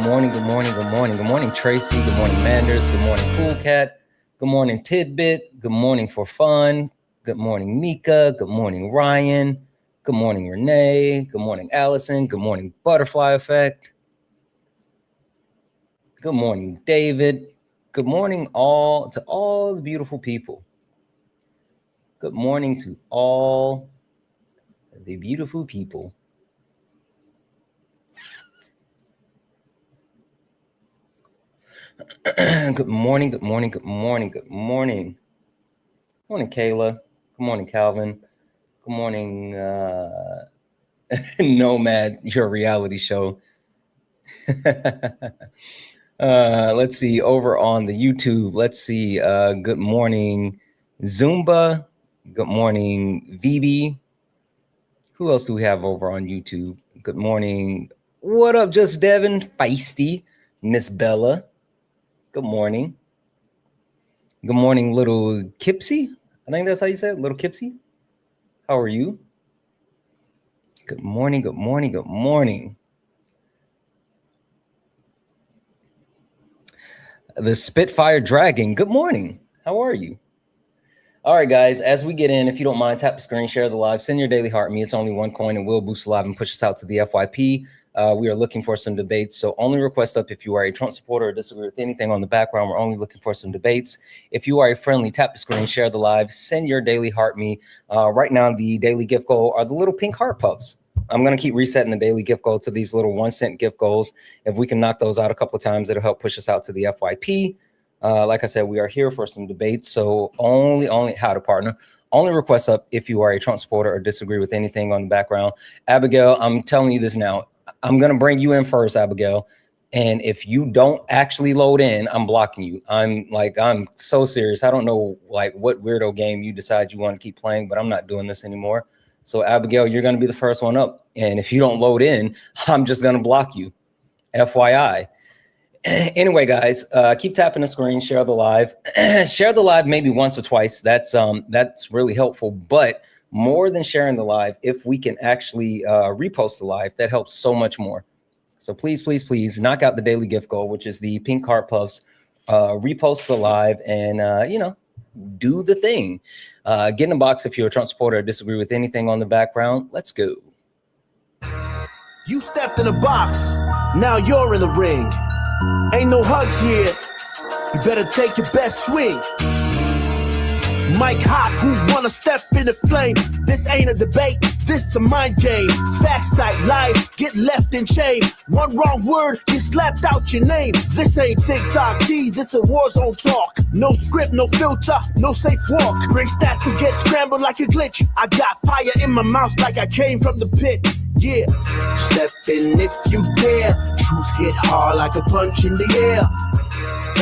morning, good morning, good morning. Good morning, Tracy. Good morning, Manders. Good morning, Cool Cat. Good morning, Tidbit. Good morning, For Fun. Good morning, Mika. Good morning, Ryan. Good morning, Renee. Good morning, Allison. Good morning, Butterfly Effect. Good morning, David. Good morning to all the beautiful people. Good morning to all the beautiful people. Good morning, good morning, good morning, good morning. Good morning, Kayla. Good morning, Calvin. Good morning, Nomad, your reality show. Let's see, over on the YouTube, let's see, good morning, Zumba. Good morning, VB. Who else do we have over on YouTube? Good morning. What up, Just Devin? Feisty. Miss Bella. Good morning. Good morning, little Kipsy. I think that's how you say it, little Kipsy. How are you? Good morning, good morning, good morning. The Spitfire Dragon, good morning. How are you? All right, guys, as we get in, if you don't mind, tap the screen, share the live, send your daily heart me. It's only one coin and will boost the live and push us out to the FYP. We are looking for some debates, so only request up if you are a Trump supporter or disagree with anything on the background. We're only looking for some debates. If you are a friendly, tap the screen, share the live, send your daily heart me. Right now, the daily gift goal are the little pink heart puffs. I'm going to keep resetting the daily gift goal to these little 1-cent gift goals. If we can knock those out a couple of times, it'll help push us out to the FYP. Like I said, we are here for some debates, so only how to partner. Only request up if you are a Trump supporter or disagree with anything on the background. Abigail, I'm telling you this now. I'm going to bring you in first, Abigail. And if you don't actually load in, I'm blocking you. I'm so serious. I don't know like what weirdo game you decide you want to keep playing, but I'm not doing this anymore. So Abigail, you're going to be the first one up. And if you don't load in, I'm just going to block you. FYI. Anyway, guys, keep tapping the screen, share the live, share the live maybe once or twice. That's really helpful. But more than sharing the live, if we can actually repost the live, that helps so much more. So please, please, please knock out the daily gift goal, which is the pink heart puffs. Repost the live and do the thing. Get in the box if you're a Trump supporter or disagree with anything on the background. Let's go. You stepped in the box. Now you're in the ring. Ain't no hugs here. You better take your best swing. Mike hot, who wanna step in the flame? This ain't a debate, this a mind game. Facts type lies, get left in chain. One wrong word, get slapped out your name. This ain't TikTok T, this a war zone talk. No script, no filter, no safe walk. Bring stats and get scrambled like a glitch. I got fire in my mouth like I came from the pit. Yeah, step in if you dare. Truth hit hard like a punch in the air.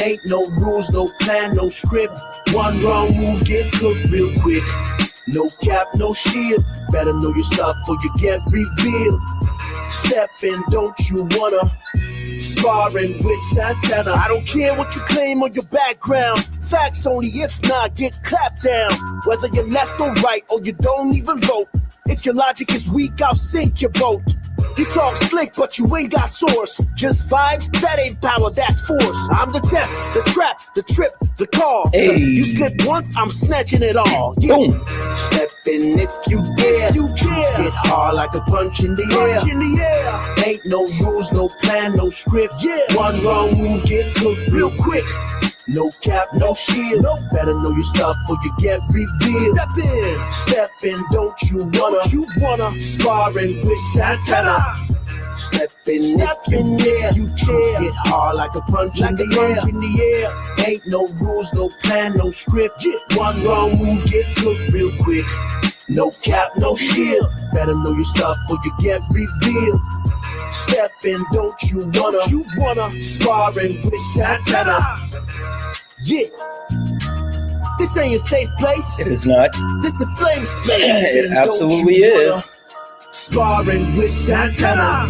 Ain't no rules, no plan, no script. One wrong move, get cooked real quick. No cap, no shield. Better know your stuff or you get revealed. Step in, don't you wanna? Sparring with Santana. I don't care what you claim or your background. Facts only, if not, get clapped down. Whether you're left or right or you don't even vote. If your logic is weak, I'll sink your boat. You talk slick, but you ain't got source. Just vibes, that ain't power, that's force. I'm the test, the trap, the trip, the call. Hey. You slip once, I'm snatching it all. Yeah. Boom. Step in if you dare. You dare. Hit hard like a punch in the air. Punch in the air. Ain't no rules, no plan, no script. Yeah. One wrong move, get cooked real quick. No cap, no shield. No. Better know your stuff or you get revealed. Step in, don't you wanna? Sparring with Santana. Step in if you dare. You dare. Hit hard like a punch in the air. Ain't no rules, no plan, no script. One wrong move, get cooked real quick. No cap, no shield. Better know your stuff or you get revealed. Step in, don't you wanna? Sparring with Santana. Yeah. This ain't a safe place. It is not. This is flame space. It absolutely is. Sparring with Santana.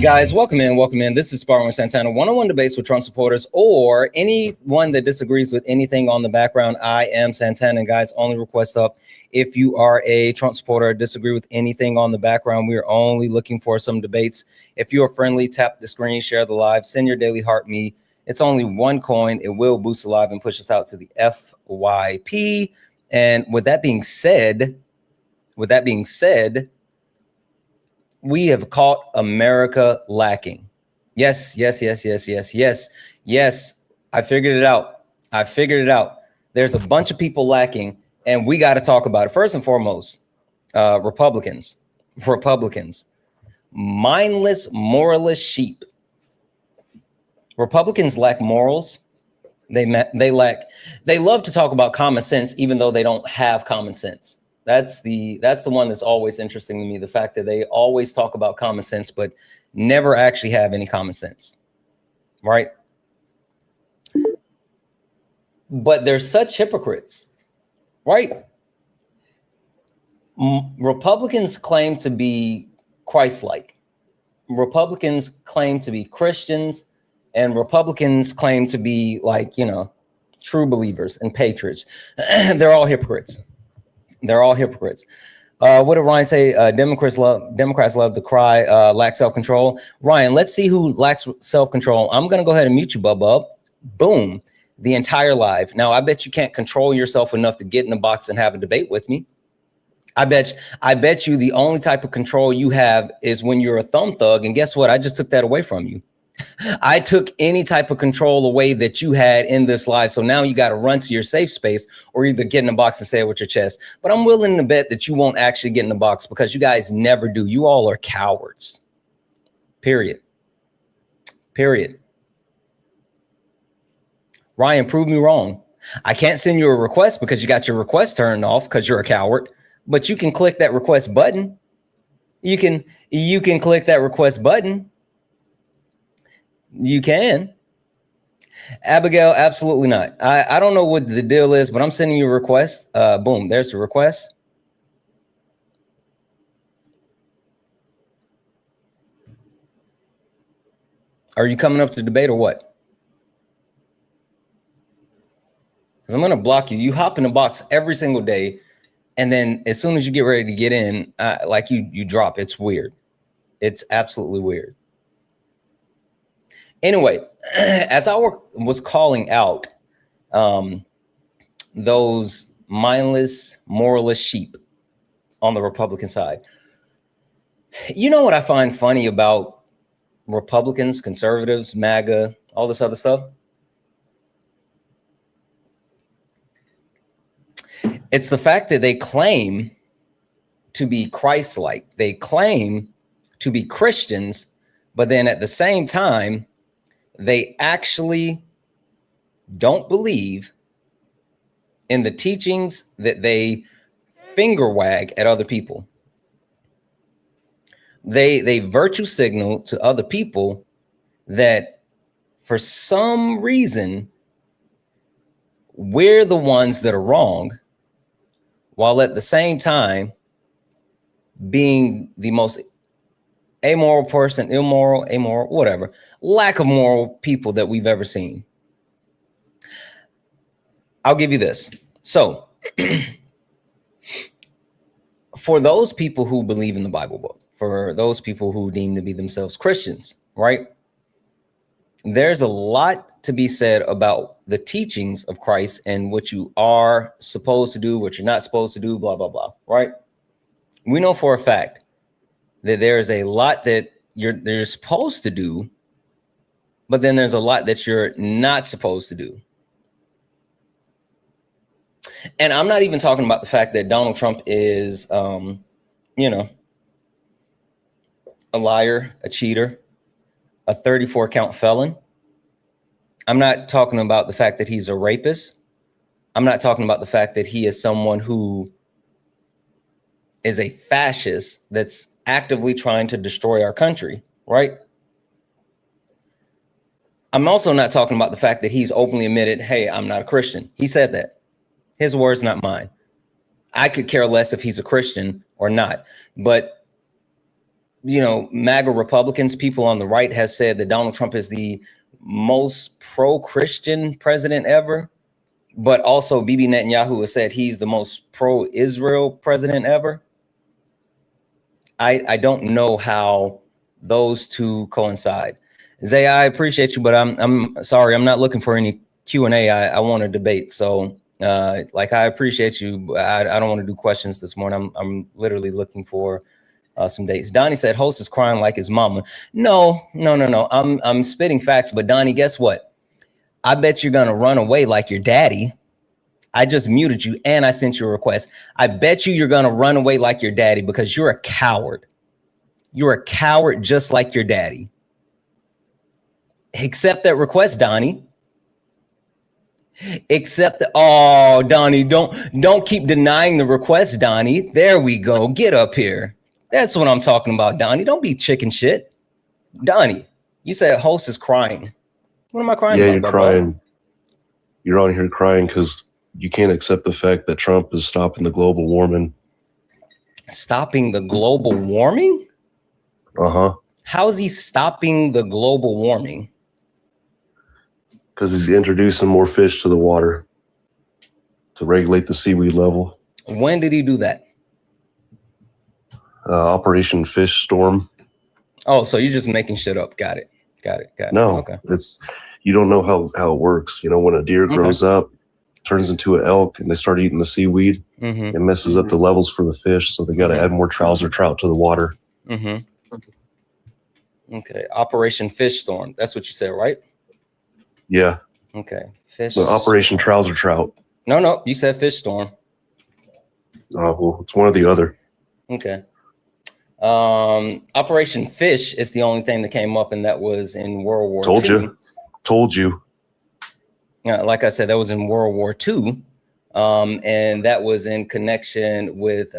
Guys, welcome in, welcome in. This is Sparring with Santana, one-on-one debates with Trump supporters or anyone that disagrees with anything on the background. I am Santana, and guys, only request up if you are a Trump supporter or disagree with anything on the background. We are only looking for some debates. If you are friendly, tap the screen, share the live, send your daily heart me. It's only one coin. It will boost the live and push us out to the FYP. And with that being said, we have caught America lacking. Yes. I figured it out. There's a bunch of people lacking, and we got to talk about it. First and foremost, Republicans, mindless, moralist sheep. Republicans lack morals. They love to talk about common sense, even though they don't have common sense. That's the one that's always interesting to me. The fact that they always talk about common sense, but never actually have any common sense, right? But they're such hypocrites, right? Republicans claim to be Christ-like. Republicans claim to be Christians, and Republicans claim to be like, true believers and patriots. They're all hypocrites. What did Ryan say? Democrats love to cry, lack self-control. Ryan, let's see who lacks self-control. I'm going to go ahead and mute you, bub. Boom. The entire live. Now, I bet you can't control yourself enough to get in the box and have a debate with me. I bet you the only type of control you have is when you're a thumb thug. And guess what? I just took that away from you. I took any type of control away that you had in this live. So now you got to run to your safe space or either get in the box and say it with your chest. But I'm willing to bet that you won't actually get in the box because you guys never do. You all are cowards. Period. Ryan, prove me wrong. I can't send you a request because you got your request turned off because you're a coward. But you can click that request button. You can click that request button. You can. Abigail, absolutely not. I don't know what the deal is, but I'm sending you a request. Boom, there's the request. Are you coming up to debate or what? Because I'm going to block you. You hop in the box every single day, and then as soon as you get ready to get in, like you drop. It's weird. It's absolutely weird. Anyway, as I was calling out those mindless, moralist sheep on the Republican side, you know what I find funny about Republicans, conservatives, MAGA, all this other stuff? It's the fact that they claim to be Christ-like. They claim to be Christians, but then at the same time, they actually don't believe in the teachings that they finger wag at other people. They virtue signal to other people that for some reason we're the ones that are wrong, while at the same time being the most amoral person, immoral, whatever, lack of moral people that we've ever seen. I'll give you this. So for those people who believe in the Bible book, for those people who deem to be themselves Christians, right? There's a lot to be said about the teachings of Christ and what you are supposed to do, what you're not supposed to do, blah, blah, blah, right? We know for a fact that there's a lot that you're supposed to do, but then there's a lot that you're not supposed to do. And I'm not even talking about the fact that Donald Trump is, a liar, a cheater, a 34 count felon. I'm not talking about the fact that he's a rapist. I'm not talking about the fact that he is someone who is a fascist that's actively trying to destroy our country, right? I'm also not talking about the fact that he's openly admitted, hey, I'm not a Christian. He said that. His words, not mine. I could care less if he's a Christian or not. But MAGA Republicans, people on the right, has said that Donald Trump is the most pro-Christian president ever. But also Bibi Netanyahu has said he's the most pro-Israel president ever. I don't know how those two coincide. Zay, I appreciate you, but I'm sorry, I'm not looking for any Q&A. I want to debate. So like, I appreciate you, but I don't want to do questions this morning. I'm literally looking for some dates. Donnie said host is crying like his mama. No. I'm spitting facts, but Donnie, guess what? I bet you're gonna run away like your daddy. I just muted you and I sent you a request. I bet you're gonna run away like your daddy because you're a coward. You're a coward just like your daddy. Accept that request, Donnie. Accept the, oh, Donnie, don't keep denying the request, Donnie. There we go. Get up here. That's what I'm talking about, Donnie. Don't be chicken shit. Donnie, you said host is crying. What am I crying about? Yeah, you're crying. You're on here crying because you can't accept the fact that Trump is stopping the global warming. Stopping the global warming? Uh-huh. How is he stopping the global warming? Because he's introducing more fish to the water to regulate the seaweed level. When did he do that? Operation Fish Storm. Oh, so you're just making shit up. Got it. No, okay. You don't know how it works. When a deer grows up, turns into an elk, and they start eating the seaweed, it messes up the levels for the fish. So they got to add more trouser trout to the water. Okay. Operation Fish Storm. That's what you said, right? Yeah. Okay. Fish. Operation Trouser Trout. No. You said Fish Storm. Well, it's one or the other. Okay. Operation Fish is the only thing that came up, and that was in World War II. Told you. Like I said, that was in World War II. And that was in connection with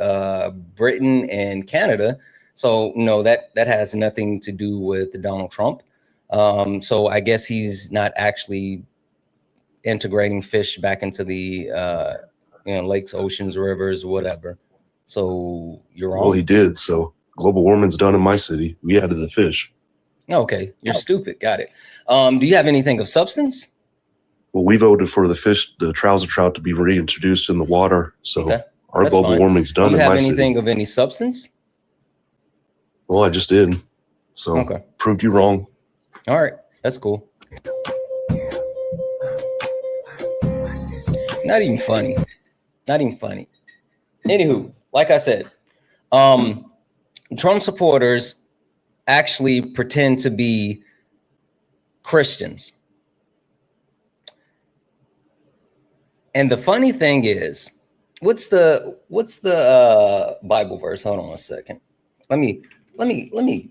Britain and Canada. So no, that has nothing to do with Donald Trump. So I guess he's not actually integrating fish back into the lakes, oceans, rivers, whatever. So you're wrong. Well, he did. So global warming's done in my city. We added the fish. Okay, you're stupid. Got it. Do you have anything of substance? Well, we voted for the trouser trout to be reintroduced in the water. So our global warming's done in my city. Do you have anything of any substance? Well, I just did. So proved you wrong. All right, that's cool. Not even funny. Anywho, like I said, Trump supporters actually pretend to be Christians. And the funny thing is, what's the Bible verse? Hold on a second. Let me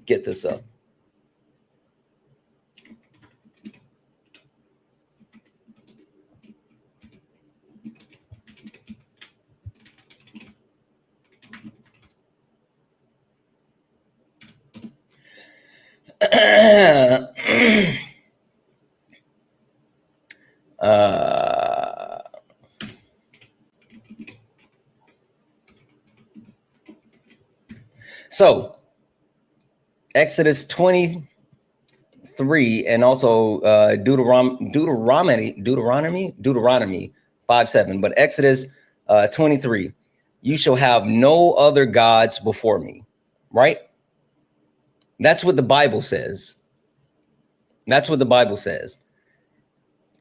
get this up. So Exodus 23 and also Deuteronomy 5:7, but Exodus 23, you shall have no other gods before me, right? That's what the Bible says.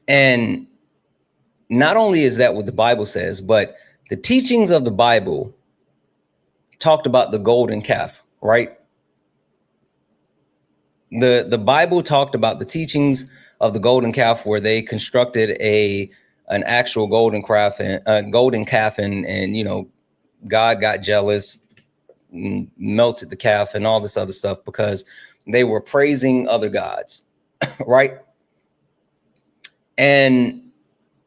And not only is that what the Bible says, but the teachings of the Bible talked about the golden calf, right? The Bible talked about the teachings of the golden calf, where they constructed an actual golden calf and God got jealous, melted the calf and all this other stuff because they were praising other gods, right? And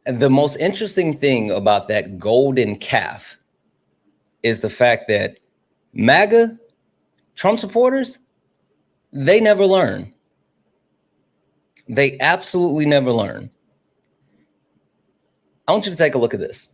the most interesting thing about that golden calf is the fact that MAGA Trump supporters, they never learn. They absolutely never learn. I want you to take a look at this.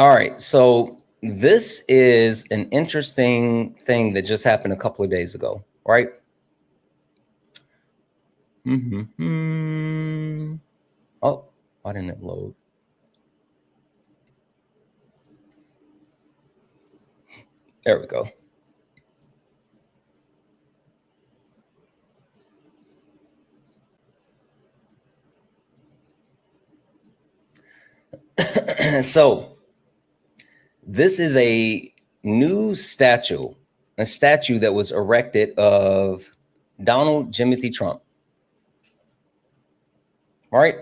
All right, so this is an interesting thing that just happened a couple of days ago, right? Oh, why didn't it load? There we go. So this is a new statue, a statue that was erected of Donald Jimothy Trump. All right.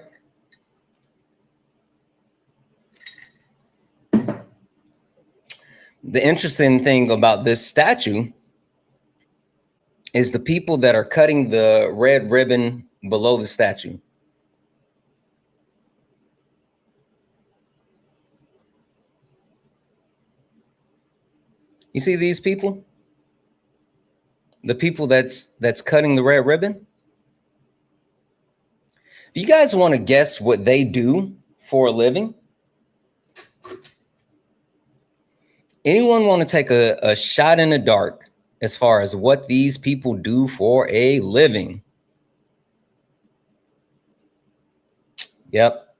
The interesting thing about this statue is the people that are cutting the red ribbon below the statue. You see these people? The people that's cutting the red ribbon? Do you guys want to guess what they do for a living? Anyone want to take a shot in the dark as far as what these people do for a living? Yep.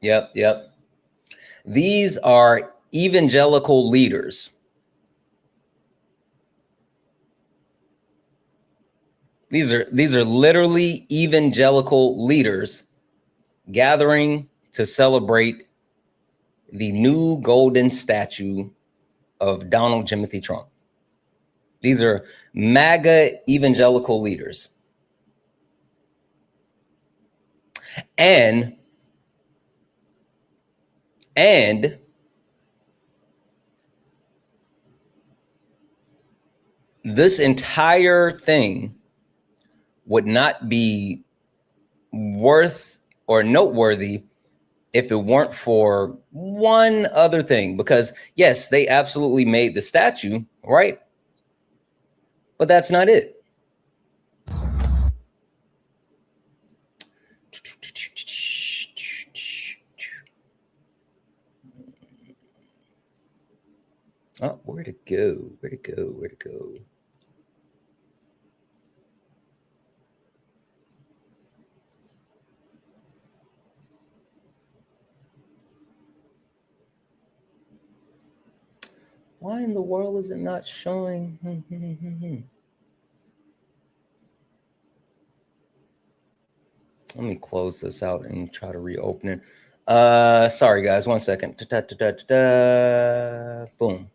These are evangelical leaders. These are literally evangelical leaders gathering to celebrate the new golden statue of Donald Jimothy Trump. These are MAGA evangelical leaders. And this entire thing would not be worth or noteworthy if it weren't for one other thing. Because yes, they absolutely made the statue, right? But that's not it. Oh, where'd it go? Where'd it go? Where'd it go? Why in the world is it not showing? Let me close this out and try to reopen it. Sorry guys, 1 second. Boom.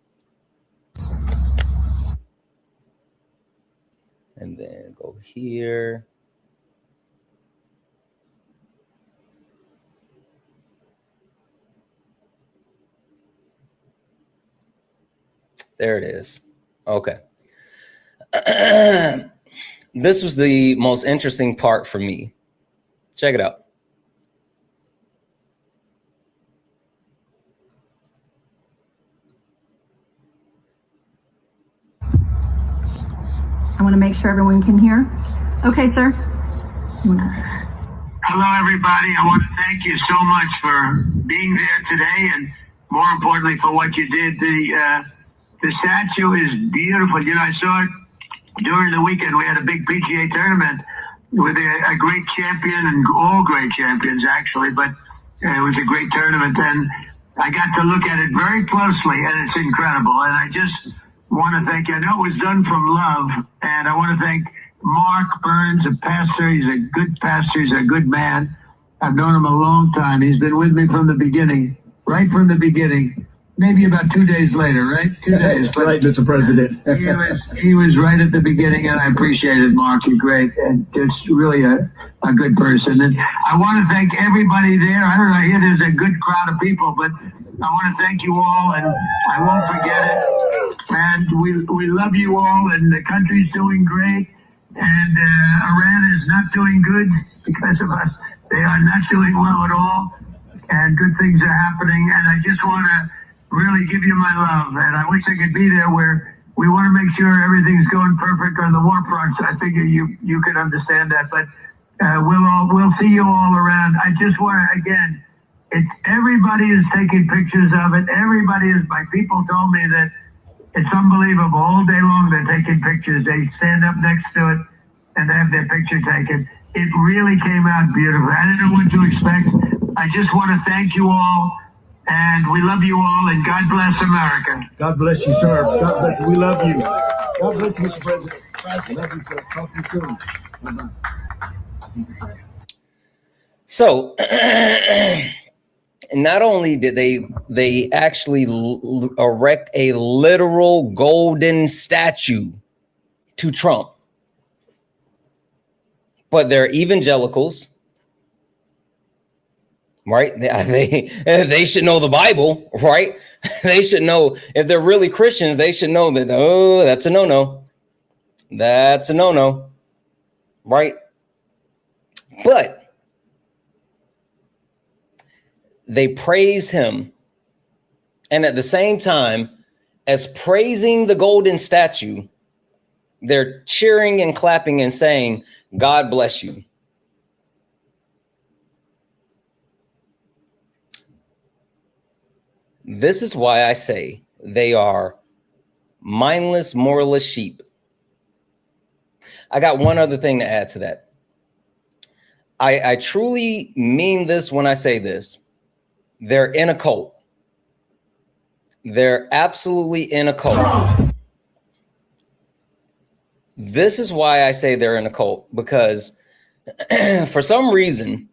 And then go here. There it is. Okay. This was the most interesting part for me. Check it out. I want to make sure everyone can hear. Okay, sir. Hello, everybody. I want to thank you so much for being there today, and more importantly, for what you did. The statue is beautiful. You know, I saw it during the weekend. We had a big PGA tournament with a great champion, and all great champions, actually, but it was a great tournament, and I got to look at it very closely, and it's incredible. And I just want to thank you. I know it was done from love, and I want to thank Mark Burns, a pastor. He's a good pastor. He's a good man. I've known him a long time. He's been with me from the beginning, right from the beginning. Maybe about 2 days later, right? 2 days. But right, Mr. President. he was right at the beginning, and I appreciate it, Mark. You're great, and just really a good person. And I want to thank everybody there. I don't know, here there's a good crowd of people, but I want to thank you all, and I won't forget it. And we love you all, and the country's doing great, and Iran is not doing good because of us. They are not doing well at all, and good things are happening, and I just want to really give you my love, and I wish I could be there where we want to make sure everything's going perfect on the war front. So I figure you can understand that, but we'll see you all around. I just want to again It's everybody is taking pictures of it. My people told me that it's unbelievable. All day long they're taking pictures. They stand up next to it and they have their picture taken. It really came out beautiful. I didn't know what to expect. I just want to thank you all, and we love you all, and God bless America. God bless you, sir. God bless you. We love you. God bless you, Mr. President. Love you, sir. Talk to you soon. Bye-bye. So not only did they actually erect a literal golden statue to Trump, but they're evangelicals, right? They should know the Bible, right? They should know, if they're really Christians, they should know that, oh, that's a no-no. That's a no-no, right? But they praise him. And at the same time, as praising the golden statue, they're cheering and clapping and saying, God bless you. This is why I say they are mindless, moralist sheep. I got one other thing to add to that. I truly mean this when I say this. They're in a cult. They're absolutely in a cult. This is why I say they're in a cult, because for some reason,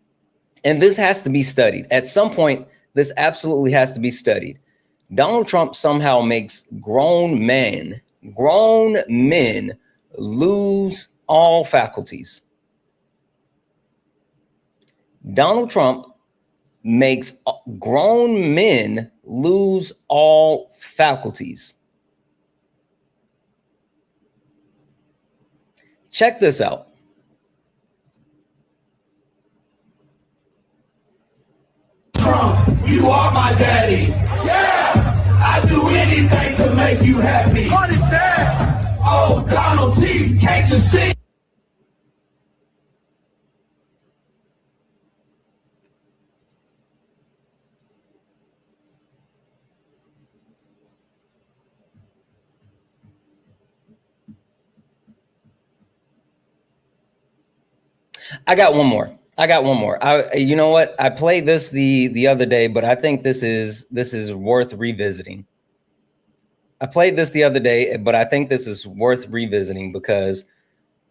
and this has to be studied, at some point, this absolutely has to be studied. Donald Trump somehow makes grown men lose all faculties. Donald Trump makes grown men lose all faculties. Check this out. Trump, you are my daddy. Yeah, I do anything to make you happy. What is that? Oh, Donald T, can't you see? I got one more. You know what? I played this the other day, but I think this is worth revisiting. I played this the other day, but I think this is worth revisiting because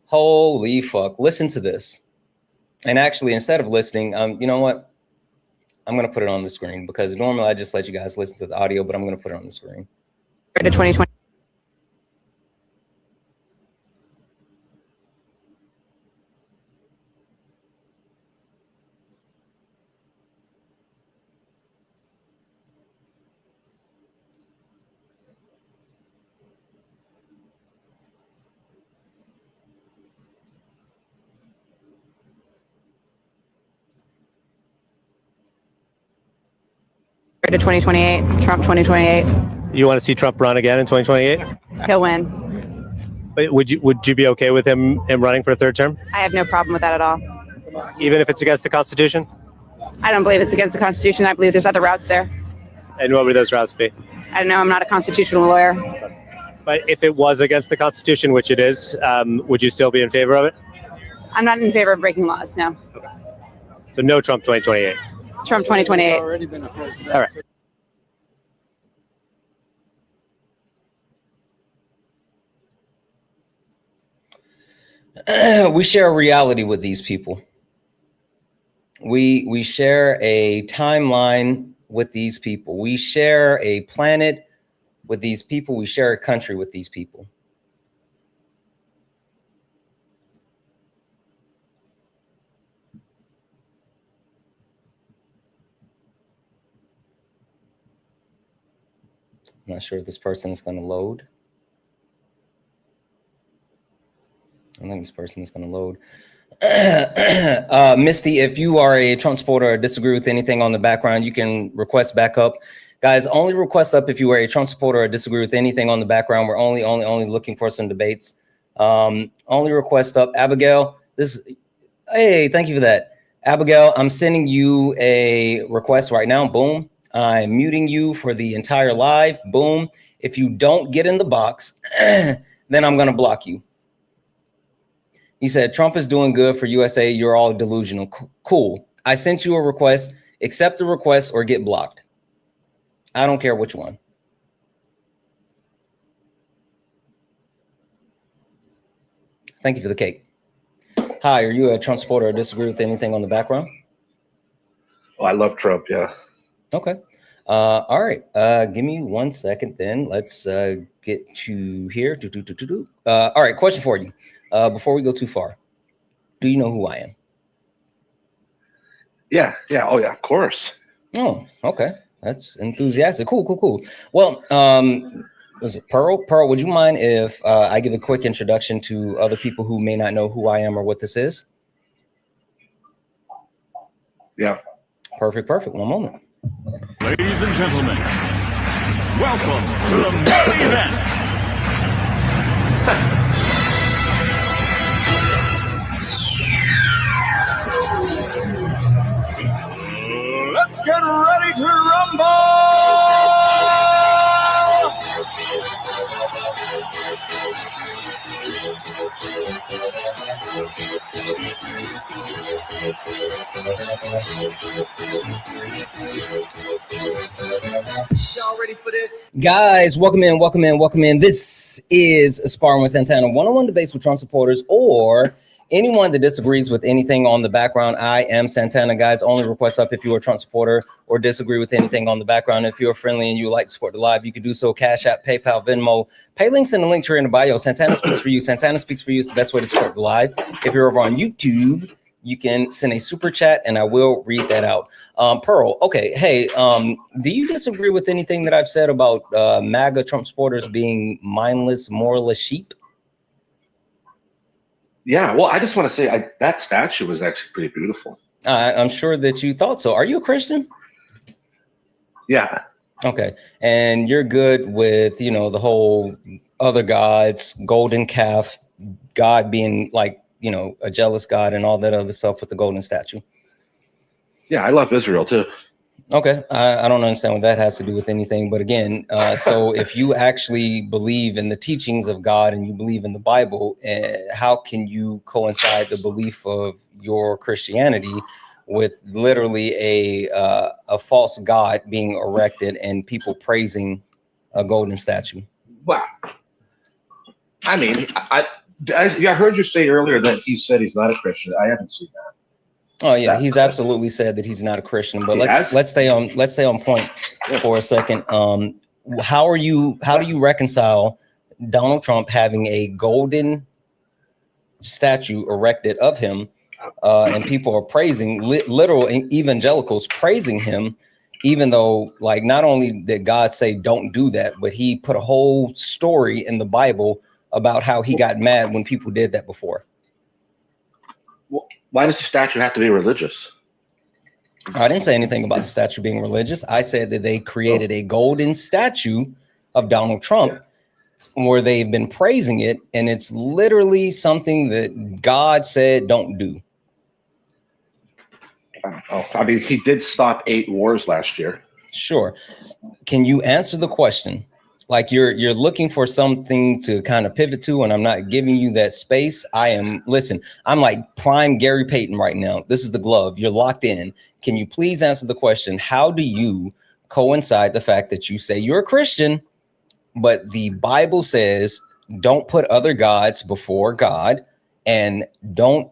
holy fuck, listen to this. And actually, instead of listening, you know what? I'm going to put it on the screen because normally I just let you guys listen to the audio, but I'm going to put it on the screen. To 2020. To 2028, Trump 2028. You want to see Trump run again in 2028? He'll win. But would you be okay with him running for a third term? I have no problem with that at all. Even if it's against the Constitution? I don't believe it's against the Constitution. I believe there's other routes there. And what would those routes be? I don't know. I'm not a constitutional lawyer. But if it was against the Constitution, which it is, would you still be in favor of it? I'm not in favor of breaking laws, no. Okay. So no Trump 2028. Trump 2028. All right. We share a reality with these people. We share a timeline with these people. We share a planet with these people. We share a country with these people. I'm not sure if this person is going to load. I think this person is going to load. Misty, if you are a Trump supporter or disagree with anything on the background, you can request backup. Guys, only request up if you are a Trump supporter or disagree with anything on the background. We're only looking for some debates. Only request up. Abigail, hey, thank you for that. Abigail, I'm sending you a request right now. Boom. I'm muting you for the entire live. Boom. If you don't get in the box, then I'm going to block you. He said, Trump is doing good for USA. You're all delusional. Cool. I sent you a request. Accept the request or get blocked. I don't care which one. Thank you for the cake. Hi, are you a Trump supporter or disagree with anything on the background? Oh, I love Trump, yeah. Okay. All right. Give me 1 second then. Let's get to here. All right, question for you. Before we go too far, do you know who I am? Yeah. Oh, yeah, of course. Oh, okay. That's enthusiastic. Cool. Well, was it Pearl? Pearl, would you mind if I give a quick introduction to other people who may not know who I am or what this is? Yeah. Perfect. 1 moment. Ladies and gentlemen, welcome to the main event. Let's get ready to rumble! Y'all ready for this? Guys, welcome in. This is Sparring with Santana, one-on-one debates with Trump supporters or anyone that disagrees with anything on the background. I am Santana, guys. Only request up if you're a Trump supporter or disagree with anything on the background. If you're friendly and you like to support the live, you can do so. Cash App, PayPal, Venmo. Pay links in the link tree in the bio. Santana speaks for you. Santana speaks for you. It's the best way to support the live. If you're over on YouTube, you can send a super chat and I will read that out. Pearl, okay. Hey, do you disagree with anything that I've said about MAGA Trump supporters being mindless, moralist sheep? Yeah, well, I just want to say that statue was actually pretty beautiful. I'm sure that you thought so. Are you a Christian? Yeah. Okay. And you're good with, you know, the whole other gods, golden calf, God being like, you know, a jealous God and all that other stuff with the golden statue. Yeah, I love Israel too. Okay. I don't understand what that has to do with anything. But again, so if you actually believe in the teachings of God and you believe in the Bible, how can you coincide the belief of your Christianity with literally a false God being erected and people praising a golden statue? Wow. I mean, I heard you say earlier that he said he's not a Christian. I haven't seen that. Oh yeah, he's absolutely said that he's not a Christian. But let's stay on point for a second. How do you reconcile Donald Trump having a golden statue erected of him, and people are praising, literal evangelicals praising him, even though, like, not only did God say don't do that, but he put a whole story in the Bible about how he got mad when people did that before. Well, why does the statue have to be religious? I didn't say anything about the statue being religious. I said that they created a golden statue of Donald Trump where they've been praising it, and it's literally something that God said don't do. Oh, I mean, he did stop 8 wars last year. Sure. Can you answer the question? Like you're looking for something to kind of pivot to, and I'm not giving you that space. Listen, I'm like prime Gary Payton right now. This is the glove. You're locked in. Can you please answer the question? How do you coincide the fact that you say you're a Christian, but the Bible says don't put other gods before God and don't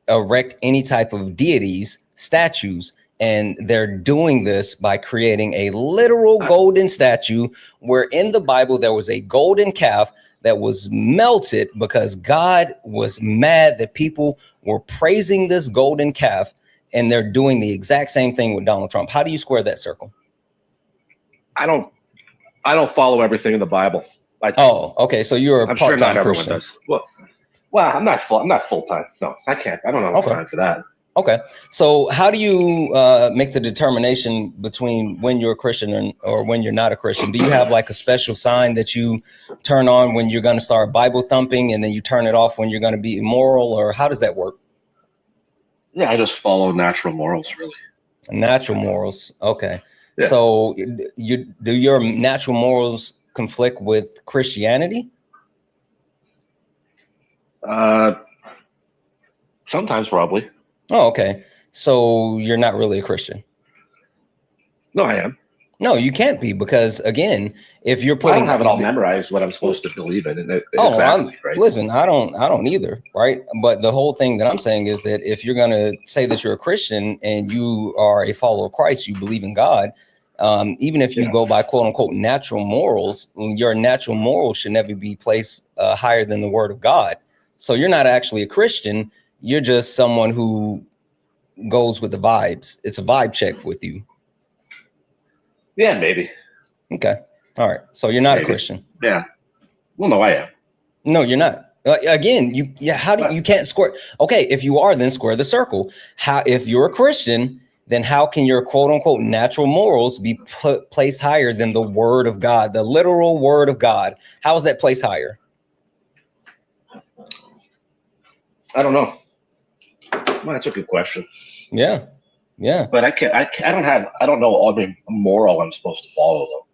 erect any type of deities, statues, and they're doing this by creating a literal golden statue where in the Bible there was a golden calf that was melted because God was mad that people were praising this golden calf, and they're doing the exact same thing with Donald Trump. How do you square that circle? I don't follow everything in the Bible. Oh, okay. So you're a part-time sure not everyone Christian. does. Well, I'm not full-time. No, I can't. I don't have time for that. Okay. So how do you make the determination between when you're a Christian or when you're not a Christian? Do you have like a special sign that you turn on when you're going to start Bible thumping and then you turn it off when you're going to be immoral, or how does that work? Yeah, I just follow natural morals, really. Natural morals. Okay. Yeah. So do your natural morals conflict with Christianity? Sometimes, probably. Oh, okay. So you're not really a Christian. No, I am. No, you can't be, because again, if you're I putting, don't have it all memorized what I'm supposed to believe in. Right? Listen, I don't either, right? But the whole thing that I'm saying is that if you're going to say that you're a Christian and you are a follower of Christ, you believe in God, even if you go by quote unquote natural morals, your natural morals should never be placed higher than the word of God. So you're not actually a Christian. You're just someone who goes with the vibes. It's a vibe check with you. Yeah, maybe. Okay. All right. So you're not a Christian. Yeah. Well, no, I am. No, you're not. Again, how do you can't square? Okay, if you are, then square the circle. How, if you're a Christian, then how can your quote unquote natural morals be placed higher than the word of God, the literal word of God? How is that placed higher? I don't know. Well, that's a good question. Yeah. Yeah. But I don't know all the moral I'm supposed to follow though.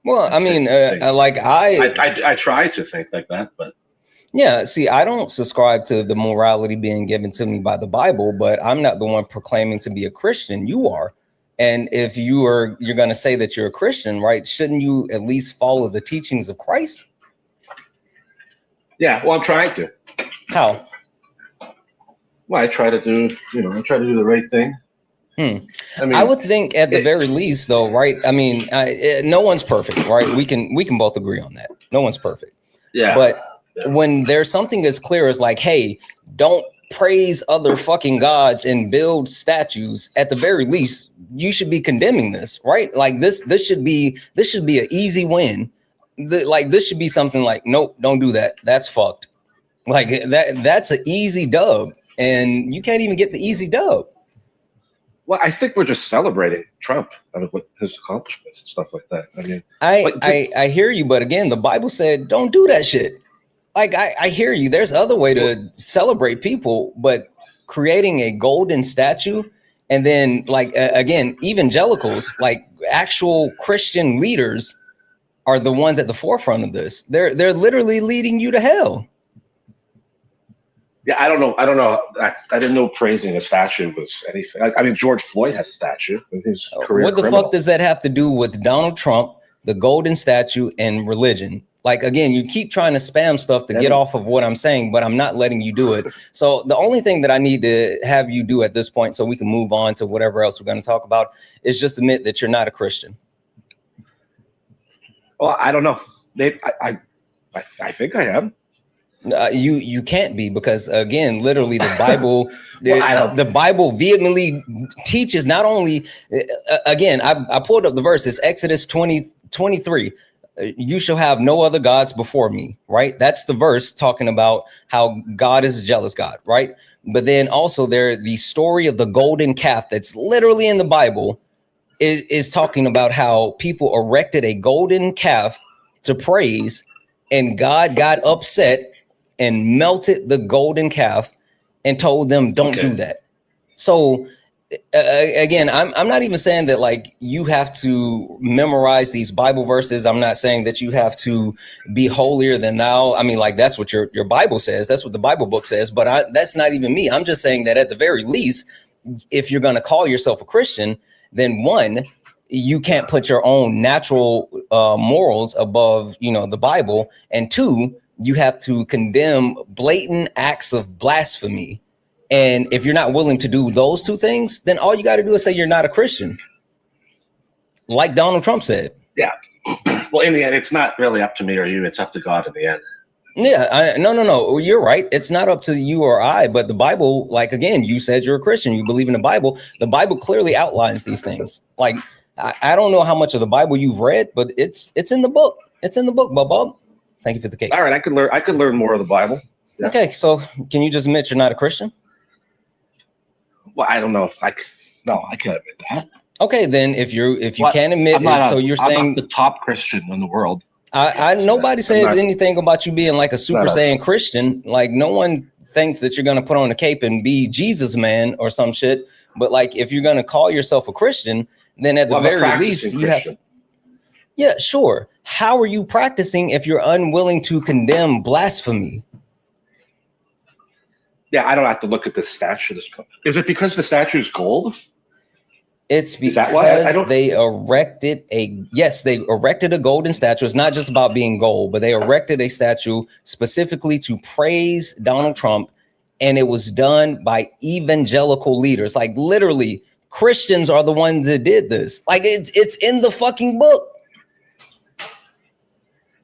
Well, I mean, I try to think like that, but yeah, see, I don't subscribe to the morality being given to me by the Bible, but I'm not the one proclaiming to be a Christian. You are. And if you're going to say that you're a Christian, right, shouldn't you at least follow the teachings of Christ? Yeah, well, I'm trying to. How? Well, I try to do the right thing. I mean, I would think at the very least, though, right? I mean, no one's perfect, right? We can both agree on that. No one's perfect. Yeah. But when there's something as clear as like, hey, don't praise other fucking gods and build statues, at the very least, you should be condemning this, right? Like this should be an easy win. This should be something like, nope, don't do that. That's fucked. Like that's an easy dub, and you can't even get the easy dub. Well, I think we're just celebrating Trump and with his accomplishments and stuff like that. I mean, I hear you, but again, the Bible said don't do that shit. Like I hear you. There's other way to celebrate people, but creating a golden statue, and then like again, evangelicals, like actual Christian leaders, are the ones at the forefront of this. They're literally leading you to hell. Yeah, I don't know. I didn't know praising a statue was anything. I mean, George Floyd has a statue. His career what the fuck does that have to do with Donald Trump, the golden statue, and religion? Like, again, you keep trying to spam stuff to get off of what I'm saying, but I'm not letting you do it. So the only thing that I need to have you do at this point, so we can move on to whatever else we're going to talk about, is just admit that you're not a Christian. Well, I don't know. I think I am. You can't be, because again, literally the Bible, the Bible vehemently teaches not only, again, I pulled up the verse, it's Exodus 20:23. You shall have no other gods before me, right? That's the verse talking about how God is a jealous God, right? But then also the story of the golden calf that's literally in the Bible is talking about how people erected a golden calf to praise, and God got upset and melted the golden calf and told them, don't do that. So again, I'm not even saying that like you have to memorize these Bible verses. I'm not saying that you have to be holier than thou. I mean, like that's what your Bible says. That's what the Bible book says. But that's not even me. I'm just saying that at the very least, if you're going to call yourself a Christian, then one, you can't put your own natural morals above, the Bible. And two, you have to condemn blatant acts of blasphemy. And if you're not willing to do those two things, then all you got to do is say you're not a Christian. Like Donald Trump said. Yeah. Well, in the end, it's not really up to me or you. It's up to God in the end. Yeah. No. You're right. It's not up to you or I, but the Bible, like, again, you said you're a Christian. You believe in the Bible. The Bible clearly outlines these things. Like, I don't know how much of the Bible you've read, but it's in the book. It's in the book, Bob. Thank you for the cake. All right, I could learn more of the Bible. Yeah. Okay, so can you just admit you're not a Christian? Well, I don't know. I can't admit that. Okay, then if you can't admit it, so you're saying I'm not the top Christian in the world. Nobody said anything about you being like a Super Saiyan Christian. Like no one thinks that you're going to put on a cape and be Jesus man or some shit. But like, if you're going to call yourself a Christian, then at the very least you have. Yeah, sure. How are you practicing if you're unwilling to condemn blasphemy? Yeah, I don't have to look at the statue. Is it because the statue is gold? It's because they erected they erected a golden statue. It's not just about being gold, but they erected a statue specifically to praise Donald Trump. And it was done by evangelical leaders. Like literally Christians are the ones that did this. Like it's in the fucking book.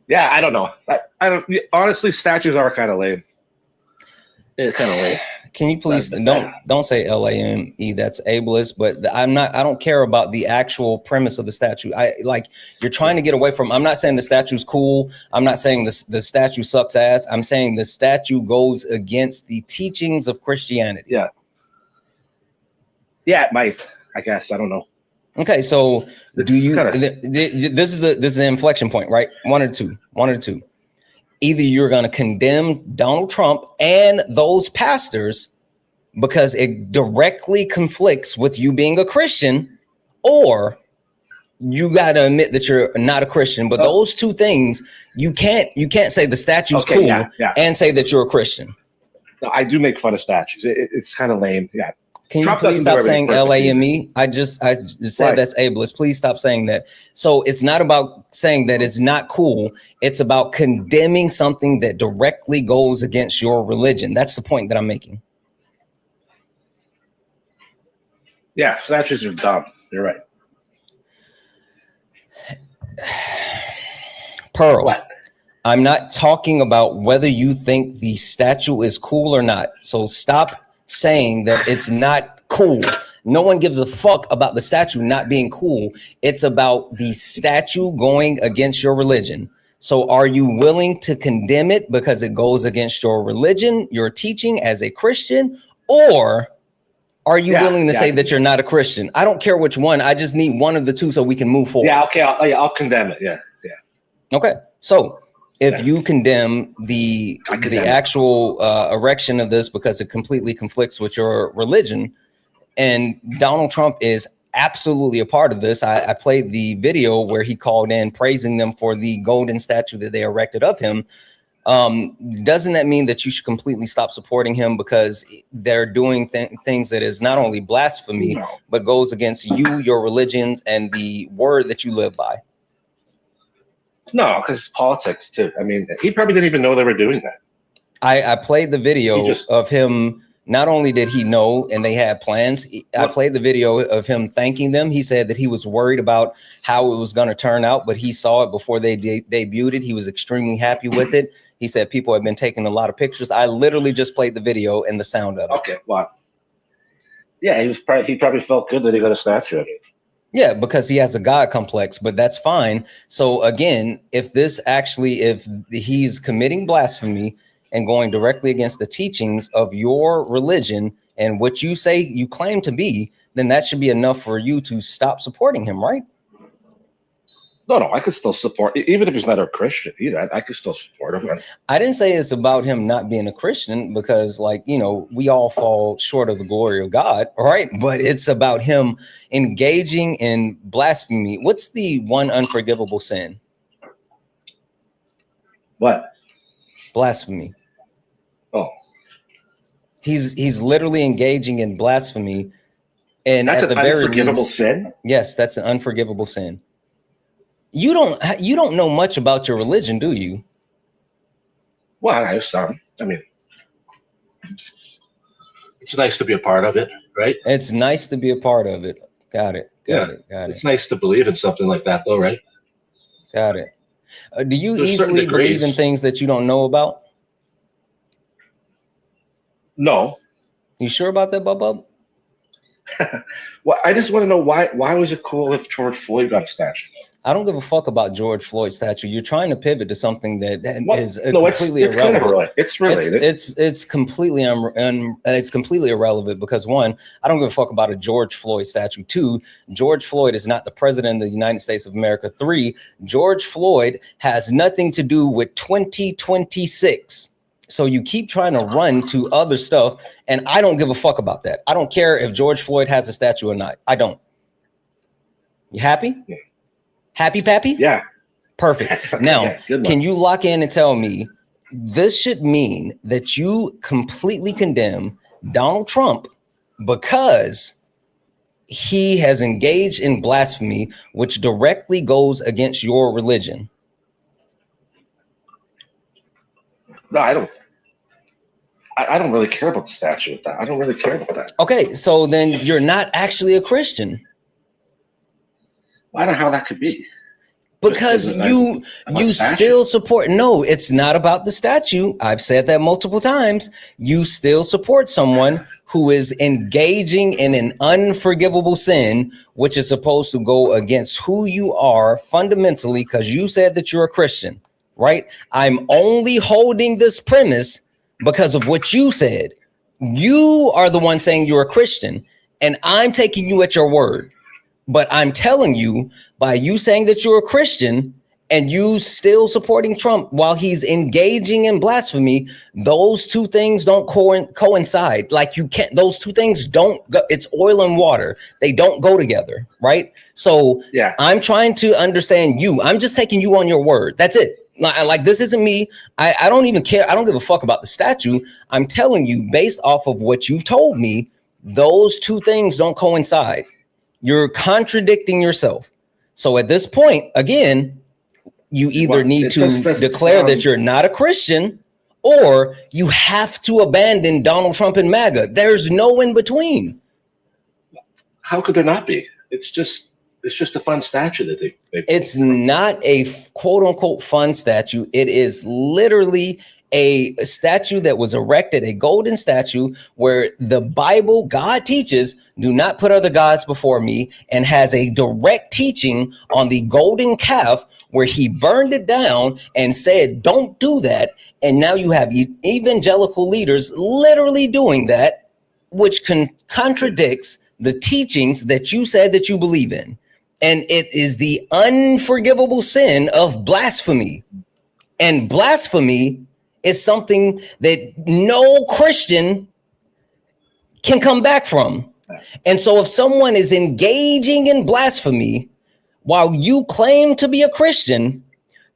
Yeah, I don't know. I don't honestly, statues are kind of lame. It's kind of lame. Can you please don't say LAME? That's ableist, but I don't care about the actual premise of the statue. You're trying to get away from. I'm not saying the statue's cool. I'm not saying the statue sucks ass. I'm saying the statue goes against the teachings of Christianity. Yeah. Yeah, it might. I guess I don't know. Okay, so this is the inflection point, right? One or two. Either you're going to condemn Donald Trump and those pastors because it directly conflicts with you being a Christian, or you got to admit that you're not a Christian. But those two things, you can't say the statue's cool and say that you're a Christian. No, I do make fun of statues. It's kind of lame. Yeah. Can you please stop saying LAME? I just said that's ableist. Please stop saying that. So it's not about saying that it's not cool. It's about condemning something that directly goes against your religion. That's the point that I'm making. Yeah, statues are dumb. You're right. Pearl. What? I'm not talking about whether you think the statue is cool or not. So stop saying that it's not cool. No one gives a fuck about the statue not being cool. It's about the statue going against your religion. So are you willing to condemn it because it goes against your religion, your teaching as a Christian, or are you willing to say that you're not a Christian? I don't care which one. I just need one of the two so we can move forward. Yeah, okay. I'll condemn it. Yeah. Okay. So if you condemn the actual erection of this because it completely conflicts with your religion, and Donald Trump is absolutely a part of this. I played the video where he called in praising them for the golden statue that they erected of him. Doesn't that mean that you should completely stop supporting him because they're doing things that is not only blasphemy, but goes against you, your religions, and the word that you live by? No, because it's politics too. I mean, he probably didn't even know they were doing that. I played the video of him. Not only did he know and they had plans, I played the video of him thanking them. He said that he was worried about how it was going to turn out, but he saw it before they debuted it. He was extremely happy with it. He said people have been taking a lot of pictures. I literally just played the video and the sound of it. Okay, wow. Yeah, he probably felt good that he got a statue of it. Yeah, because he has a God complex, but that's fine. So again, if he's committing blasphemy and going directly against the teachings of your religion and what you say you claim to be, then that should be enough for you to stop supporting him, right? No, I could still support, even if he's not a Christian either. I could still support him. I didn't say it's about him not being a Christian because, we all fall short of the glory of God, all right? But it's about him engaging in blasphemy. What's the one unforgivable sin? What? Blasphemy. Oh. He's literally engaging in blasphemy, and that's at the very least, unforgivable sin. Yes, that's an unforgivable sin. You don't know much about your religion, do you? Well, I have some. I mean, it's nice to be a part of it, right? It's nice to be a part of it. Got it. Got it. It's nice to believe in something like that, though, right? Got it. Do you easily believe in things that you don't know about? No. You sure about that, Bub? Well, I just want to know why was it cool if George Floyd got a statue? I don't give a fuck about George Floyd's statue. You're trying to pivot to something that is completely irrelevant. It's related. It's completely it's completely irrelevant because one, I don't give a fuck about a George Floyd statue. Two, George Floyd is not the president of the United States of America. Three, George Floyd has nothing to do with 2026. So you keep trying to run to other stuff, and I don't give a fuck about that. I don't care if George Floyd has a statue or not. I don't. You happy? Yeah. Happy, Pappy? Yeah. Perfect. Now, yeah, can you lock in and tell me this should mean that you completely condemn Donald Trump because he has engaged in blasphemy, which directly goes against your religion? No, I don't. I don't really care about the statue with that. I don't really care about that. Okay, so then you're not actually a Christian. I don't know how that could be. Because you still support. No, it's not about the statue. I've said that multiple times. You still support someone who is engaging in an unforgivable sin, which is supposed to go against who you are fundamentally, because you said that you're a Christian, right? I'm only holding this premise because of what you said. You are the one saying you're a Christian, and I'm taking you at your word. But I'm telling you, by you saying that you're a Christian and you still supporting Trump while he's engaging in blasphemy, those two things don't coincide. Like you can't, those two things don't go, it's oil and water. They don't go together, right? So yeah, I'm trying to understand you. I'm just taking you on your word. That's it. Like this isn't me. I don't even care. I don't give a fuck about the statue. I'm telling you, based off of what you've told me, those two things don't coincide. You're contradicting yourself. So at this point, again, you either need to declare that you're not a Christian, or you have to abandon Donald Trump and MAGA. There's no in between. How could there not be? It's just a fun statue that they it's not a quote unquote fun statue. It is literally a statue that was erected, a golden statue where the Bible, God teaches, do not put other gods before me, and has a direct teaching on the golden calf where he burned it down and said, don't do that. And now you have evangelical leaders literally doing that, which contradicts the teachings that you said that you believe in. And it is the unforgivable sin of blasphemy. And blasphemy is something that no Christian can come back from. And so if someone is engaging in blasphemy while you claim to be a Christian,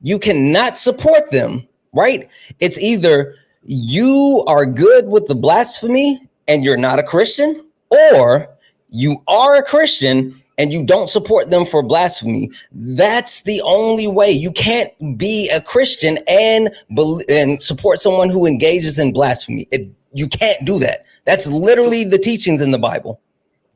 you cannot support them, right? It's either you are good with the blasphemy and you're not a Christian, or you are a Christian and you don't support them for blasphemy. That's the only way. You can't be a Christian and support someone who engages in blasphemy. You can't do that. That's literally the teachings in the Bible.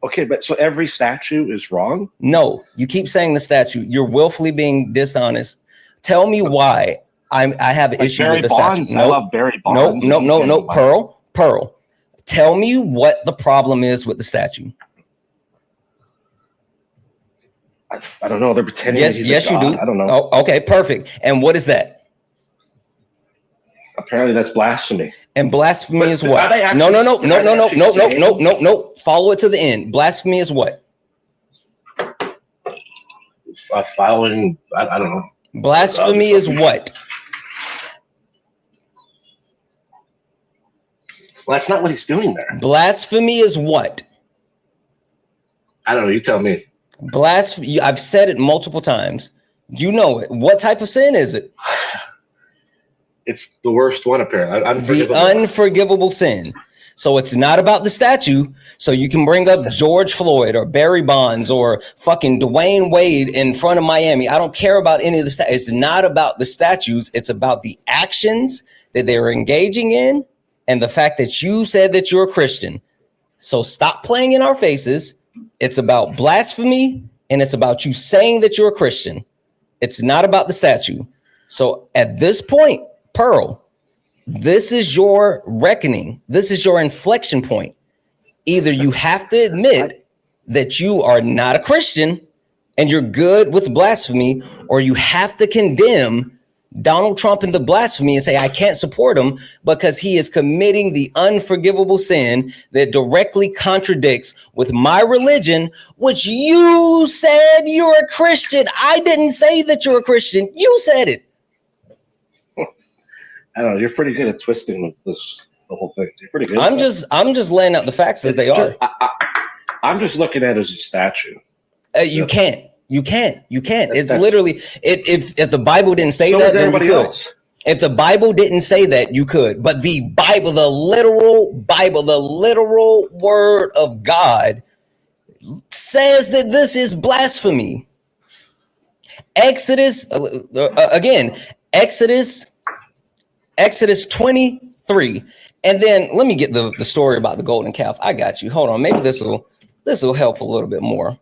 Okay, but so every statue is wrong? No, you keep saying the statue. You're willfully being dishonest. Tell me why I have an issue with the statue. I love Barry Bonds. No. Pearl. Tell me what the problem is with the statue. I don't know. They're pretending. Yes, you do. I don't know. Oh, okay, perfect. And what is that? Apparently, that's blasphemy. And blasphemy is what? No. Follow it to the end. Blasphemy is what? Following. I don't know. Blasphemy is what? Well, that's not what he's doing there. Blasphemy is what? I don't know. You tell me. Blasphemy. I've said it multiple times. You know it. What type of sin is it? It's the worst one, apparently. The unforgivable sin. So it's not about the statue. So you can bring up George Floyd or Barry Bonds or fucking Dwayne Wade in front of Miami. I don't care about any of the statues. It's not about the statues. It's about the actions that they were engaging in and the fact that you said that you're a Christian. So stop playing in our faces. It's about blasphemy, and it's about you saying that you're a Christian. It's not about the statue. So at this point, Pearl, this is your reckoning. This is your inflection point. Either you have to admit that you are not a Christian and you're good with blasphemy, or you have to condemn Donald Trump and the blasphemy and say, I can't support him because he is committing the unforgivable sin that directly contradicts with my religion, which you said you're a Christian. I didn't say that you're a Christian. You said it. I don't know. You're pretty good at twisting the whole thing. You're pretty good. I'm just laying out the facts as they are. I'm just looking at it as a statue. You can't. It's literally if the Bible didn't say that, then you could. Else. If the Bible didn't say that, you could. But the Bible, the literal word of God says that this is blasphemy. Exodus 23. And then let me get the story about the golden calf. I got you. Hold on. Maybe this will help a little bit more.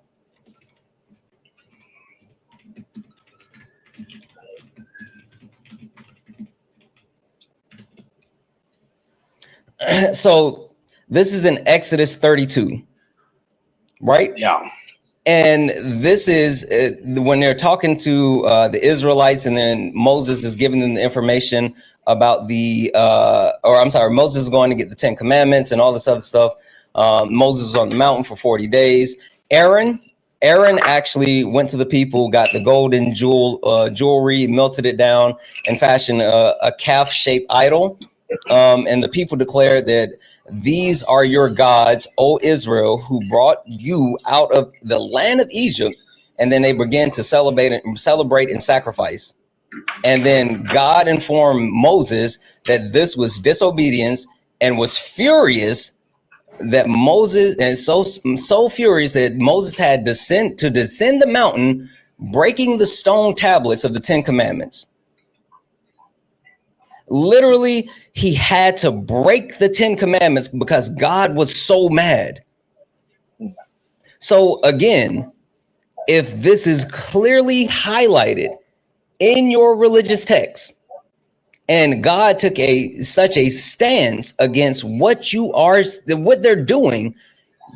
So this is in Exodus 32, right? Yeah. And this is when they're talking to the Israelites, and then Moses is giving them the information about Moses is going to get the 10 Commandments and all this other stuff. Moses was on the mountain for 40 days. Aaron actually went to the people, got the golden jewelry, melted it down, and fashioned a calf-shaped idol. And the people declared that these are your gods, O Israel, who brought you out of the land of Egypt. And then they began to celebrate and sacrifice. And then God informed Moses that this was disobedience, and was furious that so furious that Moses had to descend the mountain, breaking the stone tablets of the 10 Commandments. Literally, he had to break the 10 Commandments because God was so mad. So again, if this is clearly highlighted in your religious text, and God took such a stance against what they're doing,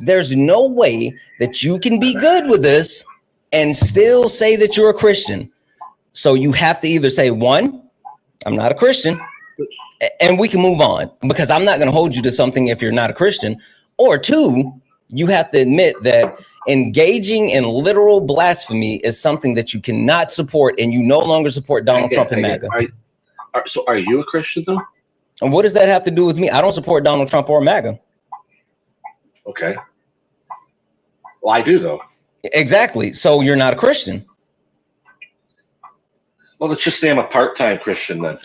there's no way that you can be good with this and still say that you're a Christian. So you have to either say, one, I'm not a Christian, and we can move on, because I'm not going to hold you to something if you're not a Christian. Or two, you have to admit that engaging in literal blasphemy is something that you cannot support, and you no longer support Donald Trump and MAGA. So are you a Christian though? And what does that have to do with me? I don't support Donald Trump or MAGA. Okay. Well, I do though. Exactly. So you're not a Christian. Well, let's just say I'm a part-time Christian then.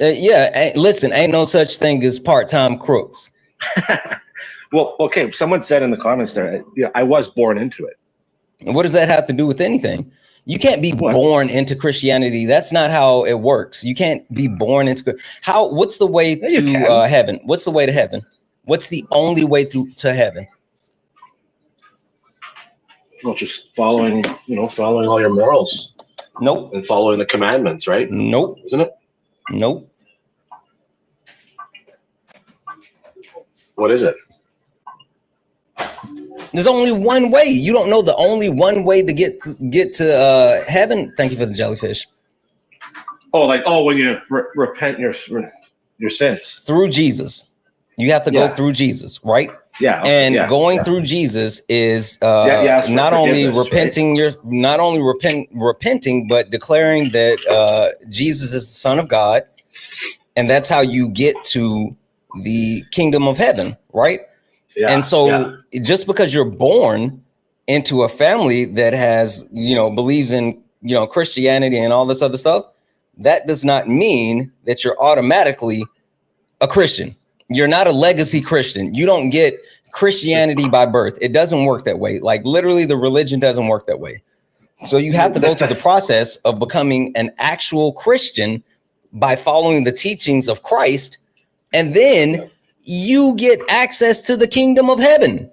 Listen, ain't no such thing as part-time crooks. Well, okay. Someone said in the comments there, I was born into it. What does that have to do with anything? You can't be born into Christianity. That's not how it works. You can't be born into what's the way to heaven? What's the way to heaven? What's the only way to heaven? Well, just following all your morals. Nope. And following the commandments, right? Nope. Isn't it? Nope. What is it? There's only one way. You don't know the only one way to get to heaven. Thank you for the jellyfish. Oh, when you repent your sins through Jesus, you have to go through Jesus, right? Yeah. And going through Jesus is not only repenting, right? Repenting, but declaring that Jesus is the Son of God, and that's how you get to the kingdom of heaven, right? Yeah, and so just because you're born into a family that has, believes in, Christianity and all this other stuff, that does not mean that you're automatically a Christian. You're not a legacy Christian. You don't get Christianity by birth. It doesn't work that way. Like literally the religion doesn't work that way. So you have to go through the process of becoming an actual Christian by following the teachings of Christ. And then you get access to the kingdom of heaven.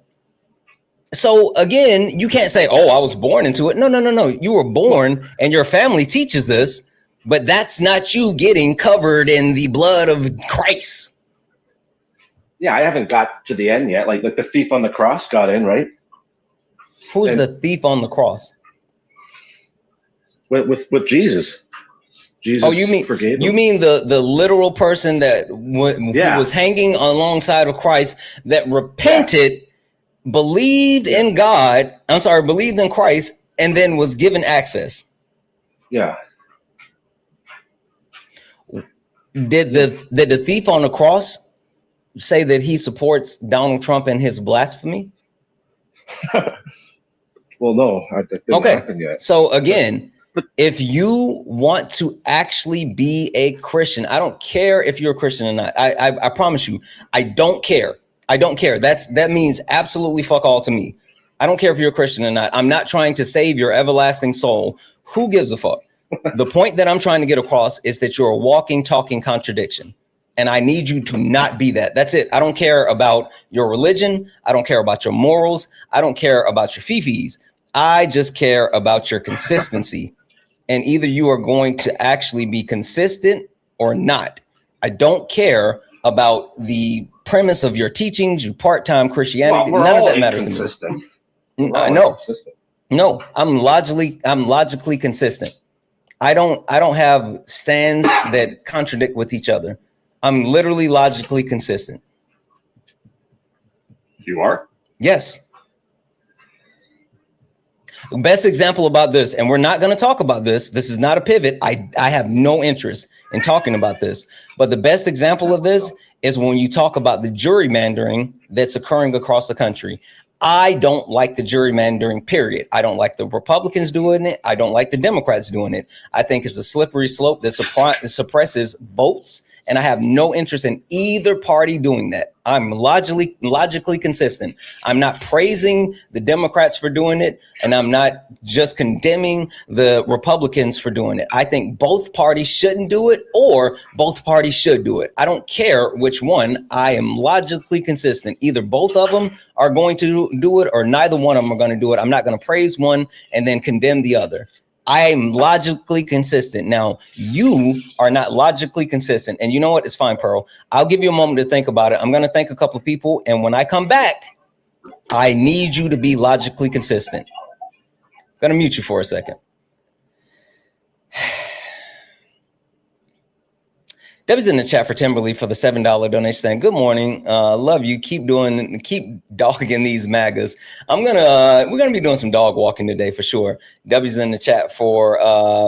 So again, you can't say, oh, I was born into it. No. You were born and your family teaches this, but that's not you getting covered in the blood of Christ. Yeah, I haven't got to the end yet. Like the thief on the cross got in, right? Who's the thief on the cross? With Jesus. Jesus forgave him. You mean the literal person that who was hanging alongside of Christ, that repented, believed in God, believed in Christ, and then was given access. Yeah. Did the thief on the cross say that he supports Donald Trump and his blasphemy? Well, no, that didn't happen yet. So again, if you want to actually be a Christian, I don't care if you're a Christian or not. I promise you, I don't care. I don't care. That means absolutely fuck all to me. I don't care if you're a Christian or not. I'm not trying to save your everlasting soul. Who gives a fuck? The point that I'm trying to get across is that you're a walking, talking contradiction. And I need you to not be that. That's it. I don't care about your religion. I don't care about your morals. I don't care about your fifis. I just care about your consistency. And either you are going to actually be consistent or not. I don't care about the premise of your teachings, your part-time Christianity. None of that matters to me. No, I'm logically consistent. I don't have stands that contradict with each other. I'm literally logically consistent. You are? Yes. Best example about this, and we're not going to talk about this. This is not a pivot. I have no interest in talking about this. But the best example of this is when you talk about the gerrymandering that's occurring across the country. I don't like the gerrymandering, period. I don't like the Republicans doing it. I don't like the Democrats doing it. I think it's a slippery slope that suppresses votes. And I have no interest in either party doing that. I'm logically consistent. I'm not praising the Democrats for doing it, and I'm not just condemning the Republicans for doing it. I think both parties shouldn't do it, or both parties should do it. I don't care which one. I am logically consistent. Either both of them are going to do it, or neither one of them are going to do it. I'm not going to praise one and then condemn the other. I am logically consistent. Now, you are not logically consistent. And you know what? It's fine, Pearl. I'll give you a moment to think about it. I'm going to thank a couple of people. And when I come back, I need you to be logically consistent. I'm going to mute you for a second. Debbie's in the chat for Timberly for the $7 donation saying, good morning. Love you. Keep dogging these MAGAs. We're going to be doing some dog walking today for sure. Debbie's in the chat for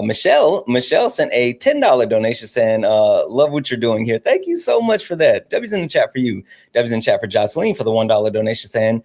Michelle. Michelle sent a $10 donation saying, love what you're doing here. Thank you so much for that. Debbie's in the chat for you. Debbie's in the chat for Jocelyn for the $1 donation saying,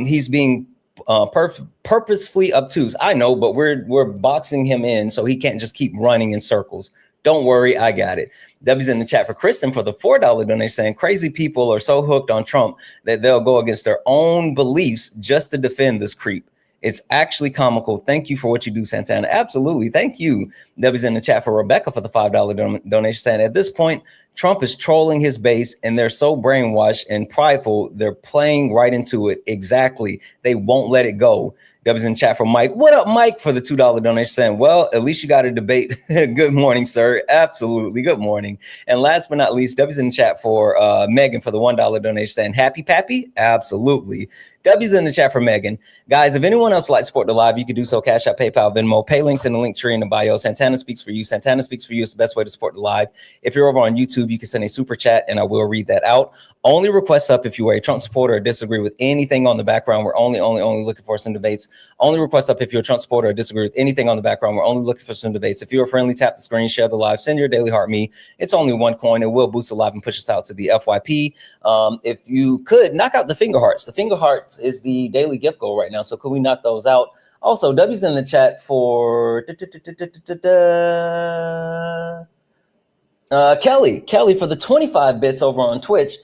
he's being purposefully obtuse. I know, but we're boxing him in so he can't just keep running in circles. Don't worry, I got it. Debbie's in the chat for Kristen for the $4 donation saying crazy people are so hooked on Trump that they'll go against their own beliefs just to defend this creep. It's actually comical. Thank you for what you do, Santana. Absolutely. Thank you. Debbie's in the chat for Rebecca for the $5 donation saying at this point, Trump is trolling his base and they're so brainwashed and prideful. They're playing right into it. Exactly. They won't let it go. Debbie's in chat for Mike. What up, Mike, for the $2 donation saying, well, at least you got a debate. Good morning, sir. Absolutely. Good morning. And last but not least, Debbie's in chat for Megan for the $1 donation saying, happy pappy? Absolutely. Debbie's in the chat for Megan. Guys, if anyone else would like to support the live, you can do so. Cash App, PayPal, Venmo, pay links in the link tree in the bio. Santana speaks for you. Santana speaks for you. It's the best way to support the live. If you're over on YouTube, you can send a super chat and I will read that out. Only requests up if you are a Trump supporter or disagree with anything on the background. We're only looking for some debates. Only requests up if you're a Trump supporter or disagree with anything on the background. We're only looking for some debates. If you're friendly, tap the screen, share the live, send your daily heart me. It's only one coin. It will boost the live and push us out to the FYP. If you could knock out the finger hearts. The finger hearts is the daily gift goal right now. So could we knock those out? Also, W's in the chat for Kelly for the 25 bits over on Twitch.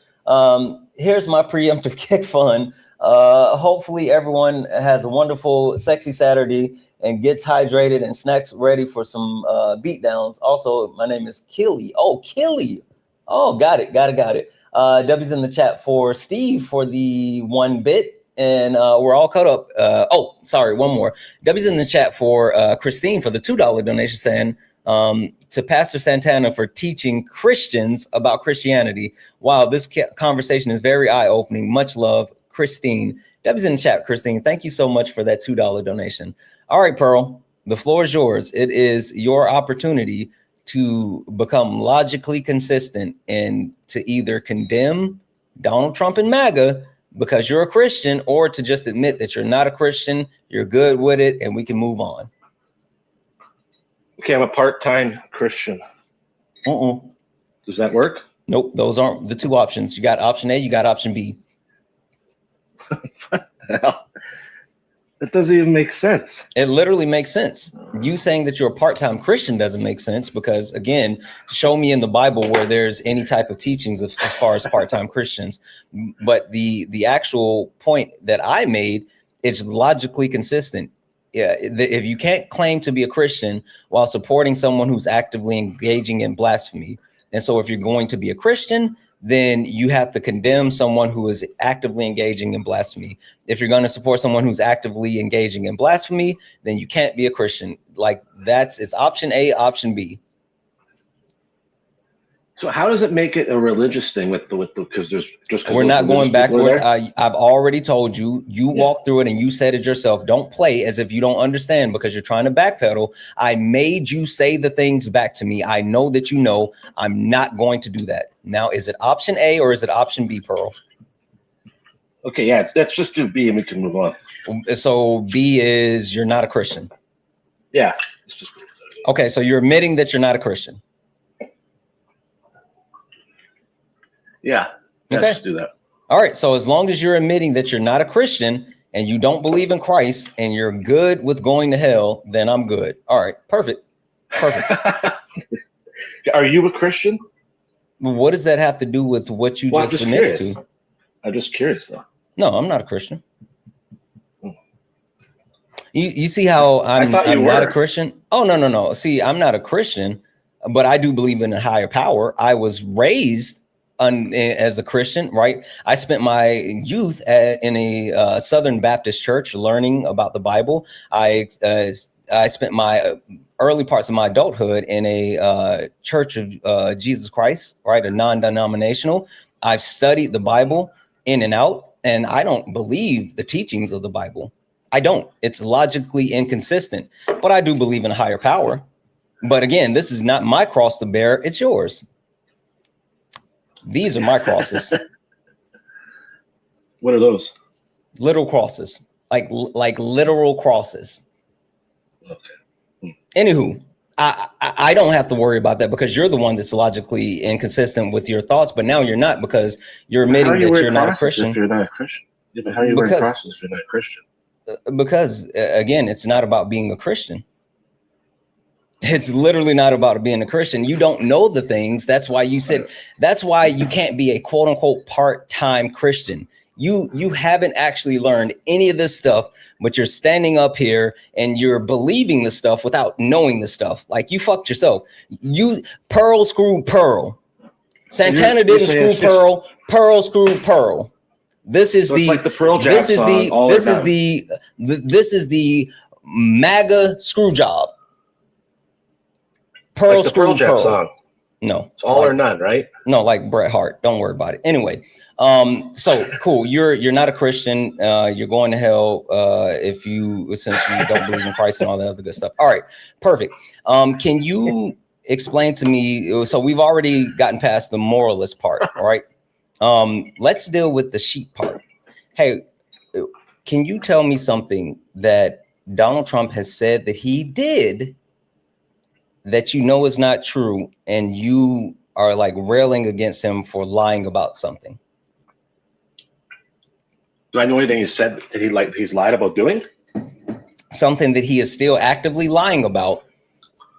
Here's my preemptive kick fund. Hopefully everyone has a wonderful, sexy Saturday and gets hydrated and snacks ready for some beatdowns. Also, my name is Killy. Oh, Killy. Oh, got it. W's in the chat for Steve for the 1 bit. And we're all caught up. Oh, sorry, one more. W's in the chat for Christine for the $2 donation saying, to Pastor Santana for teaching Christians about Christianity. Wow, this conversation is very eye-opening. Much love, Christine. Debbie's in the chat, Christine. Thank you so much for that $2 donation. All right, Pearl, the floor is yours. It is your opportunity to become logically consistent and to either condemn Donald Trump and MAGA because you're a Christian, or to just admit that you're not a Christian, you're good with it, and we can move on. Okay, I'm a part-time Christian. Does that work? Nope, those aren't the two options. You got option A, you got option B. Hell, that doesn't even make sense. It literally makes sense. You saying that you're a part-time Christian doesn't make sense because, again, show me in the Bible where there's any type of teachings as far as part-time Christians. But the actual point that I made is logically consistent. Yeah, if you can't claim to be a Christian while supporting someone who's actively engaging in blasphemy, and so if you're going to be a Christian, then you have to condemn someone who is actively engaging in blasphemy. If you're going to support someone who's actively engaging in blasphemy, then you can't be a Christian. Like it's option A, option B. So how does it make it a religious thing because there's just we're not going backwards. I've already told you. You walked through it and you said it yourself. Don't play as if you don't understand because you're trying to backpedal. I made you say the things back to me. I know that you know. I'm not going to do that. Now, is it option A or is it option B, Pearl? Okay, yeah, let's just do B and we can move on. So B is you're not a Christian. Yeah. Okay, so you're admitting that you're not a Christian. Yeah, let's do that. All right, so as long as you're admitting that you're not a Christian and you don't believe in Christ and you're good with going to hell, then I'm good. All right, perfect. Are you a Christian? What does that have to do with what you just admitted to? I'm just curious, though. No, I'm not a Christian. You see how I'm not a Christian? Oh, no. See, I'm not a Christian, but I do believe in a higher power. I was raised as a Christian, right? I spent my youth in a Southern Baptist church learning about the Bible. I spent my early parts of my adulthood in a Church of Jesus Christ, right? A non-denominational. I've studied the Bible in and out, and I don't believe the teachings of the Bible. I don't. It's logically inconsistent, but I do believe in a higher power. But again, this is not my cross to bear. It's yours. These are my crosses. What are those? Literal crosses, like literal crosses. Okay. Anywho, I don't have to worry about that because you're the one that's logically inconsistent with your thoughts, but now you're not because you're admitting that you're not a Christian. If you're not a Christian. Yeah, but how are you wearing crosses if you're not a Christian? Because again, it's not about being a Christian. It's literally not about being a Christian. You don't know the things. That's why you said, that's why you can't be a quote unquote part-time Christian. You haven't actually learned any of this stuff, but you're standing up here and you're believing the stuff without knowing the stuff. Like you fucked yourself. You Pearl screwed Pearl. Santana didn't screw Pearl. Pearl screwed Pearl. This is the Pearl Jam song. This is the MAGA screw job. Pearl like the Pearl Jam song. No, it's all or none, right? No, like Bret Hart. Don't worry about it. Anyway, so cool. You're not a Christian. You're going to hell if you essentially don't believe in Christ and all that other good stuff. All right, perfect. Can you explain to me? So we've already gotten past the moralist part. All right. Let's deal with the sheep part. Hey, can you tell me something that Donald Trump has said that he did that you know is not true, and you are like railing against him for lying about something? Do I know anything he said that he's lied about doing? Something that he is still actively lying about,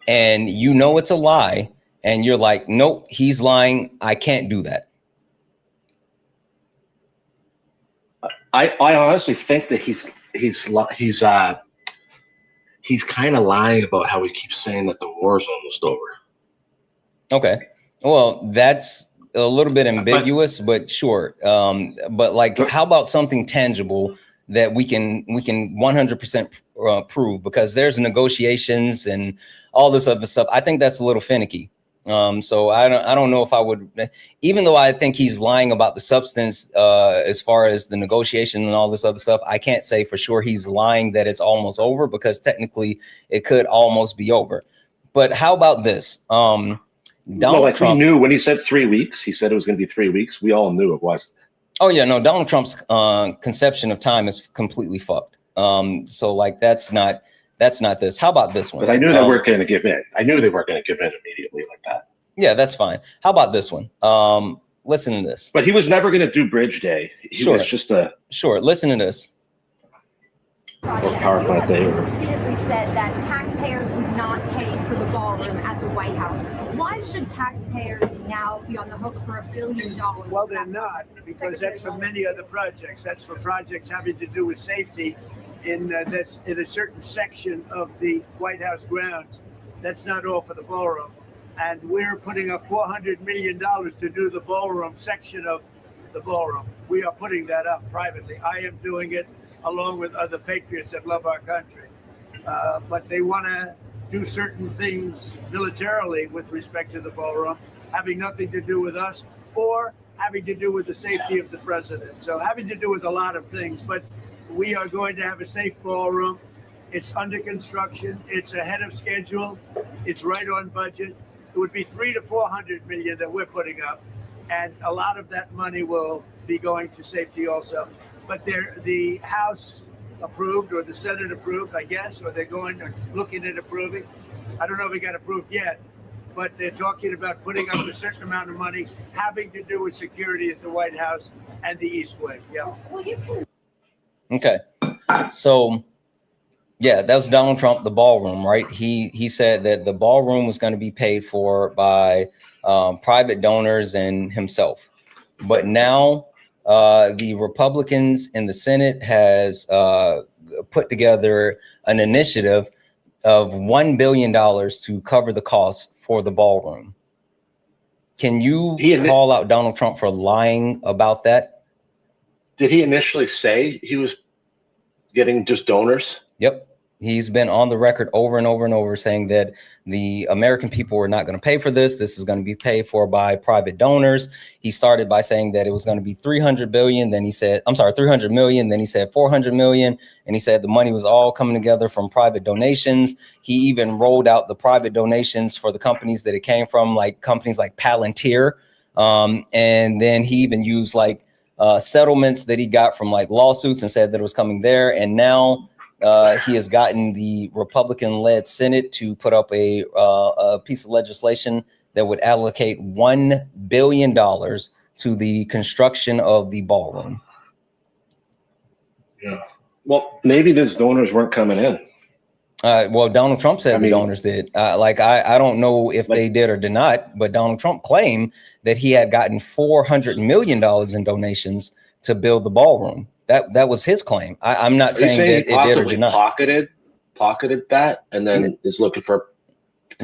and you know it's a lie, and you're like, nope, he's lying. I can't do that. I honestly think that he's kind of lying about how he keeps saying that the war is almost over. Okay. Well, that's a little bit ambiguous, but sure. But like, how about something tangible that we can 100% prove? Because there's negotiations and all this other stuff. I think that's a little finicky. So I don't know if I would, even though I think he's lying about the substance as far as the negotiation and all this other stuff, I can't say for sure he's lying that it's almost over, because technically it could almost be over. But how about this? Donald Trump, we knew when he said 3 weeks, he said it was going to be 3 weeks. We all knew it wasn't. Oh yeah, no, Donald Trump's conception of time is completely fucked. So like, that's not this. How about this one? Because I knew they weren't going to give in. I knew they weren't going to give in immediately like that. Yeah, that's fine. How about this one? Listen to this. But he was never going to do Bridge Day. He was just a Listen to this. Power plant day. Repeatedly said that taxpayers would not pay for the ballroom at the White House. Why should taxpayers now be on the hook for $1 billion? Well, they're not, because that's for many other projects. That's for projects having to do with safety in a certain section of the White House grounds. That's not all for the ballroom. And we're putting up $400 million to do the ballroom section of the ballroom. We are putting that up privately. I am doing it along with other patriots that love our country. But they want to do certain things militarily with respect to the ballroom, having nothing to do with us or having to do with the safety of the president. So having to do with a lot of things, but we are going to have a safe ballroom. It's under construction. It's ahead of schedule. It's right on budget. It would be $300 to $400 million that we're putting up. And a lot of that money will be going to safety also. But the House approved, or the Senate approved, I guess, or they're looking at approving. I don't know if it got approved yet, but they're talking about putting up a certain amount of money having to do with security at the White House and the East Wing. Yeah. Okay. So, yeah, that was Donald Trump, the ballroom, right? He said that the ballroom was going to be paid for by private donors and himself. But now the Republicans in the Senate has put together an initiative of $1 billion to cover the costs for the ballroom. Can you call out Donald Trump for lying about that? Did he initially say he was getting just donors? Yep. He's been on the record over and over and over saying that the American people are not going to pay for this. This is going to be paid for by private donors. He started by saying that it was going to be 300 billion. Then he said, 300 million. Then he said 400 million. And he said the money was all coming together from private donations. He even rolled out the private donations for the companies that it came from, like companies like Palantir. And then he even used like settlements that he got from like lawsuits and said that it was coming there. And now he has gotten the Republican-led Senate to put up a piece of legislation that would allocate $1 billion to the construction of the ballroom. Yeah. Well, maybe those donors weren't coming in. Well, Donald Trump said the donors did. I don't know if they did or did not, but Donald Trump claimed that he had gotten $400 million in donations to build the ballroom. That was his claim. I'm not saying that it did or did not. Pocketed that and then is looking for.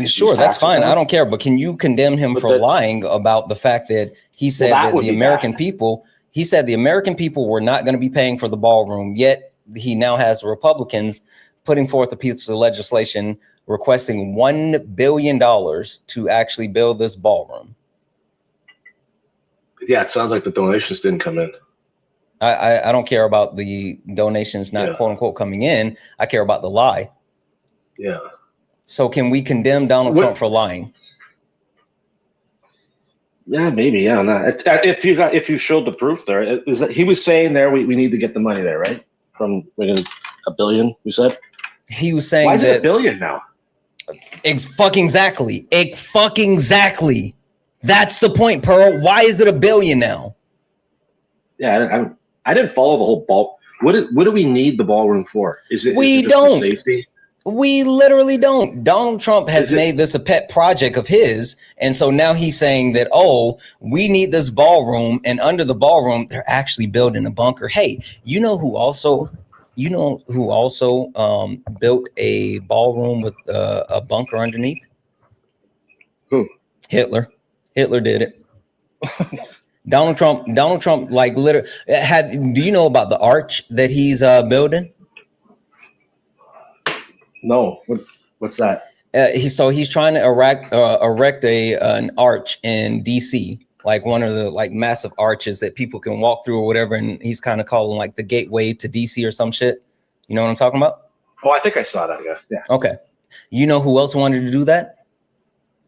Sure, that's fine. I don't care. But can you condemn him for lying about the fact that he said that the American people, he said the American people were not going to be paying for the ballroom, yet he now has Republicans putting forth a piece of legislation requesting $1 billion to actually build this ballroom. Yeah, it sounds like the donations didn't come in. I don't care about the donations not quote unquote coming in. I care about the lie. Yeah. So can we condemn Donald Trump for lying? Yeah, maybe. Yeah. No. If you showed the proof there, is that he was saying there we need to get the money there, right? From $1 billion, you said? He was saying why is that it $1 billion now? Exactly. That's the point, Pearl. Why is it $1 billion now? Yeah, I didn't follow the whole ball. What do we need the ballroom for? Is it we just don't for safety? We literally don't. Donald Trump has made this a pet project of his, and so now he's saying that, oh, we need this ballroom, and under the ballroom they're actually building a bunker. Hey, you know who also built a ballroom with a bunker underneath? Who? Hitler did it. Donald Trump, like literally do you know about the arch that he's building? No. What's that? He's trying to erect an arch in DC, like one of the like massive arches that people can walk through or whatever, and he's kind of calling like the gateway to DC or some shit. You know what I'm talking about? Oh, I think I saw that. Yeah. Okay. You know who else wanted to do that?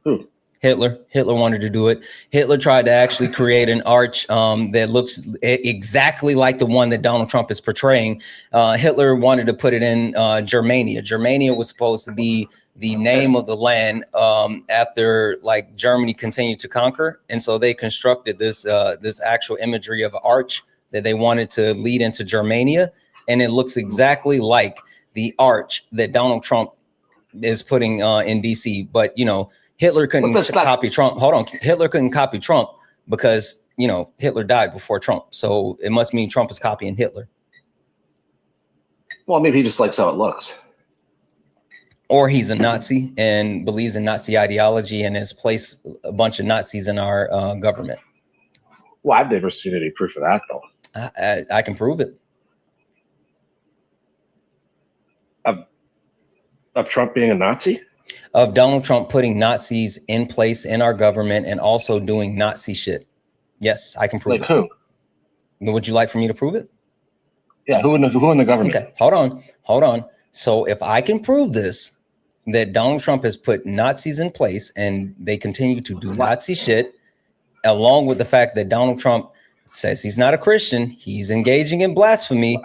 Who? Hitler wanted to do it. Hitler tried to actually create an arch that looks exactly like the one that Donald Trump is portraying. Hitler wanted to put it in Germania. Germania was supposed to be the name of the land after like Germany continued to conquer, and so they constructed this this actual imagery of an arch that they wanted to lead into Germania, and it looks exactly like the arch that Donald Trump is putting in DC. But you know, Hitler couldn't copy Trump. Hold on, Hitler couldn't copy Trump because you know Hitler died before Trump, so it must mean Trump is copying Hitler. Well, maybe he just likes how it looks. Or he's a Nazi and believes in Nazi ideology and has placed a bunch of Nazis in our government. Well, I've never seen any proof of that, though. I can prove it. Of Trump being a Nazi? Of Donald Trump putting Nazis in place in our government and also doing Nazi shit. Yes, I can prove it. Like who? Would you like for me to prove it? Yeah, who in the government? Okay, hold on. So if I can prove this, that Donald Trump has put Nazis in place and they continue to do Nazi shit, along with the fact that Donald Trump says he's not a Christian, he's engaging in blasphemy.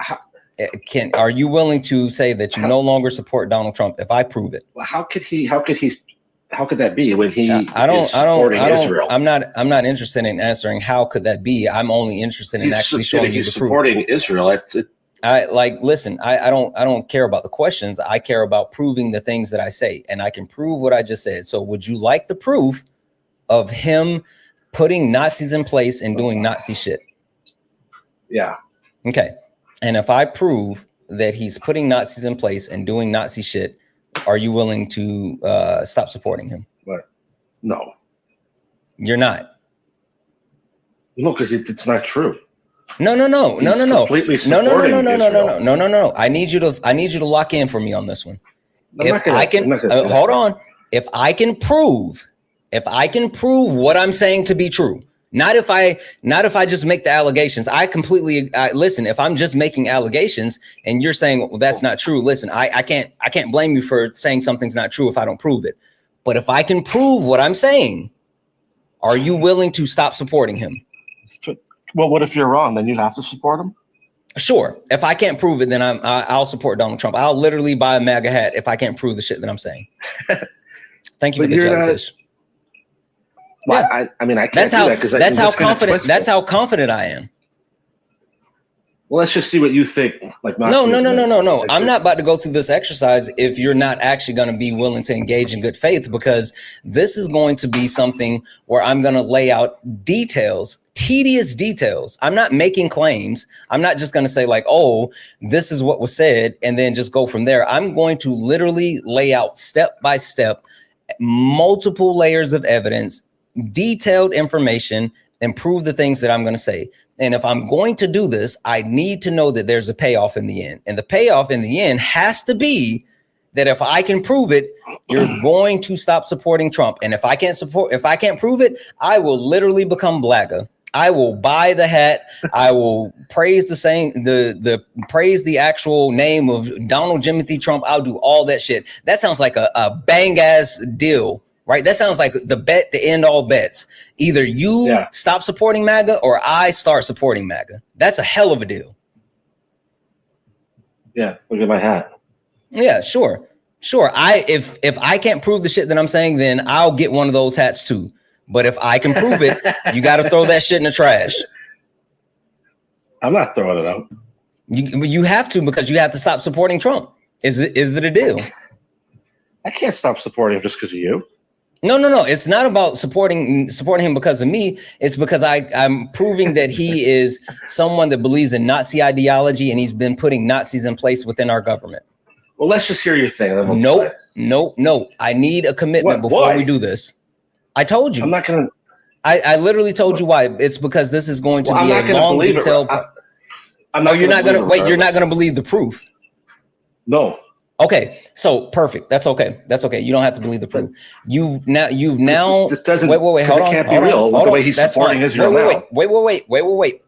Are you willing to say that you no longer support Donald Trump if I prove it? Well, how could that be when he is supporting Israel? I'm not interested in answering how could that be. I'm only interested in actually showing you the proof. Supporting Israel. Listen, I don't care about the questions. I care about proving the things that I say, and I can prove what I just said. So would you like the proof of him putting Nazis in place and doing Nazi shit? Yeah. Okay. And if I prove that he's putting Nazis in place and doing Nazi shit, are you willing to stop supporting him? What? No. You're not. No, because it's not true. No. I need you to lock in for me on this one. Hold on. If I can prove what I'm saying to be true, not if I just make the allegations. I listen. If I'm just making allegations and you're saying, well, that's not true. Listen, I can't blame you for saying something's not true if I don't prove it. But if I can prove what I'm saying, are you willing to stop supporting him? Well, what if you're wrong? Then you have to support him? Sure. If I can't prove it, then I'll support Donald Trump. I'll literally buy a MAGA hat if I can't prove the shit that I'm saying. Thank you for the jellyfish. Well, yeah. I mean, I can't do that because that's how confident I am. Well, let's just see what you think. Like, no. I'm not about to go through this exercise if you're not actually going to be willing to engage in good faith, because this is going to be something where I'm going to lay out details, tedious details. I'm not making claims. I'm not just going to say like, oh, this is what was said, and then just go from there. I'm going to literally lay out step by step, multiple layers of evidence, detailed information, and prove the things that I'm going to say. And if I'm going to do this, I need to know that there's a payoff in the end. And the payoff in the end has to be that if I can prove it, you're going to stop supporting Trump. And if I can't prove it, I will literally become blagger. I will buy the hat. I will praise praise the actual name of Donald Jimothy Trump. I'll do all that shit. That sounds like a bang ass deal. Right? That sounds like the bet to end all bets. Either you stop supporting MAGA or I start supporting MAGA. That's a hell of a deal. Yeah, look at my hat. Yeah, sure. If I can't prove the shit that I'm saying, then I'll get one of those hats too. But if I can prove it, you got to throw that shit in the trash. I'm not throwing it out. You have to, because you have to stop supporting Trump. Is it a deal? I can't stop supporting him just because of you. No. It's not about supporting him because of me. It's because I'm proving that he is someone that believes in Nazi ideology and he's been putting Nazis in place within our government. Well, let's just hear your thing. Nope. I need a commitment before we do this. I told you. I'm not going to. I literally told you why. It's because this is going to be a long, detailed. You're not going to wait. You're not going to believe the proof. No. Okay, so perfect. That's okay. You don't have to believe the proof. You've now. Wait. Hold on. It can't be real the way he's supporting Israel now. Wait.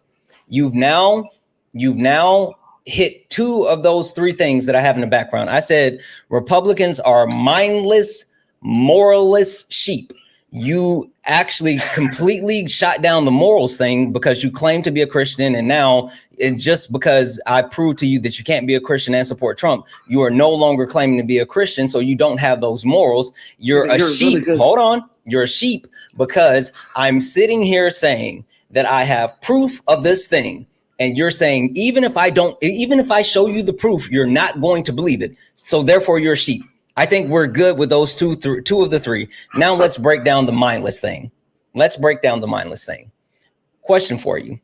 You've now hit two of those three things that I have in the background. I said Republicans are mindless, moralless sheep. you actually completely shot down the morals thing because you claim to be a Christian, and now just because I proved to you that you can't be a Christian and support Trump, you are no longer claiming to be a Christian, so you don't have those morals. You're a sheep. Really hold on, you're a sheep because I'm sitting here saying that I have proof of this thing, and you're saying even if I show you the proof, you're not going to believe it. So therefore, you're a sheep. I think we're good with those two of the three. Now let's break down the mindless thing. Question for you.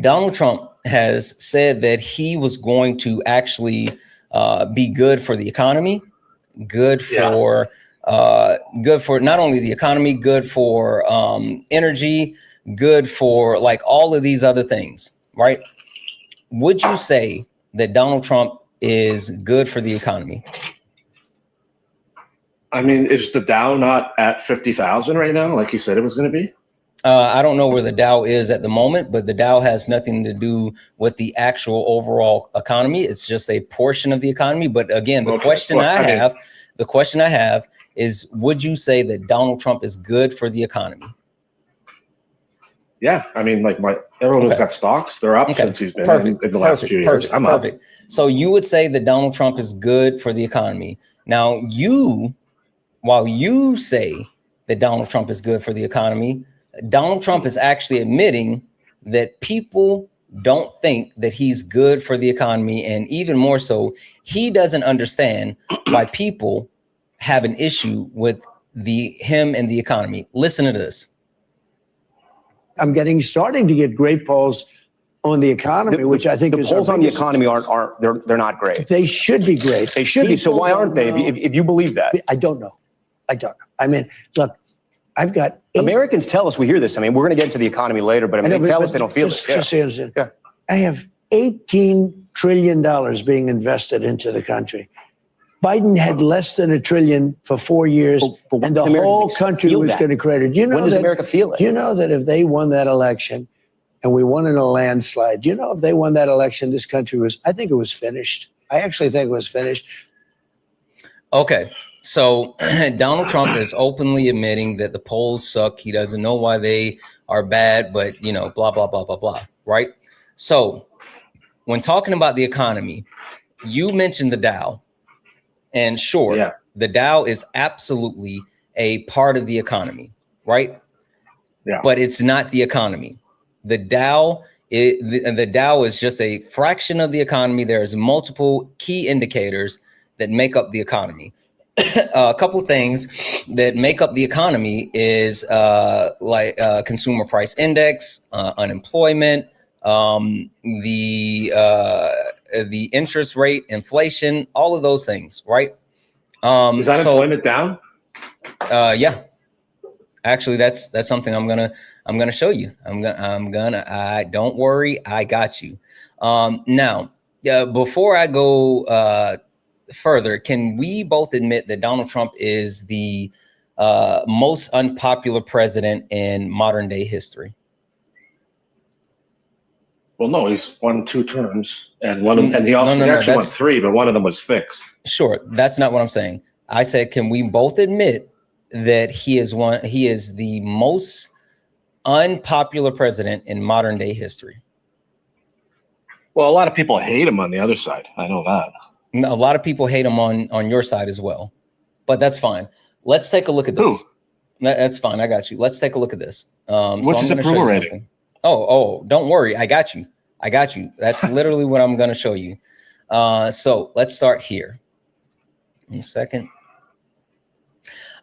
Donald Trump has said that he was going to actually be good for the economy, good for not only the economy, good for energy, good for like all of these other things, right? Would you say that Donald Trump is good for the economy? I mean, is the Dow not at 50,000 right now, like you said it was going to be? I don't know where the Dow is at the moment, but the Dow has nothing to do with the actual overall economy. It's just a portion of the economy. But again, the question I have is, would you say that Donald Trump is good for the economy? Yeah, I mean, like everyone who's got stocks, they're up since he's been in the last few years. I'm up. So you would say that Donald Trump is good for the economy. Now, while you say that Donald Trump is good for the economy, Donald Trump is actually admitting that people don't think that he's good for the economy. And even more so, he doesn't understand why people have an issue with him and the economy. Listen to this. I'm starting to get great polls on the economy, which I think the polls on the economy they're not great. They should be great. They should be. So why aren't they? If you believe that, I don't know. I mean, look, I've got Americans tell us, we hear this. I mean, we're going to get into the economy later, but they tell us they don't feel it. Just so you understand. Yeah. I have $18 trillion being invested into the country. Biden had less than $1 trillion for 4 years, and the whole country was going to credit. When does America feel it? Do you know that if they won that election, and we won in a landslide, do you know if they won that election, this country I think it was finished. I actually think it was finished. Okay. So Donald Trump is openly admitting that the polls suck. He doesn't know why they are bad, but blah, blah, blah, blah, blah. Right. So when talking about the economy, you mentioned the Dow, and sure, the Dow is absolutely a part of the economy. Right. Yeah. But it's not the economy. The Dow is just a fraction of the economy. There's multiple key indicators that make up the economy. A couple of things that make up the economy is consumer price index, unemployment, the interest rate, inflation, all of those things, right? Is unemployment down? Yeah. Actually, that's something I'm gonna show you. Don't worry, I got you. Now, before I go further, can we both admit that Donald Trump is the most unpopular president in modern day history? Well, no, he's won 2 terms, and he actually won 3, but one of them was fixed. Sure, that's not what I'm saying. I said, can we both admit that he is the most unpopular president in modern day history? Well, a lot of people hate him on the other side. I know that. A lot of people hate him on your side as well, but that's fine. Let's take a look at this. That's fine. I got you. Let's take a look at this. What's his approval rating? Oh, don't worry. I got you. That's literally what I'm going to show you. So let's start here in a second.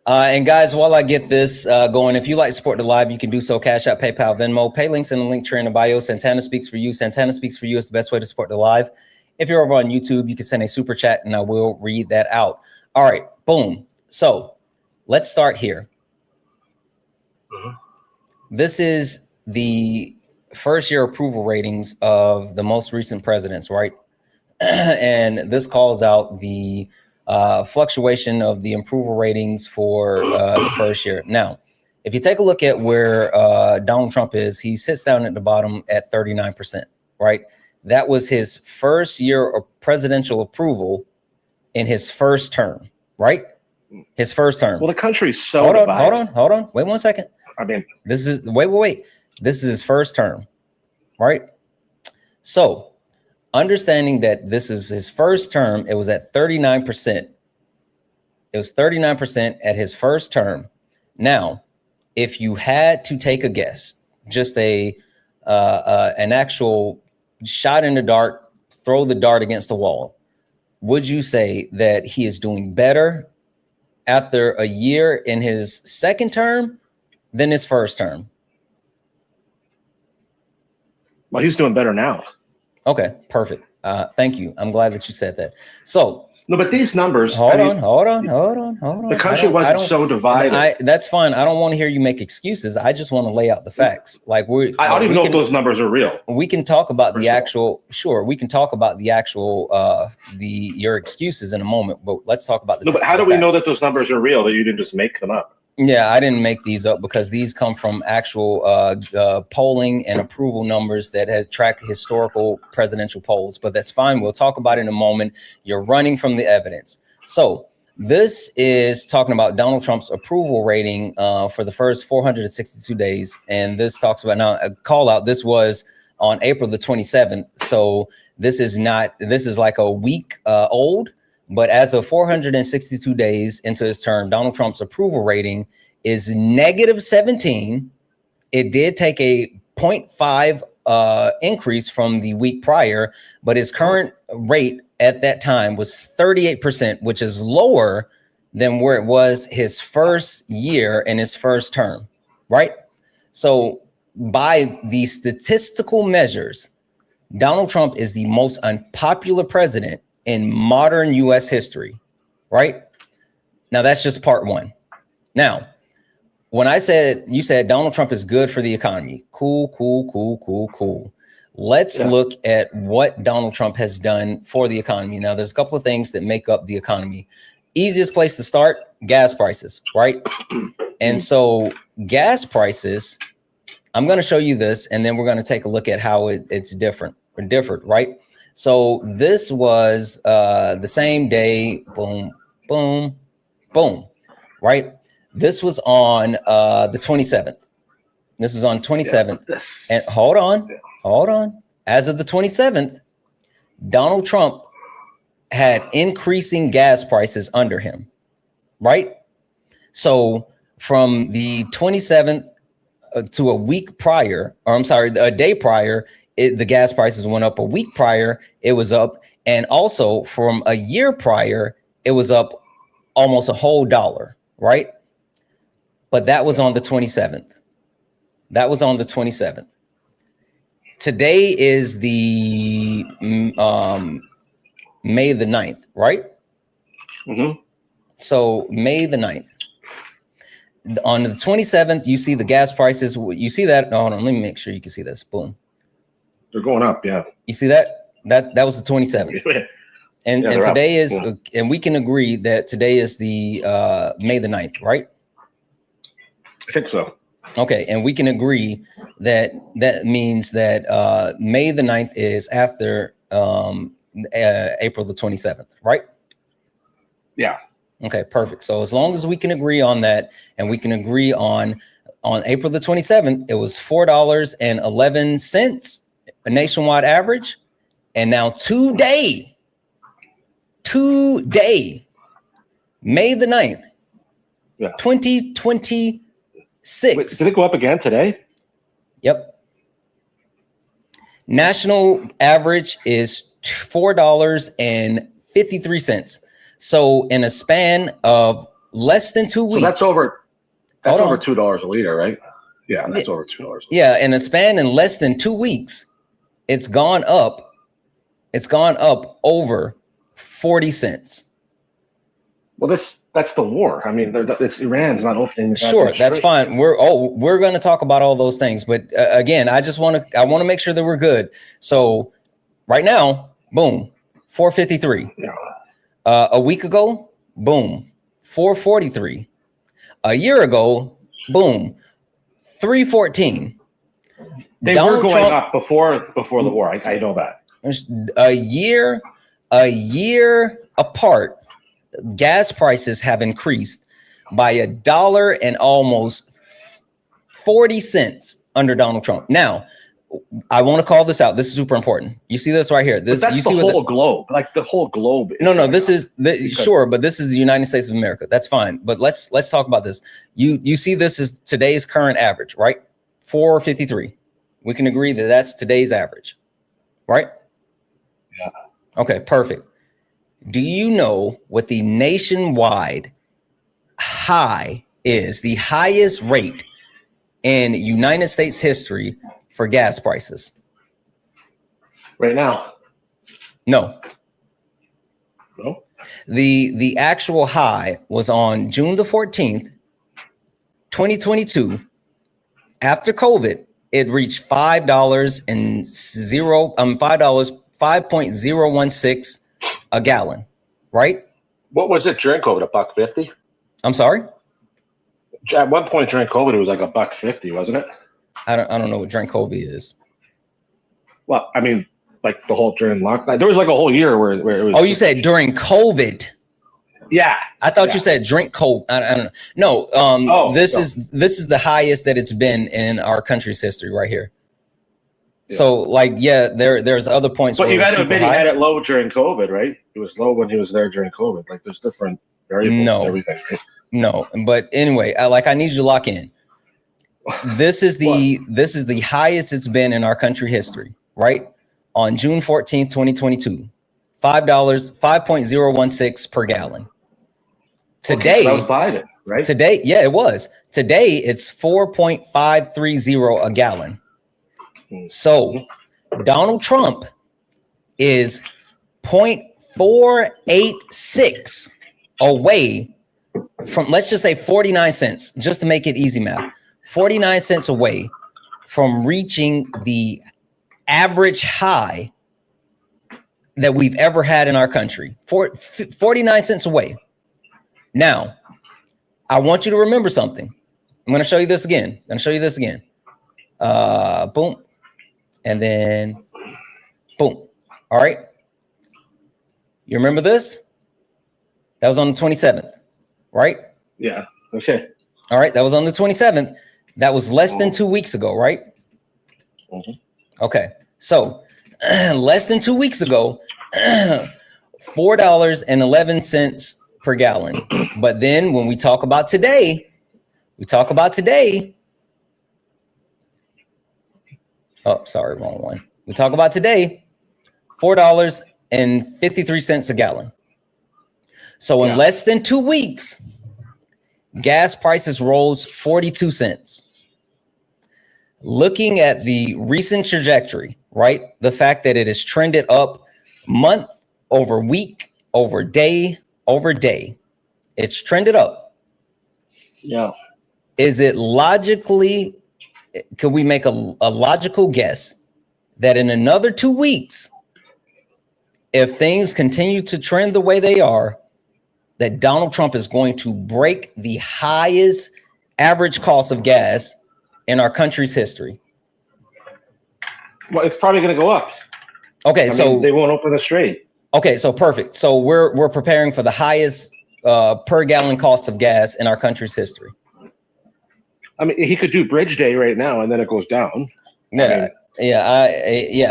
And guys, while I get this going, if you like to support the live, you can do so. Cash App, PayPal, Venmo, pay links in the link tree in the bio. Santana speaks for you. Santana speaks for you is the best way to support the live. If you're over on YouTube, you can send a super chat and I will read that out. All right, boom. So let's start here. This is the first year approval ratings of the most recent presidents, right? And this calls out the fluctuation of the approval ratings for the first year. Now, if you take a look at where Donald Trump is, he sits down at the bottom at 39%, right? That was his first year of presidential approval in his first term, right? His first term. Well, the country's so hold divided. on. Wait 1 second. I mean, this is wait. This is his first term, right? So, understanding that this is his first term, it was at 39%. It was 39% at his first term. Now, if you had to take a guess, just an actual shot in the dark, throw the dart against the wall, would you say that he is doing better after a year in his second term than his first term? Well, he's doing better now. Okay, perfect. Thank you. I'm glad that you said that. So, no, but these numbers. Hold on. The country wasn't so divided. That's fine. I don't want to hear you make excuses. I just want to lay out the facts. Like I don't even know if those numbers are real. We can talk about the actual. Sure, we can talk about the actual your excuses in a moment. But let's talk about the. No, but how do we know that those numbers are real? That you didn't just make them up? Yeah, I didn't make these up because these come from actual polling and approval numbers that have tracked historical presidential polls. But that's fine. We'll talk about it in a moment. You're running from the evidence. So this is talking about Donald Trump's approval rating for the first 462 days. And this talks about now a call out. This was on April the 27th. So this is like a week old. But as of 462 days into his term, Donald Trump's approval rating is -17. It did take a 0.5 increase from the week prior, but his current rate at that time was 38%, which is lower than where it was his first year in his first term, right? So by the statistical measures, Donald Trump is the most unpopular president in modern US history, right? Now that's just part one. Now, when you said Donald Trump is good for the economy. Cool. Let's look at what Donald Trump has done for the economy. Now, there's a couple of things that make up the economy. Easiest place to start, gas prices, right? And so gas prices, I'm going to show you this, and then we're going to take a look at how it's different, right? So this was the same day, boom, right? This was on the 27th. This is on 27th. And hold on. As of the 27th, Donald Trump had increasing gas prices under him, right? So from the 27th to a week prior, or I'm sorry, a day prior, the gas prices went up. A week prior, it was up. And also from a year prior, it was up almost a whole $1, right? But that was on the 27th. Today is the May the 9th, right? Mm-hmm. So May the 9th. On the 27th, you see the gas prices. You see that? Hold on, let me make sure you can see this. Boom. They're going up, yeah. You see that? That was the 27th. And today is, and we can agree that today is the May the 9th, right? I think so. Okay, and we can agree that that means that May the 9th is after April the 27th, right? Yeah. Okay, perfect. So as long as we can agree on that, and we can agree on April the 27th, it was $4.11, a nationwide average. And now today, May the 9th, 2026. Wait, did it go up again today? Yep. National average is $4.53. So in a span of less than 2 weeks. So that's over $2 a liter, right? Yeah, that's over $2. Yeah, in a span in less than 2 weeks, it's gone up. It's gone up over 40 cents. Well, that's the war. I mean, it's Iran's not opening. Sure, that's fine. We're going to talk about all those things, but again, I want to make sure that we're good. So right now, boom, 453. Yeah. A week ago, boom, 443. A year ago, boom, 314. They were going up before the war. I know that. A year apart, gas prices have increased by $1 and almost 40 cents under Donald Trump. Now, I want to call this out. This is super important. You see this right here. This, but that's you see the whole globe, like the whole globe. No, this is sure, but this is the United States of America. That's fine. But let's talk about this. You see this is today's current average, right? 453. We can agree that that's today's average, right? Yeah. Okay, perfect. Do you know what the nationwide high is? The highest rate in United States history for gas prices right now? No. No. The actual high was on June the 14th, 2022. After COVID, it reached $5.016 a gallon, right? What was it during COVID? $1.50? I'm sorry? At one point during COVID, it was like $1.50, wasn't it? I don't know what during COVID is. Well, I mean, like the whole during lockdown. There was like a whole year where it was. Oh, you said during COVID. Yeah. I thought you said drink cold. I don't know. No, this is the highest that it's been in our country's history right here. Yeah. So like, there's other points. But you got to admit he had it low during COVID, right? It was low when he was there during COVID. Like there's different variables and everything. Right? No, but anyway, I need you to lock in. This is the highest it's been in our country history, right? On June 14th, 2022, $5.016 per gallon. Today, that was Biden, right? Today, yeah, it was. Today, it's 4.530 a gallon. So Donald Trump is 0.486 away from, let's just say 49 cents, just to make it easy math, 49 cents away from reaching the average high that we've ever had in our country. 49 cents away. Now, I want you to remember something. I'm going to show you this again. Boom. And then boom. All right. You remember this? That was on the 27th, right? Yeah. Okay. All right. That was on the 27th. That was less than 2 weeks ago, right? Mm-hmm. Okay. So less than 2 weeks ago, $4.11 per gallon. But then when we talk about today, oh, sorry, wrong one. We talk about today, $4.53 a gallon. So in less than 2 weeks, gas prices rose 42 cents. Looking at the recent trajectory, right? The fact that it has trended up month over week, over day, it's trended up. Yeah. Is it logically, could we make a logical guess that in another 2 weeks, if things continue to trend the way they are, that Donald Trump is going to break the highest average cost of gas in our country's history? Well, it's probably going to go up. Okay, I so mean, they won't open the Strait. Okay, so perfect. So we're preparing for the highest per gallon cost of gas in our country's history. I mean, he could do Bridge Day right now, and then it goes down. Yeah,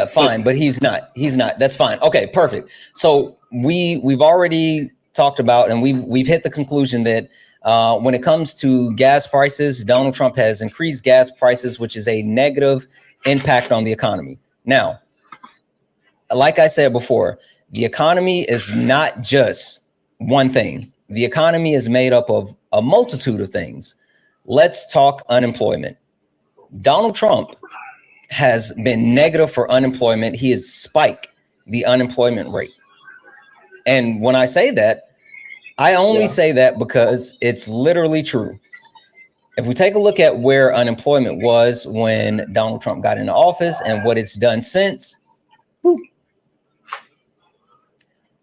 fine, but he's not. That's fine. Okay, perfect. So we've already talked about, and we've hit the conclusion that when it comes to gas prices, Donald Trump has increased gas prices, which is a negative impact on the economy. Now, like I said before, the economy is not just one thing. The economy is made up of a multitude of things. Let's talk unemployment. Donald Trump has been negative for unemployment. He has spiked the unemployment rate. And when I say that, I only say that because it's literally true. If we take a look at where unemployment was when Donald Trump got into office and what it's done since, whew,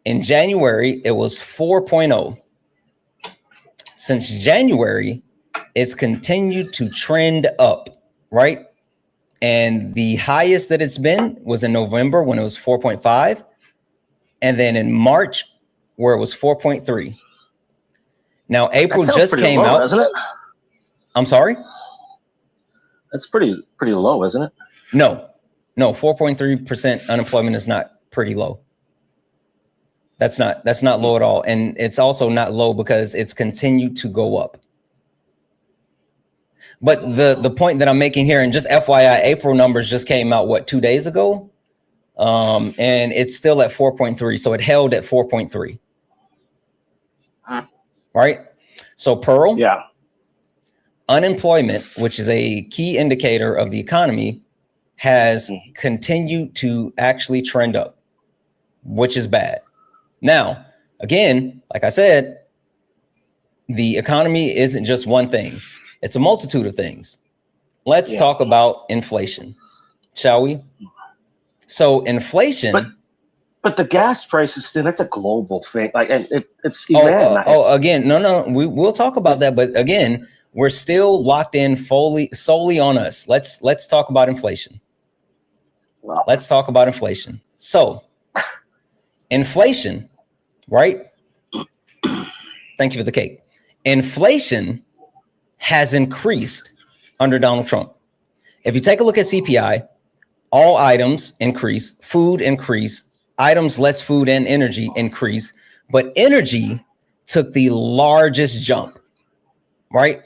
in January, it was 4.0. Since January, it's continued to trend up, right? And the highest that it's been was in November when it was 4.5. And then in March, where it was 4.3. Now, April just came low, out. doesn't it? I'm sorry? That's pretty low, isn't it? No, 4.3% unemployment is not pretty low. That's not low at all. And it's also not low because it's continued to go up. But the point that I'm making here, and just FYI, April numbers just came out, what, 2 days ago? And it's still at 4.3. So it held at 4.3. Right? So Pearl, yeah, unemployment, which is a key indicator of the economy, has continued to actually trend up, which is bad. Now, again, like I said, the economy isn't just one thing. It's a multitude of things. Let's talk about inflation, shall we? So inflation. But the gas prices, that's a global thing. Like, and it's again, no, we'll talk about that. But again, we're still locked in solely on us. Let's talk about inflation. Wow. Let's talk about inflation. So, inflation, right? Thank you for the cake. Inflation has increased under Donald Trump. If you take a look at CPI, all items increase, food increase, items less food and energy increase, but energy took the largest jump, right?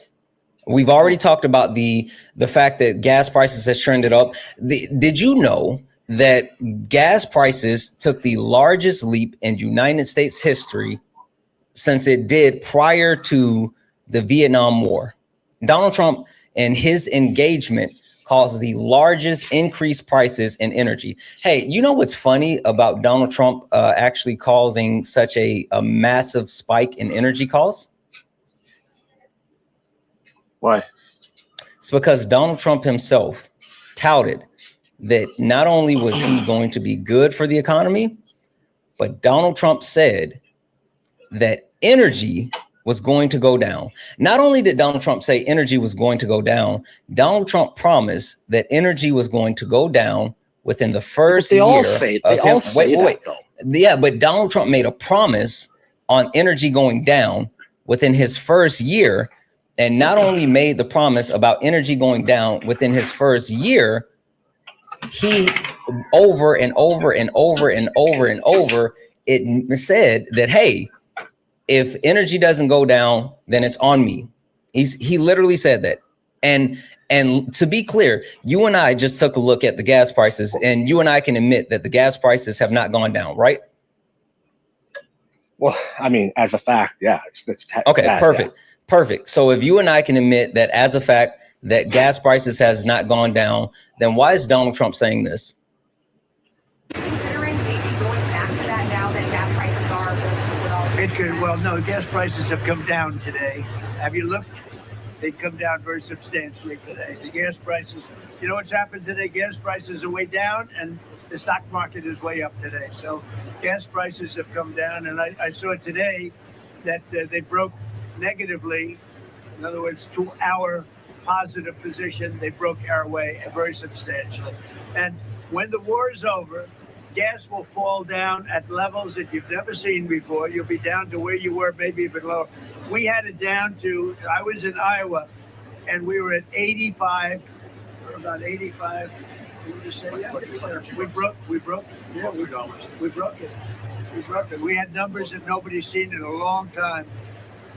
We've already talked about the fact that gas prices has trended up. Did you know that gas prices took the largest leap in United States history since it did prior to the Vietnam War? Donald Trump and his engagement caused the largest increased prices in energy. Hey, you know what's funny about Donald Trump actually causing such a massive spike in energy costs? Why? It's because Donald Trump himself touted that not only was he going to be good for the economy, but Donald Trump said that energy was going to go down. Not only did Donald Trump say energy was going to go down, Donald Trump promised that energy was going to go down within the first year of him. Wait. Yeah, but Donald Trump made a promise on energy going down within his first year, and not only made the promise about energy going down within his first year, he over and over and over and over and over it said that, hey, if energy doesn't go down, then it's on me. He literally said that. And to be clear, you and I just took a look at the gas prices, and you and I can admit that the gas prices have not gone down, right? Well, I mean, as a fact, yeah. It's okay, bad, perfect. Yeah. Perfect. So if you and I can admit that as a fact that gas prices has not gone down, then why is Donald Trump saying this? Considering maybe going back to that now that gas prices are it could, well, no, gas prices have come down today. Have you looked? They've come down very substantially today. The gas prices, you know what's happened today? Gas prices are way down and the stock market is way up today. So gas prices have come down, and I saw today that they broke negatively. In other words, to our positive position, they broke our way very substantially. And when the war is over, gas will fall down at levels that you've never seen before. You'll be down to where you were, maybe even lower. We had it down to, I was in Iowa, and we were at 85, or about 85. What did you say? Yeah, we broke it. We had numbers that nobody's seen in a long time.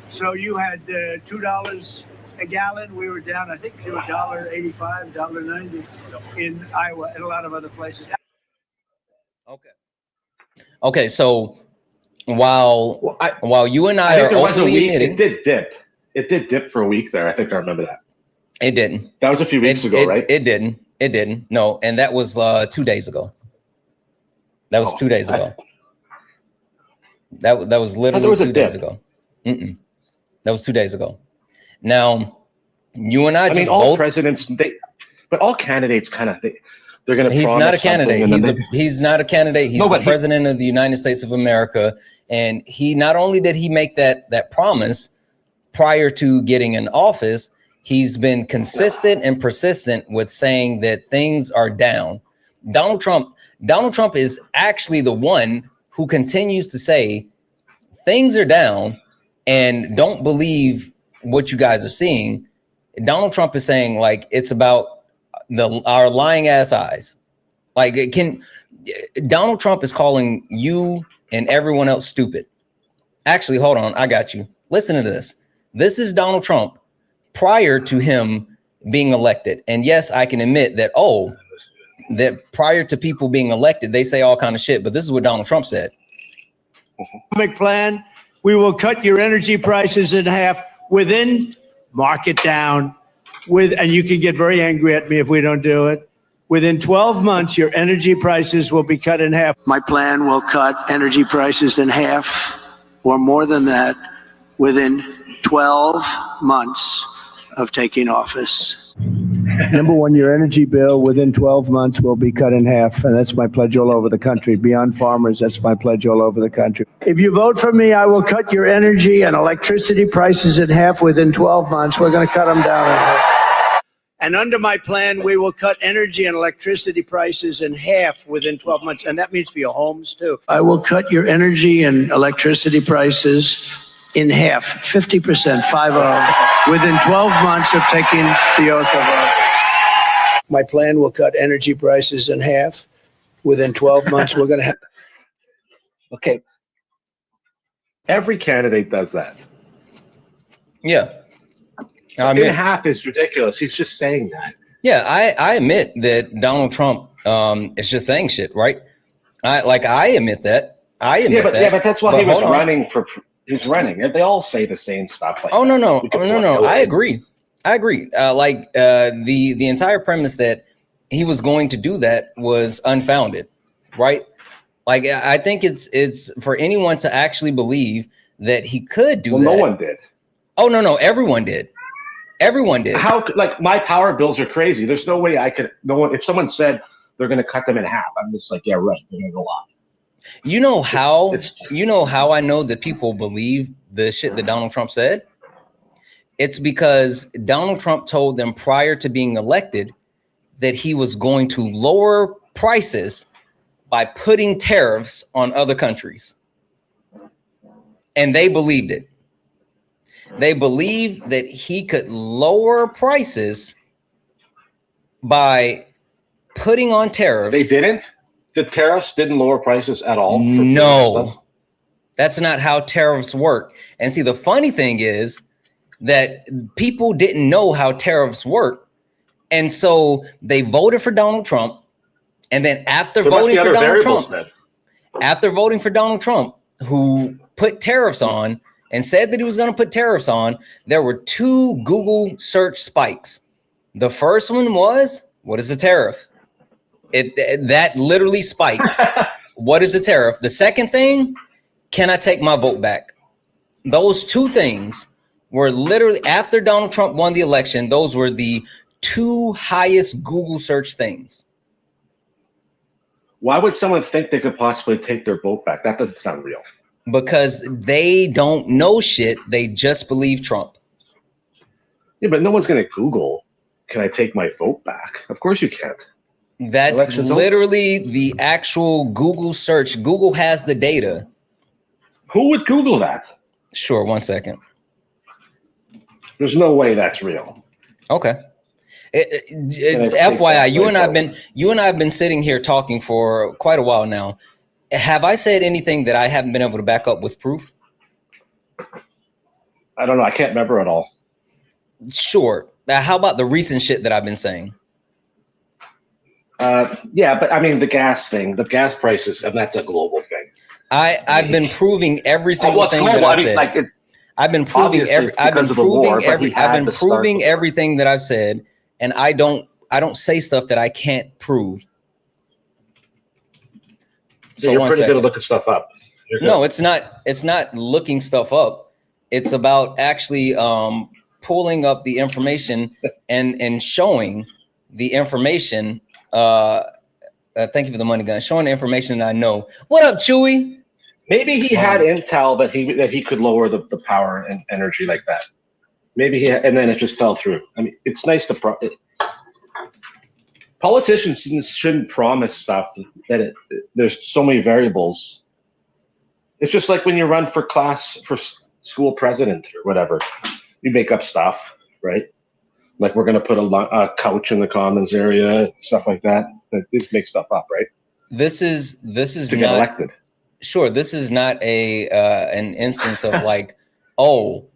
So you had $2 a gallon. We were down, I think, to $1.85, $1.90 in Iowa and a lot of other places. Okay, so while you and I are openly admitting, it did dip for a week there. I think I remember that. It didn't. That was a few weeks ago, right? It didn't. No, and that was 2 days ago. That was 2 days ago. That was literally 2 days ago. That was 2 days ago. Now, you and I just all presidents, but all candidates kind of they're going to. He's not a candidate. He's not a candidate. He's the president of the United States of America, and he not only did he make that promise prior to getting in office, he's been consistent and persistent with saying that things are down. Donald Trump is actually the one who continues to say things are down, and don't believe what you guys are seeing. Donald Trump is saying like it's about our lying ass eyes. Like Donald Trump is calling you and everyone else stupid. Actually, hold on, I got you. Listen to this. This is Donald Trump prior to him being elected. And yes, I can admit that, that prior to people being elected, they say all kind of shit, but this is what Donald Trump said. Economic plan, we will cut your energy prices in half within, mark it down, and you can get very angry at me if we don't do it. Within 12 months, your energy prices will be cut in half. My plan will cut energy prices in half or more than that within 12 months of taking office. Number one, your energy bill within 12 months will be cut in half. And that's my pledge all over the country. Beyond farmers, that's my pledge all over the country. If you vote for me, I will cut your energy and electricity prices in half within 12 months. We're going to cut them down in half. And under my plan, we will cut energy and electricity prices in half within 12 months. And that means for your homes, too. I will cut your energy and electricity prices in half, 50%, 50, within 12 months of taking the oath of office. My plan will cut energy prices in half. Within 12 months, we're going to have... Okay. Every candidate does that. Yeah. In half is ridiculous. He's just saying that. Yeah, I admit that Donald Trump is just saying shit, right? I admit that. I admit that. Yeah, but that's why he was running for... He's running. They all say the same stuff. Like no. I agree. The entire premise that he was going to do that was unfounded, right? Like I think it's for anyone to actually believe that he could do that. No one did. Oh no, everyone did. Everyone did. How? Like my power bills are crazy. There's no way I could. No one. If someone said they're going to cut them in half, I'm just like, yeah, right. They're going to go up. You know how I know that people believe the shit that Donald Trump said? It's because Donald Trump told them prior to being elected that he was going to lower prices by putting tariffs on other countries. And they believed it. They believed that he could lower prices by putting on tariffs. They didn't? The tariffs didn't lower prices at all? No, that's not how tariffs work. And see, the funny thing is that people didn't know how tariffs work. And so they voted for Donald Trump. And then after voting for Donald Trump, who put tariffs on and said that he was going to put tariffs on, there were two Google search spikes. The first one was, what is a tariff? That literally spiked. What is a tariff? The second thing, can I take my vote back? Those two things were literally, after Donald Trump won the election, those were the two highest Google search things. Why would someone think they could possibly take their vote back? That doesn't sound real. Because they don't know shit. They just believe Trump. Yeah, but no one's going to Google, can I take my vote back? Of course you can't. That's Elections literally over. The actual Google search. Google has the data. Who would Google that? Sure, 1 second. There's no way that's real. Okay. FYI, you and I have been sitting here talking for quite a while now. Have I said anything that I haven't been able to back up with proof? I don't know. I can't remember at all. Sure. How about the recent shit that I've been saying? Yeah, but I mean the gas thing, the gas prices, and that's a global thing. I've been proving every single thing that I said. I've been proving everything that I've said, and I don't say stuff that I can't prove. So you're pretty good at looking stuff up. No, it's not looking stuff up. It's about actually pulling up the information and showing the information. Thank you for the money gun. Showing the information that I know. What up, Chewy? Maybe he had intel that he could lower the power and energy like that. Maybe and then it just fell through. I mean, it's nice to politicians shouldn't promise stuff that there's so many variables. It's just like when you run for school president or whatever. You make up stuff, right? Like we're going to put a couch in the commons area, stuff like that. Just make stuff up, right? This is to not get elected. Sure, this is not an instance of like, oh,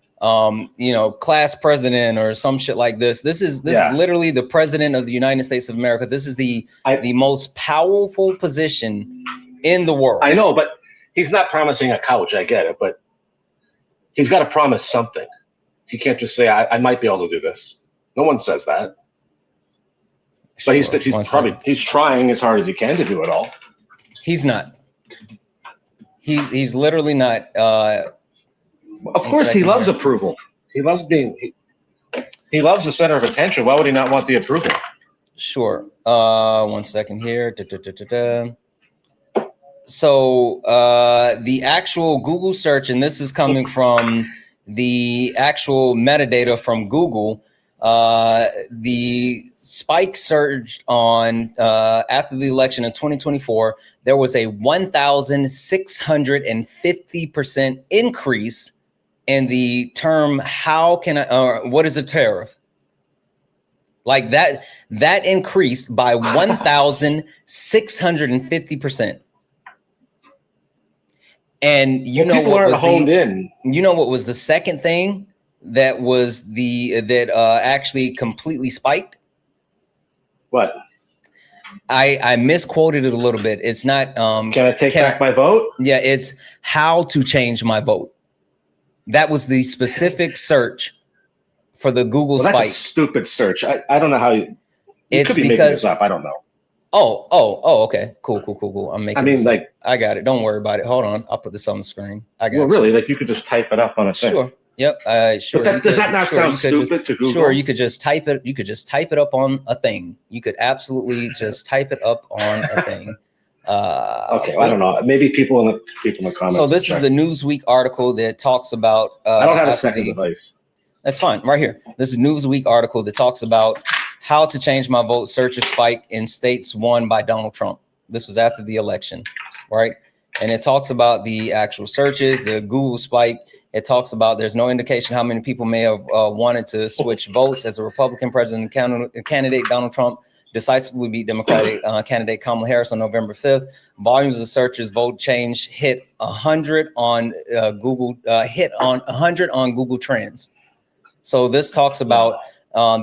you know, class president or some shit like this. This is literally the president of the United States of America. This is the most powerful position in the world. I know, but he's not promising a couch. I get it, but he's got to promise something. He can't just say, I might be able to do this. No one says that. But he's trying as hard as he can to do it all. He's not. He's literally not. Of course, he loves approval. He loves being. He loves the center of attention. Why would he not want the approval? Sure. 1 second here. So the actual Google search, and this is coming from the actual metadata from Google. The spike surged on after the election in 2024. There was a 1,650% increase in the term "how can I?" or "what is a tariff?" Like that increased by 1,650%. And you know what was what was the second thing that was that actually completely spiked? What? I misquoted it a little bit. It's not can I take back my vote? Yeah, it's how to change my vote. That was the specific search for the Google spike. That's a stupid search. I don't know how you it's could be making this up. I don't know. Oh, okay. Cool. I'm making this like up. I got it. Don't worry about it. Hold on. I'll put this on the screen. I got Well, really, like you could just type it up on a thing. Sure. Yep. Sure. But does that not sound stupid to Google? Sure. You could just type it. You could just type it up on a thing. You could absolutely just type it up on a thing. Okay. Well, I don't know. Maybe people in the comments. So this is the Newsweek article that talks about. I don't have a second device. That's fine. Right here. This is a Newsweek article that talks about how to change my vote. Searches spike in states won by Donald Trump. This was after the election, right? And it talks about the actual searches, the Google spike. It talks about there's no indication how many people may have wanted to switch votes as a Republican president candidate Donald Trump decisively beat Democratic candidate Kamala Harris on November 5th. Volumes of searches vote change hit 100 on Google on Google Trends. So this talks about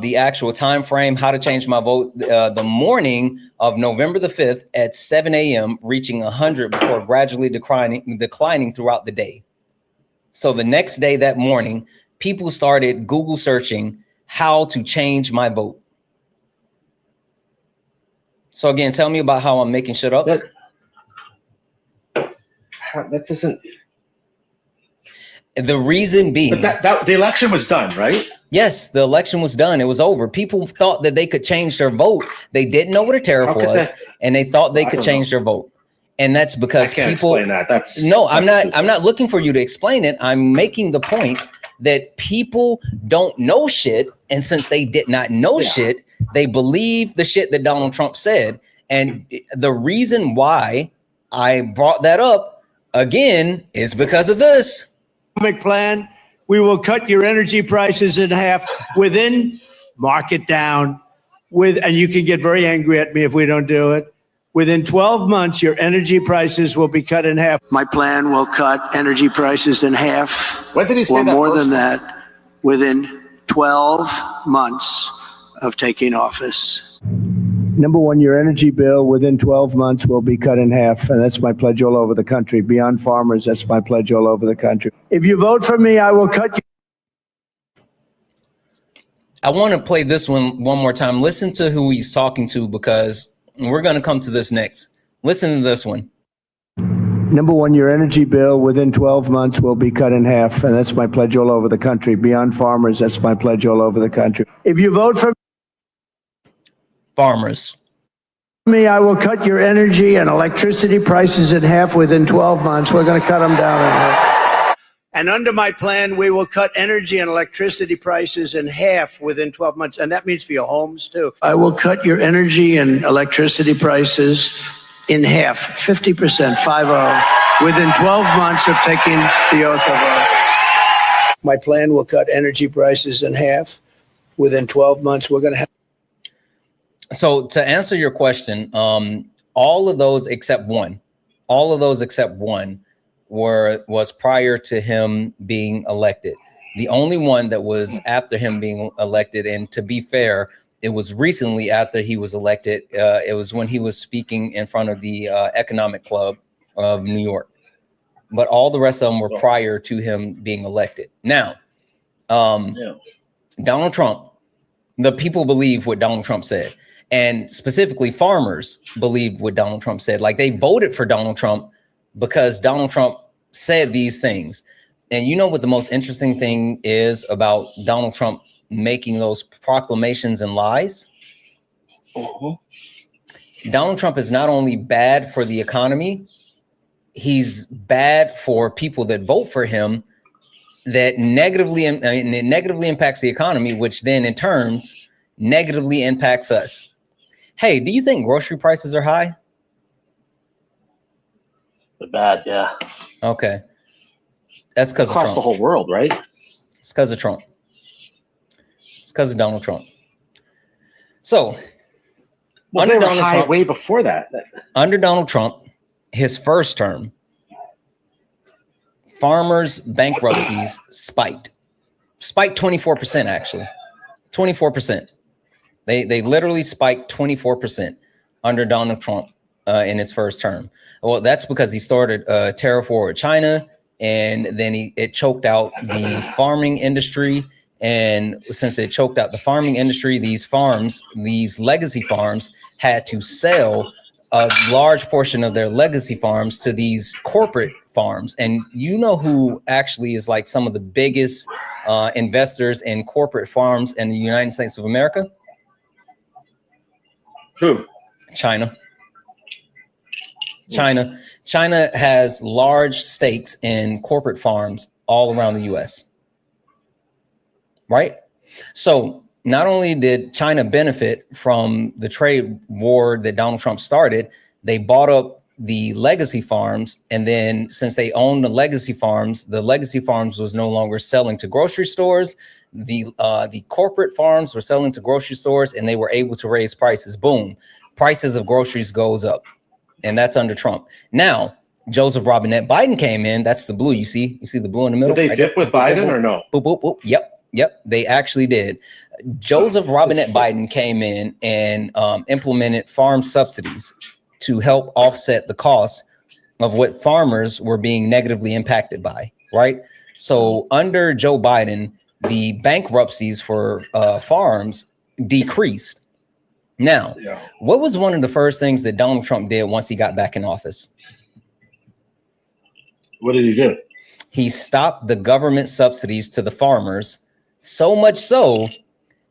the actual time frame, how to change my vote, the morning of November the 5th at 7 a.m., reaching 100 before gradually declining throughout the day. So the next day, that morning, people started Google searching how to change my vote. So again, tell me about how I'm making shit up. That doesn't. The reason being, but the election was done, right? Yes, the election was done. It was over. People thought that they could change their vote. They didn't know what a tariff was, and they thought they could change their vote. And that's because people. I'm not looking for you to explain it. I'm making the point that people don't know shit, and since they did not know shit, they believe the shit that Donald Trump said. And the reason why I brought that up again is because of this plan. We will cut your energy prices in half within, mark it down, and you can get very angry at me if we don't do it. Within 12 months, your energy prices will be cut in half. My plan will cut energy prices in half. When did he say or that more first? Than that within 12 months of taking office. Number one, your energy bill within 12 months will be cut in half. And that's my pledge all over the country. Beyond farmers, that's my pledge all over the country. If you vote for me, I will cut you. I want to play this one more time. Listen to who he's talking to, because we're going to come to this next. Listen to this one. Number one, your energy bill within 12 months will be cut in half. And that's my pledge all over the country. Beyond farmers, that's my pledge all over the country. If you vote for farmers, me, I will cut your energy and electricity prices in half within 12 months. We're going to cut them down in half. And under my plan, we will cut energy and electricity prices in half within 12 months. And that means for your homes, too. I will cut your energy and electricity prices in half, 50%, 50, within 12 months of taking the oath of office. My plan will cut energy prices in half. Within 12 months, we're going to have. So to answer your question, all of those except one was prior to him being elected. The only one that was after him being elected, and to be fair, it was recently after he was elected. It was when he was speaking in front of the Economic Club of New York. But all the rest of them were prior to him being elected. Now, Donald Trump, the people believe what Donald Trump said. And specifically, farmers believed what Donald Trump said. Like, they voted for Donald Trump because Donald Trump said these things. And you know what the most interesting thing is about Donald Trump making those proclamations and lies? Donald Trump is not only bad for the economy, he's bad for people that vote for him, that negatively impacts the economy, which then in turn negatively impacts us. Hey, do you think grocery prices are high? They're bad, yeah. Okay. That's because of Trump. Across the whole world, right? It's because of Trump. It's because of Donald Trump. So, under Donald Trump, way before that. Under Donald Trump, his first term, farmers' bankruptcies spiked 24%, actually. 24%. They literally spiked 24% under Donald Trump in his first term. Well, that's because he started a tariff war with China, and then it choked out the farming industry. And since it choked out the farming industry, these legacy farms had to sell a large portion of their legacy farms to these corporate farms. And you know who actually is like some of the biggest investors in corporate farms in the United States of America? Who? China. China has large stakes in corporate farms all around the US. Right? So not only did China benefit from the trade war that Donald Trump started, they bought up the legacy farms. And then since they owned the legacy farms was no longer selling to grocery stores. The corporate farms were selling to grocery stores, and they were able to raise prices. Boom. Prices of groceries goes up. And that's under Trump. Now, Joseph Robinette Biden came in. That's the blue. You see the blue in the middle? Did they dip with Biden or no? Boop, boop, boop. Yep. They actually did. Joseph Robinette Biden came in and implemented farm subsidies to help offset the costs of what farmers were being negatively impacted by, right? So under Joe Biden, the bankruptcies for farms decreased. Now, what was one of the first things that Donald Trump did once he got back in office? What did he do? He stopped the government subsidies to the farmers, so much so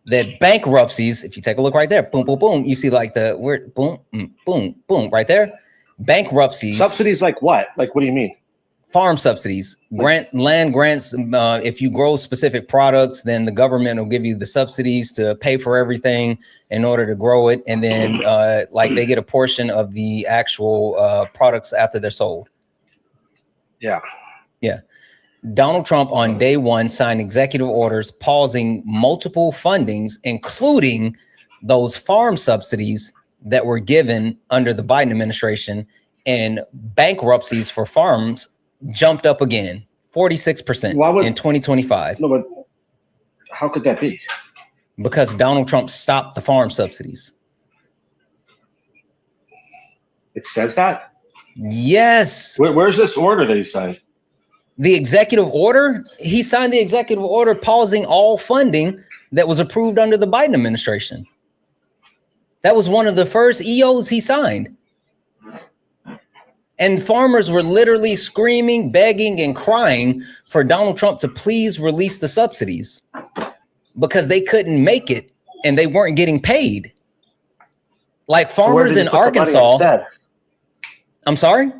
that bankruptcies, if you take a look right there, boom, boom, boom, you see like the word boom, boom, boom, right there. Bankruptcies. Subsidies like what? Like, what do you mean? Farm subsidies, land grants. If you grow specific products, then the government will give you the subsidies to pay for everything in order to grow it. And then like they get a portion of the actual products after they're sold. Yeah. Donald Trump on day one signed executive orders pausing multiple fundings, including those farm subsidies that were given under the Biden administration, and bankruptcies for farms jumped up again, 46% in 2025. No, but how could that be? Because Donald Trump stopped the farm subsidies. It says that? Yes. Where's this order that he signed? The executive order, he signed the executive order pausing all funding that was approved under the Biden administration. That was one of the first EOs he signed. And farmers were literally screaming, begging, and crying for Donald Trump to please release the subsidies because they couldn't make it and they weren't getting paid. Like farmers in Arkansas. I'm sorry?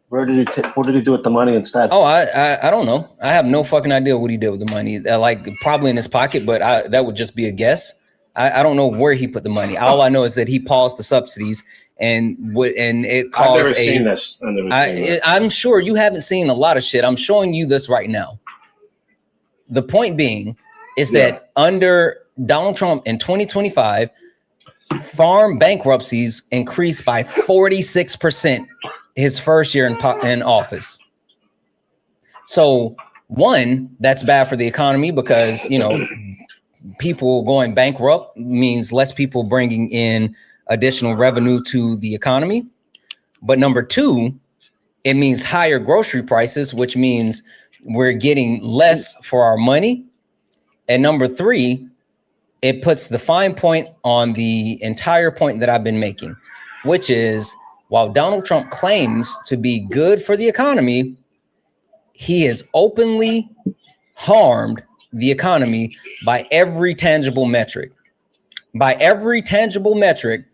What did he do with the money instead? Oh, I don't know. I have no fucking idea what he did with the money. Like probably in his pocket, but that would just be a guess. I don't know where he put the money. All I know is that he paused the subsidies and it caused I've never seen this. I'm sure you haven't seen a lot of shit. I'm showing you this right now. the point being is that under Donald Trump in 2025, farm bankruptcies increased by 46% his first year in office. So one, that's bad for the economy because, you know, people going bankrupt means less people bringing in additional revenue to the economy. But number two, it means higher grocery prices, which means we're getting less for our money. And number three, it puts the fine point on the entire point that I've been making, which is while Donald Trump claims to be good for the economy, he has openly harmed the economy by every tangible metric. By every tangible metric,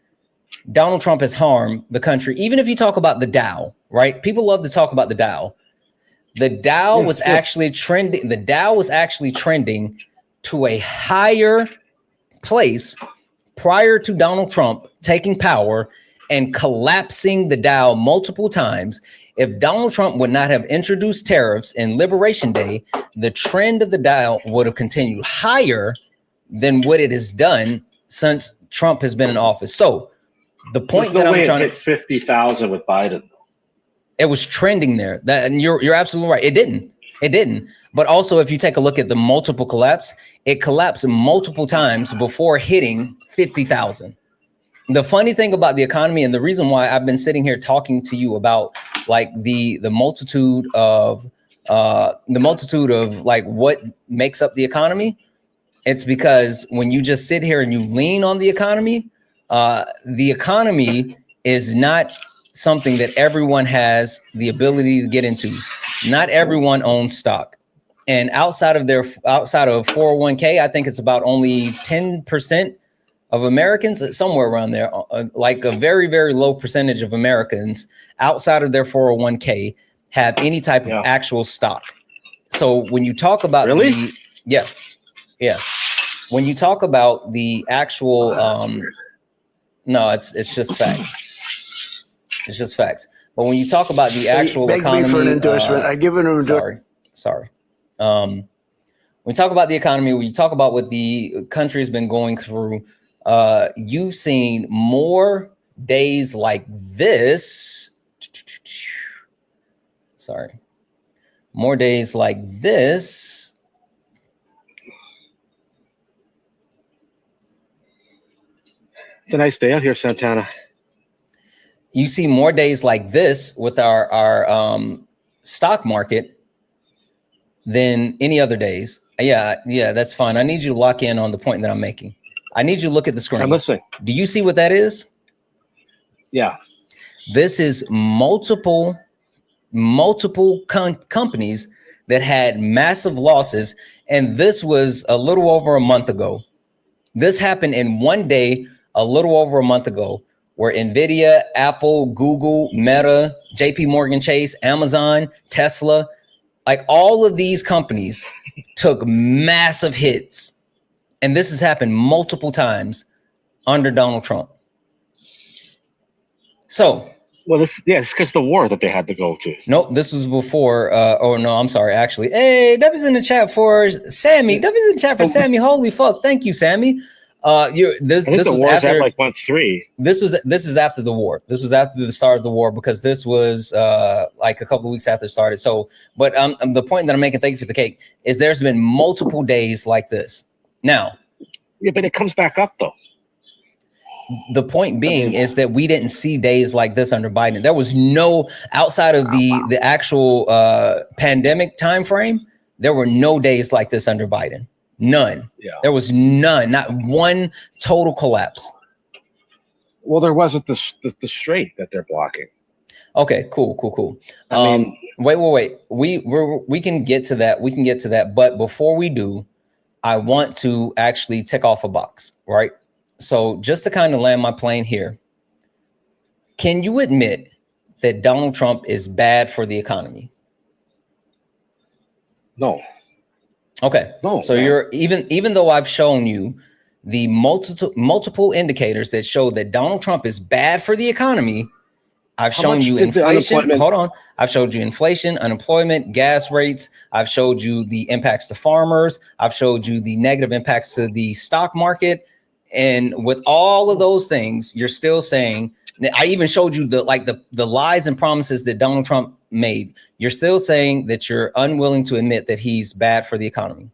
Donald Trump has harmed the country. Even if you talk about the Dow, right? People love to talk about the Dow. The Dow was actually trending. The Dow was actually trending to a higher place prior to Donald Trump taking power and collapsing the Dow multiple times. If Donald Trump would not have introduced tariffs in Liberation Day, the trend of the Dow would have continued higher than what it has done since Trump has been in office. So the point that I'm trying to hit 50,000 with Biden. It was trending there. And you're absolutely right. It didn't. But also, if you take a look at the multiple collapse, it collapsed multiple times before hitting 50,000. The funny thing about the economy, and the reason why I've been sitting here talking to you about like the multitude of like what makes up the economy, it's because when you just sit here and you lean on the economy is not something that everyone has the ability to get into. Not everyone owns stock. And outside of 401k, I think it's about only 10% of Americans, somewhere around there, like a very, very low percentage of Americans outside of their 401k have any type of actual stock. So when you talk about when you talk about the actual, no, it's just facts. It's just facts. But when you talk about the actual economy, me for an endorsement. I give an endorsement. Sorry. When we talk about the economy, when you talk about what the country has been going through, you've seen more days like this. Sorry. More days like this. It's a nice day out here, Santana. You see more days like this with our stock market than any other days. Yeah, that's fine. I need you to lock in on the point that I'm making. I need you to look at the screen. I'm listening. Do you see what that is? Yeah. This is multiple companies that had massive losses. And this was a little over a month ago. This happened in one day, a little over a month ago, where NVIDIA, Apple, Google, Meta, JP Morgan Chase, Amazon, Tesla, like all of these companies took massive hits. And this has happened multiple times under Donald Trump. So, well, it's because the war that they had to go to. Nope, this was before. Oh no, I'm sorry. Actually, hey, W's in the chat for Sammy. W's in the chat for Sammy. Holy fuck! Thank you, Sammy. This was after like month 3. This is after the war. This was after the start of the war because this was like a couple of weeks after it started. So, but the point that I'm making, thank you for the cake, is there's been multiple days like this. Now, yeah, but it comes back up though. The point being is that we didn't see days like this under Biden. There was no, outside of the actual pandemic time frame, there were no days like this under Biden. None. Yeah. There was none. Not one total collapse. Well, there wasn't the strait that they're blocking. Okay, cool. I mean, wait. We can get to that. We can get to that. But before we do, I want to actually tick off a box, right? So just to kind of land my plane here, can you admit that Donald Trump is bad for the economy? No. Okay. No. So you're even though I've shown you the multiple indicators that show that Donald Trump is bad for the economy, I've shown you inflation. Hold on. I've showed you inflation, unemployment, gas rates. I've showed you the impacts to farmers. I've showed you the negative impacts to the stock market. And with all of those things, you're still saying that I even showed you the lies and promises that Donald Trump made. You're still saying that you're unwilling to admit that he's bad for the economy.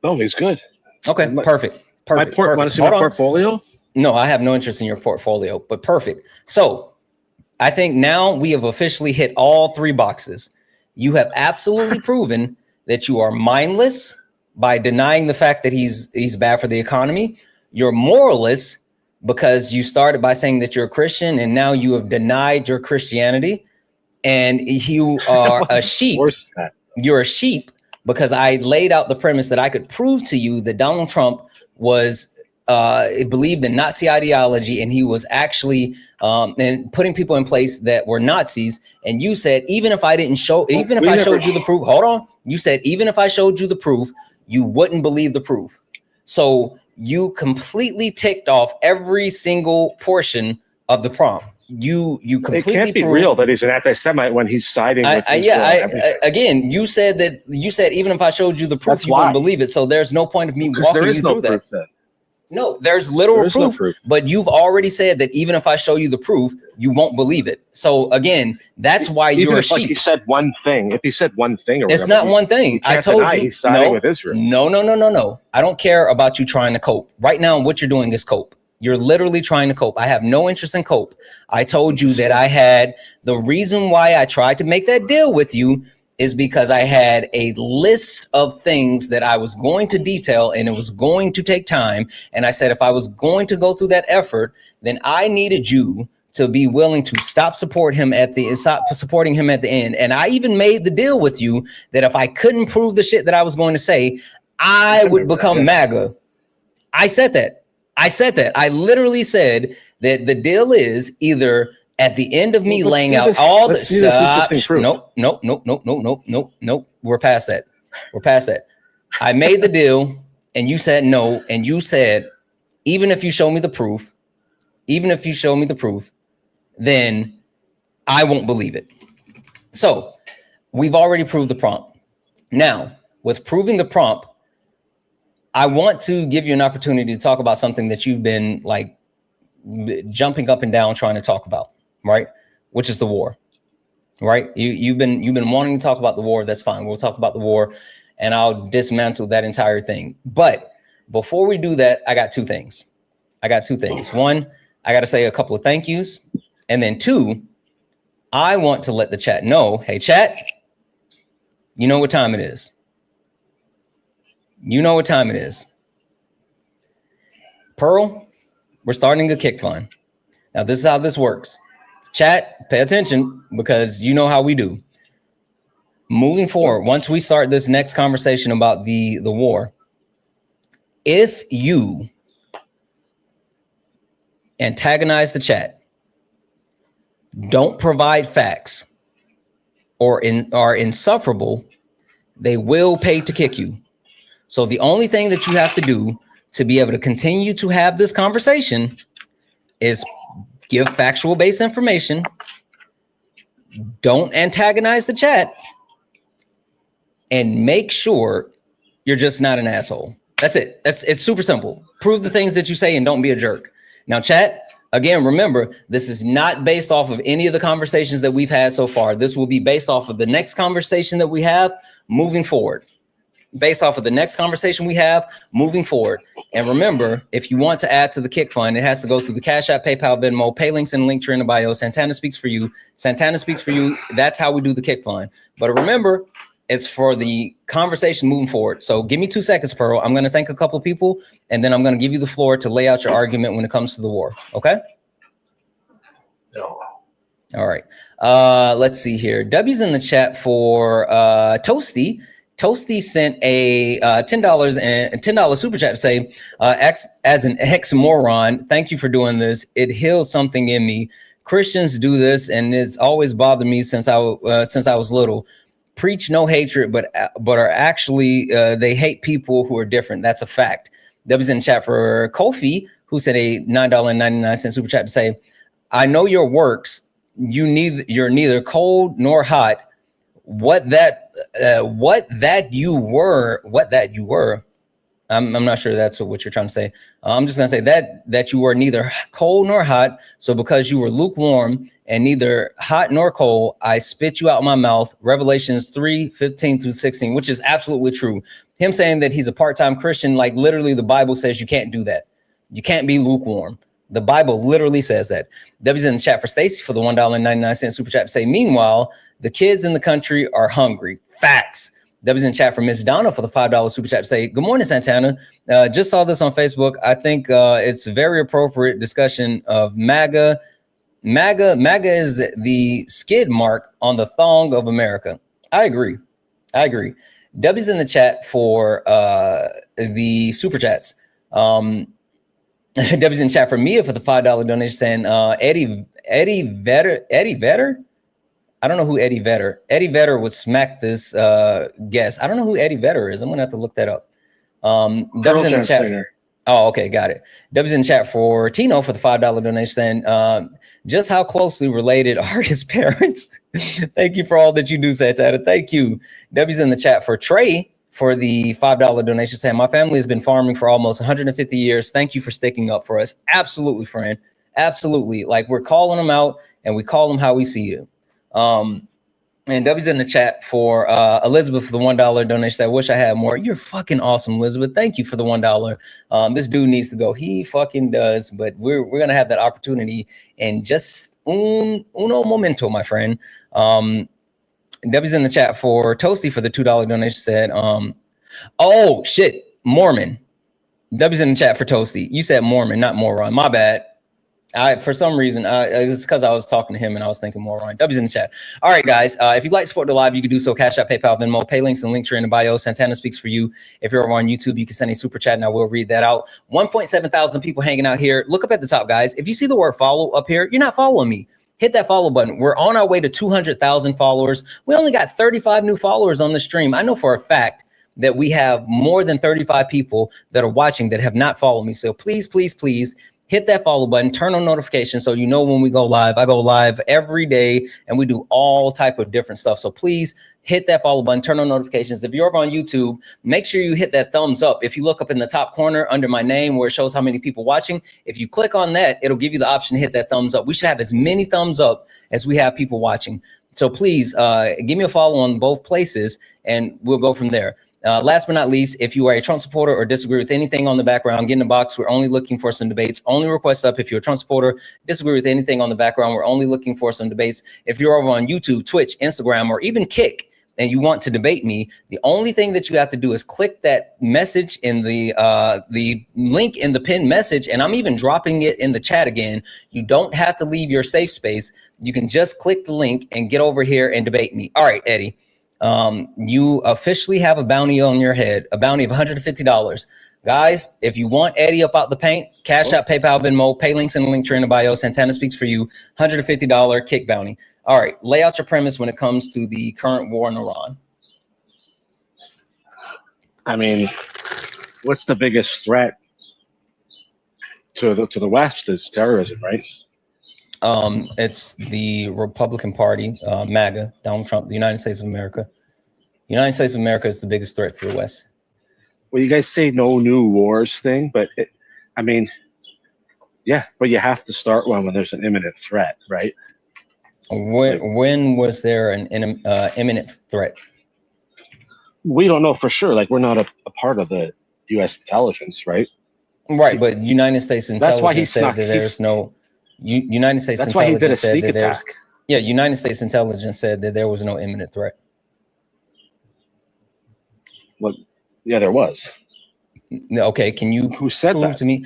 No, he's good. Okay, perfect. Perfect. Want to see my portfolio? No, I have no interest in your portfolio, but perfect. So I think now we have officially hit all three boxes. You have absolutely proven that you are mindless by denying the fact that he's bad for the economy. You're moralist because you started by saying that you're a Christian and now you have denied your Christianity, and you are a sheep. You're a sheep because I laid out the premise that I could prove to you that Donald Trump was believed in Nazi ideology, and he was actually and putting people in place that were Nazis. And you said, even if I didn't show, even if I showed you the proof, hold on. You said, even if I showed you the proof, you wouldn't believe the proof. So you completely ticked off every single portion of the prompt. You completely it can't be real that he's an anti-Semite when he's siding with again, you said even if I showed you the proof, you wouldn't believe it. So there's no point of me walking you through that. No, there's literal proof, but you've already said that even if I show you the proof, you won't believe it. So again, that's why you're a sheep. Like he said one thing. If he said one thing, or it's not one thing. I told you he's siding with Israel. No. I don't care about you trying to cope. Right now, what you're doing is cope. You're literally trying to cope. I have no interest in cope. I told you that I had the reason why I tried to make that deal with you is because I had a list of things that I was going to detail, and it was going to take time. And I said, if I was going to go through that effort, then I needed you to be willing to stop supporting him at the end. And I even made the deal with you that if I couldn't prove the shit that I was going to say, I would become MAGA. I said that. I literally said that the deal is either at the end of me laying out all the stuff. Nope. We're past that. I made the deal and you said no. And you said, even if you show me the proof, then I won't believe it. So we've already proved the prompt. Now, with proving the prompt, I want to give you an opportunity to talk about something that you've been like jumping up and down trying to talk about, right? Which is the war, right? You've been wanting to talk about the war. That's fine. We'll talk about the war and I'll dismantle that entire thing. But before we do that, I got two things. One, I got to say a couple of thank yous. And then two, I want to let the chat know, hey, chat, you know what time it is. Pearl, we're starting a kick fund. Now, this is how this works. Chat, pay attention because you know how we do. Moving forward, once we start this next conversation about the war, if you antagonize the chat, don't provide facts, or are insufferable, they will pay to kick you. So the only thing that you have to do to be able to continue to have this conversation is give factual based information. Don't antagonize the chat and make sure you're just not an asshole. That's it. It's super simple. Prove the things that you say and don't be a jerk. Now, chat, again, remember, this is not based off of any of the conversations that we've had so far. This will be based off of the next conversation that we have moving forward. And remember, if you want to add to the kick fund, it has to go through the Cash App, PayPal, Venmo, pay links and link tree in the bio. Santana speaks for you. That's how we do the kick fund. But remember, it's for the conversation moving forward. So give me 2 seconds, Pearl. I'm going to thank a couple of people, and then I'm going to give you the floor to lay out your argument when it comes to the war. Okay? No. All right. Let's see here. W's in the chat for Toasty. Toasty sent a $10 super chat to say, as an ex-moron, thank you for doing this. It heals something in me. Christians do this, and it's always bothered me since I was little. Preach no hatred, but are actually they hate people who are different. That's a fact. W's in the chat for Kofi, who sent a $9.99 super chat to say, I know your works. You're neither cold nor hot. What that you were. I'm not sure that's what you're trying to say. I'm just gonna say that you were neither cold nor hot. So because you were lukewarm and neither hot nor cold, I spit you out my mouth. Revelations 3:15-16, which is absolutely true. Him saying that he's a part-time Christian, like literally the Bible says you can't do that. You can't be lukewarm. The Bible literally says that. W's in the chat for Stacy for the $1.99 super chat to say, meanwhile, the kids in the country are hungry. Facts. W's in chat for Miss Donna for the $5 super chat to say, good morning, Santana. Just saw this on Facebook. I think it's a very appropriate discussion of MAGA. MAGA is the skid mark on the thong of America. I agree. W's in the chat for the super chats. W's in chat for Mia for the $5 donation saying Eddie Vedder. I don't know who Eddie Vedder. Eddie Vedder would smack this guest. I don't know who Eddie Vedder is. I'm gonna have to look that up. W's in the chat. Oh, okay, got it. W's in chat for Tino for the $5 donation saying just how closely related are his parents? Thank you for all that you do, Santana. Thank you. W's in the chat for Trey for the $5 donation saying my family has been farming for almost 150 years. Thank you for sticking up for us. Absolutely, friend. Absolutely. Like, we're calling them out and we call them how we see it. And W's in the chat for Elizabeth for the $1 donation. I wish I had more. You're fucking awesome, Elizabeth. Thank you for the $1. This dude needs to go. He fucking does. But we're gonna have that opportunity in just uno momento, my friend. W's in the chat for Toasty for the $2 donation said, oh shit, Mormon. W's in the chat for Toasty. You said Mormon, not moron. My bad. For some reason, it's because I was talking to him and I was thinking moron. W's in the chat. All right, guys. If you'd like to support the live, you can do so. Cash App, PayPal, Venmo, pay links and links are in the bio. Santana speaks for you. If you're over on YouTube, you can send a super chat and I will read that out. 1.7 thousand people hanging out here. Look up at the top, guys. If you see the word follow up here, you're not following me. Hit that follow button. We're on our way to 200,000 followers. We only got 35 new followers on the stream. I know for a fact that we have more than 35 people that are watching that have not followed me. So please, please, please hit that follow button, turn on notifications so you know when we go live. I go live every day and we do all type of different stuff. So please hit that follow button, turn on notifications. If you're over on YouTube, make sure you hit that thumbs up. If you look up in the top corner under my name where it shows how many people watching, if you click on that, it'll give you the option to hit that thumbs up. We should have as many thumbs up as we have people watching. So please give me a follow on both places and we'll go from there. Last but not least, if you are a Trump supporter or disagree with anything on the background, get in the box. We're only looking for some debates. Only request up if you're a Trump supporter, disagree with anything on the background. We're only looking for some debates. If you're over on YouTube, Twitch, Instagram, or even Kick, and you want to debate me, the only thing that you have to do is click that message in the link in the pinned message, and I'm even dropping it in the chat again. You don't have to leave your safe space. You can just click the link and get over here and debate me. All right, Eddie. You officially have a bounty on your head, a bounty of $150. Guys, if you want Eddie up out the paint, Cash App, PayPal, Venmo, pay links in the link tree in the bio. Santana speaks for you. $150 kick bounty. All right, lay out your premise when it comes to the current war in Iran. I mean, what's the biggest threat to the West is terrorism, right? It's the Republican Party, MAGA, Donald Trump, the United States of America. The United States of America is the biggest threat to the West. Well, you guys say no new wars thing, but I mean, yeah, but you have to start one when there's an imminent threat, right? When was there an imminent threat? We don't know for sure. Like, we're not a part of the U.S. intelligence, right? Right, but United States intelligence said that there's no. United States intelligence said that there's. Yeah, United States intelligence said that there was no imminent threat. Well, yeah, there was. Okay, can you who said prove that to me?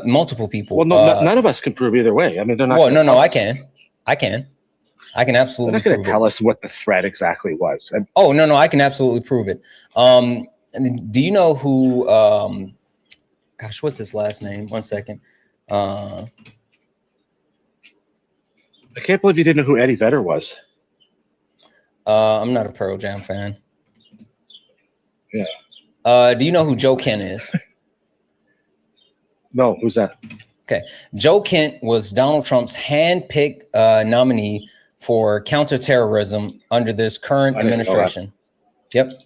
Multiple people. Well, no, none of us can prove either way. I mean, they're not. Well, no, I can absolutely. They're not going to tell us what the threat exactly was. Oh no, I can absolutely prove it. Do you know who? Gosh, what's his last name? 1 second. I can't believe you didn't know who Eddie Vedder was. I'm not a Pearl Jam fan. Yeah. Do you know who Joe Ken is? No, who's that? Okay. Joe Kent was Donald Trump's hand-picked nominee for counterterrorism under this current administration. Yep.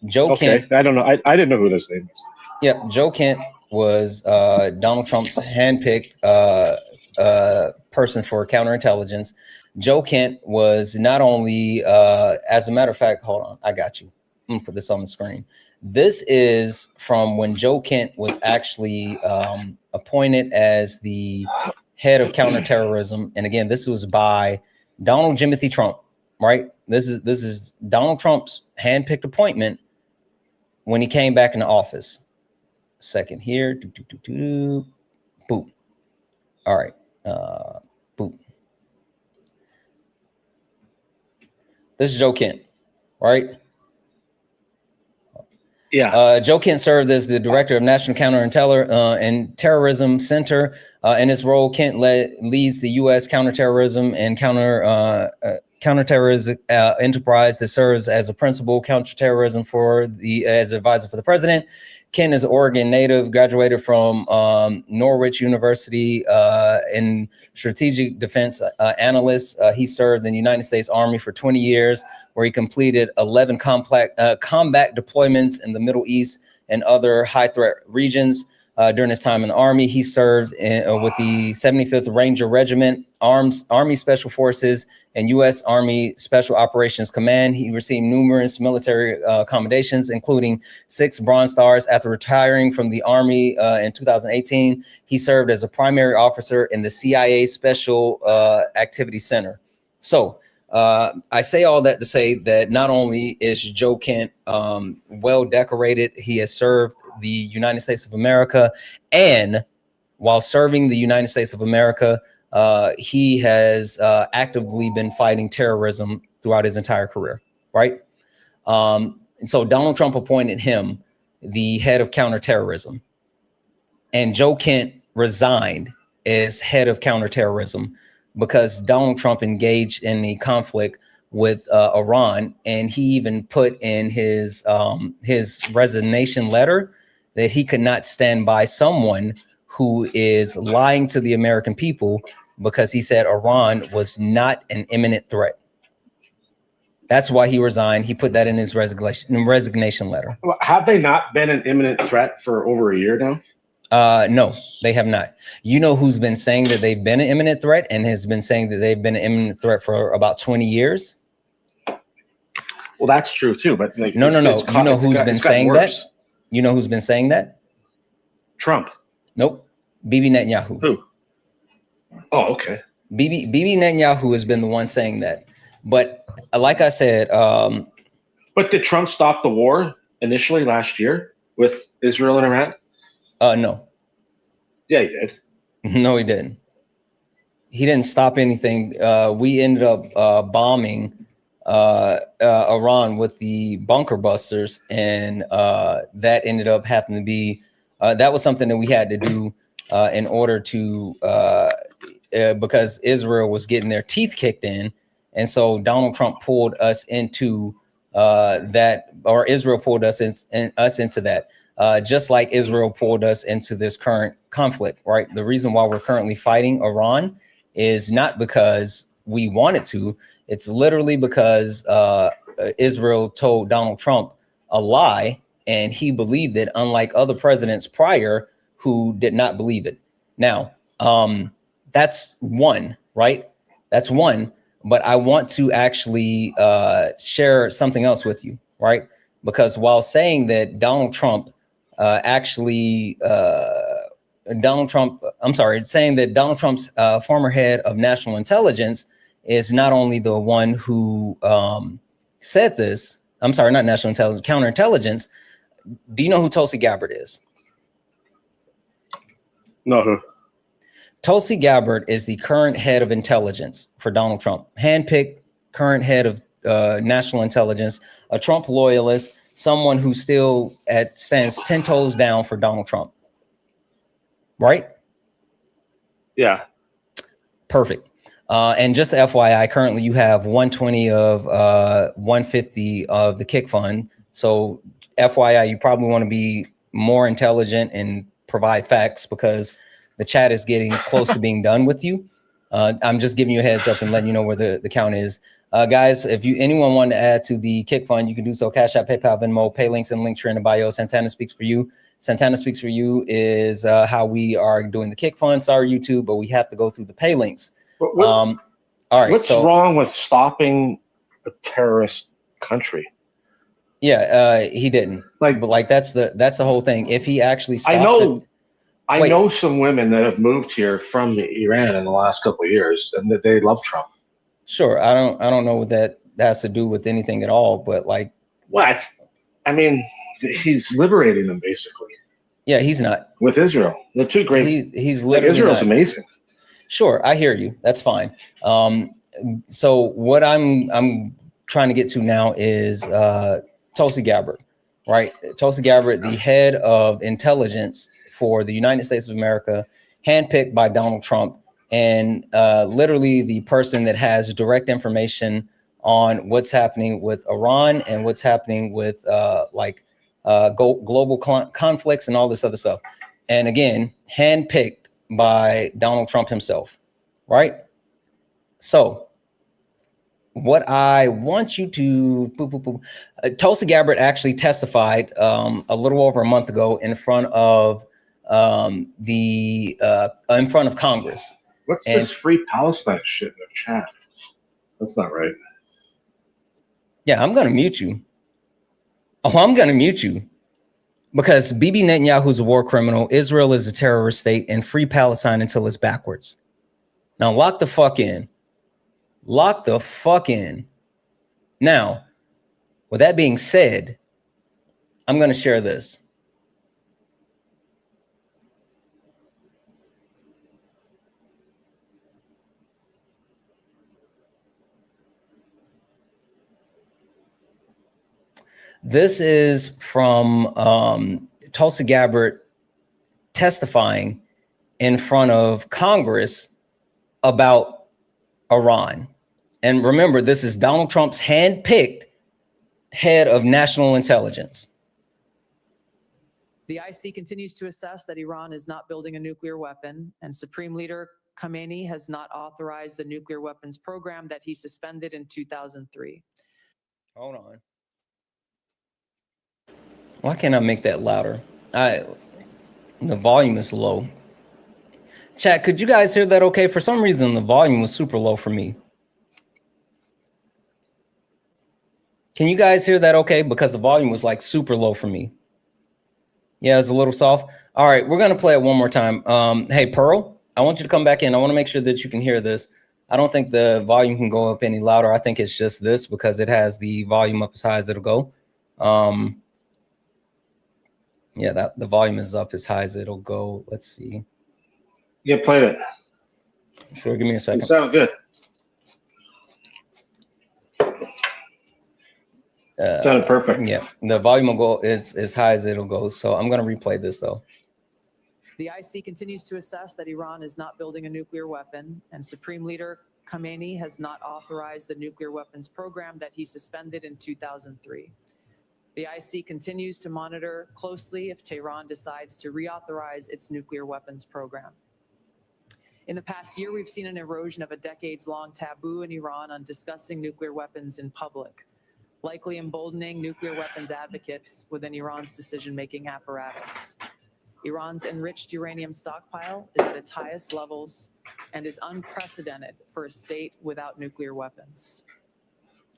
Joe Kent. I don't know. I didn't know who this name is. Yep. Joe Kent was Donald Trump's hand-picked person for counterintelligence. Joe Kent was not only, as a matter of fact, hold on, I got you. I'm gonna put this on the screen. This is from when Joe Kent was actually appointed as the head of counterterrorism. And again, this was by Donald Jimothy Trump, right? This is Donald Trump's handpicked appointment when he came back into office. Second here. Boom. All right. Boom. This is Joe Kent, right? Yeah. Joe Kent served as the director of National and Terrorism Center. In his role, Kent leads the U.S. counterterrorism and counterterrorism enterprise that serves as a principal counterterrorism as advisor for the president. Kent is an Oregon native, graduated from Norwich University in strategic defense analyst. He served in the United States Army for 20 years, where he completed 11 combat deployments in the Middle East and other high threat regions. During his time in the Army, he served with the 75th Ranger Regiment, Army Special Forces, and U.S. Army Special Operations Command. He received numerous military commendations, including 6 Bronze Stars. After retiring from the Army in 2018, he served as a primary officer in the CIA Special Activity Center. So I say all that to say that not only is Joe Kent well decorated, he has served the United States of America, and while serving the United States of America, he has actively been fighting terrorism throughout his entire career, right? And so Donald Trump appointed him the head of counterterrorism, and Joe Kent resigned as head of counterterrorism because Donald Trump engaged in a conflict with Iran, and he even put in his resignation letter that he could not stand by someone who is lying to the American people, because he said Iran was not an imminent threat. That's why he resigned. He put that in his resignation letter. Have they not been an imminent threat for over a year now? No, they have not. You know who's been saying that they've been an imminent threat and has been saying that they've been an imminent threat for about 20 years? Well, that's true too, but like, no. You know who's been saying that? You know who's been saying that? Trump. Nope. Bibi Netanyahu. Who? Oh, okay. Bibi Netanyahu has been the one saying that. But like I said, but did Trump stop the war initially last year with Israel and Iran? No. Yeah, he did. No, he didn't. He didn't stop anything. We ended up bombing Iran with the bunker busters, and that ended up having to be that was something that we had to do in order to because Israel was getting their teeth kicked in, and so Donald Trump pulled us into that, or Israel pulled us into that, just like Israel pulled us into this current conflict. Right, the reason why we're currently fighting Iran is not because we wanted to. It's literally because Israel told Donald Trump a lie, and he believed it, unlike other presidents prior who did not believe it. Now, that's one, right? That's one. But I want to actually share saying that Donald Trump saying that Donald Trump's former head of national intelligence is not only the one who said this. I'm sorry, not national intelligence, counterintelligence. Do you know who Tulsi Gabbard is? No. Who? Tulsi Gabbard is the current head of intelligence for Donald Trump, handpicked current head of national intelligence, a Trump loyalist, someone who still stands 10 toes down for Donald Trump. Right? Yeah. Perfect. And just FYI, currently you have 120 of 150 of the kick fund. So FYI, you probably want to be more intelligent and provide facts because the chat is getting close to being done with you. I'm just giving you a heads up and letting you know where the count is. Guys, if anyone want to add to the Kick Fund, you can do so. Cash App, PayPal, Venmo, pay links and link tree in the bio. Santana Speaks for You. Santana Speaks for You is how we are doing the Kick Fund. Sorry, YouTube, but we have to go through the pay links. All right. What's wrong with stopping a terrorist country? Yeah, he didn't. But that's the whole thing. If he actually stopped I know some women that have moved here from Iran in the last couple of years, and that they love Trump. Sure, I don't know what that has to do with anything at all, but like, what? I mean, he's liberating them basically. Yeah, he's not with Israel. They're two great. He's literally Israel's amazing. Sure, I hear you. That's fine. So what I'm trying to get to now is Tulsi Gabbard, right? Tulsi Gabbard, the head of intelligence for the United States of America, handpicked by Donald Trump, and literally the person that has direct information on what's happening with Iran and what's happening with global conflicts and all this other stuff. And again, handpicked by Donald Trump himself, right? So what I want you to Tulsi Gabbard actually testified a little over a month ago in front of in front of Congress. What's this free Palestine shit in the chat? That's not right. Yeah, I'm gonna mute you. Oh, I'm gonna mute you because Bibi Netanyahu's a war criminal. Israel is a terrorist state, and free Palestine until it's backwards. Now lock the fuck in. Lock the fuck in. Now, with that being said, I'm gonna share this. This is from Tulsi Gabbard testifying in front of Congress about Iran. And remember, this is Donald Trump's handpicked head of national intelligence. The IC continues to assess that Iran is not building a nuclear weapon, and Supreme Leader Khamenei has not authorized the nuclear weapons program that he suspended in 2003. Hold on. Why can't I make that louder? The volume is low. Chat, could you guys hear that okay? For some reason, the volume was super low for me. Can you guys hear that okay? Because the volume was like super low for me. Yeah, it's a little soft. All right, we're gonna play it one more time. Hey, Pearl, I want you to come back in. I want to make sure that you can hear this. I don't think the volume can go up any louder. I think it's just this because it has the volume up as high as it'll go. Yeah, that the volume is up as high as it'll go. Let's see. Yeah, play it. Sure, give me a second. You sound good. Sounded perfect. Yeah, the volume will go as high as it'll go. So I'm going to replay this though. The IC continues to assess that Iran is not building a nuclear weapon, and Supreme Leader Khamenei has not authorized the nuclear weapons program that he suspended in 2003. The IC continues to monitor closely if Tehran decides to reauthorize its nuclear weapons program. In the past year, we've seen an erosion of a decades-long taboo in Iran on discussing nuclear weapons in public, likely emboldening nuclear weapons advocates within Iran's decision-making apparatus. Iran's enriched uranium stockpile is at its highest levels and is unprecedented for a state without nuclear weapons.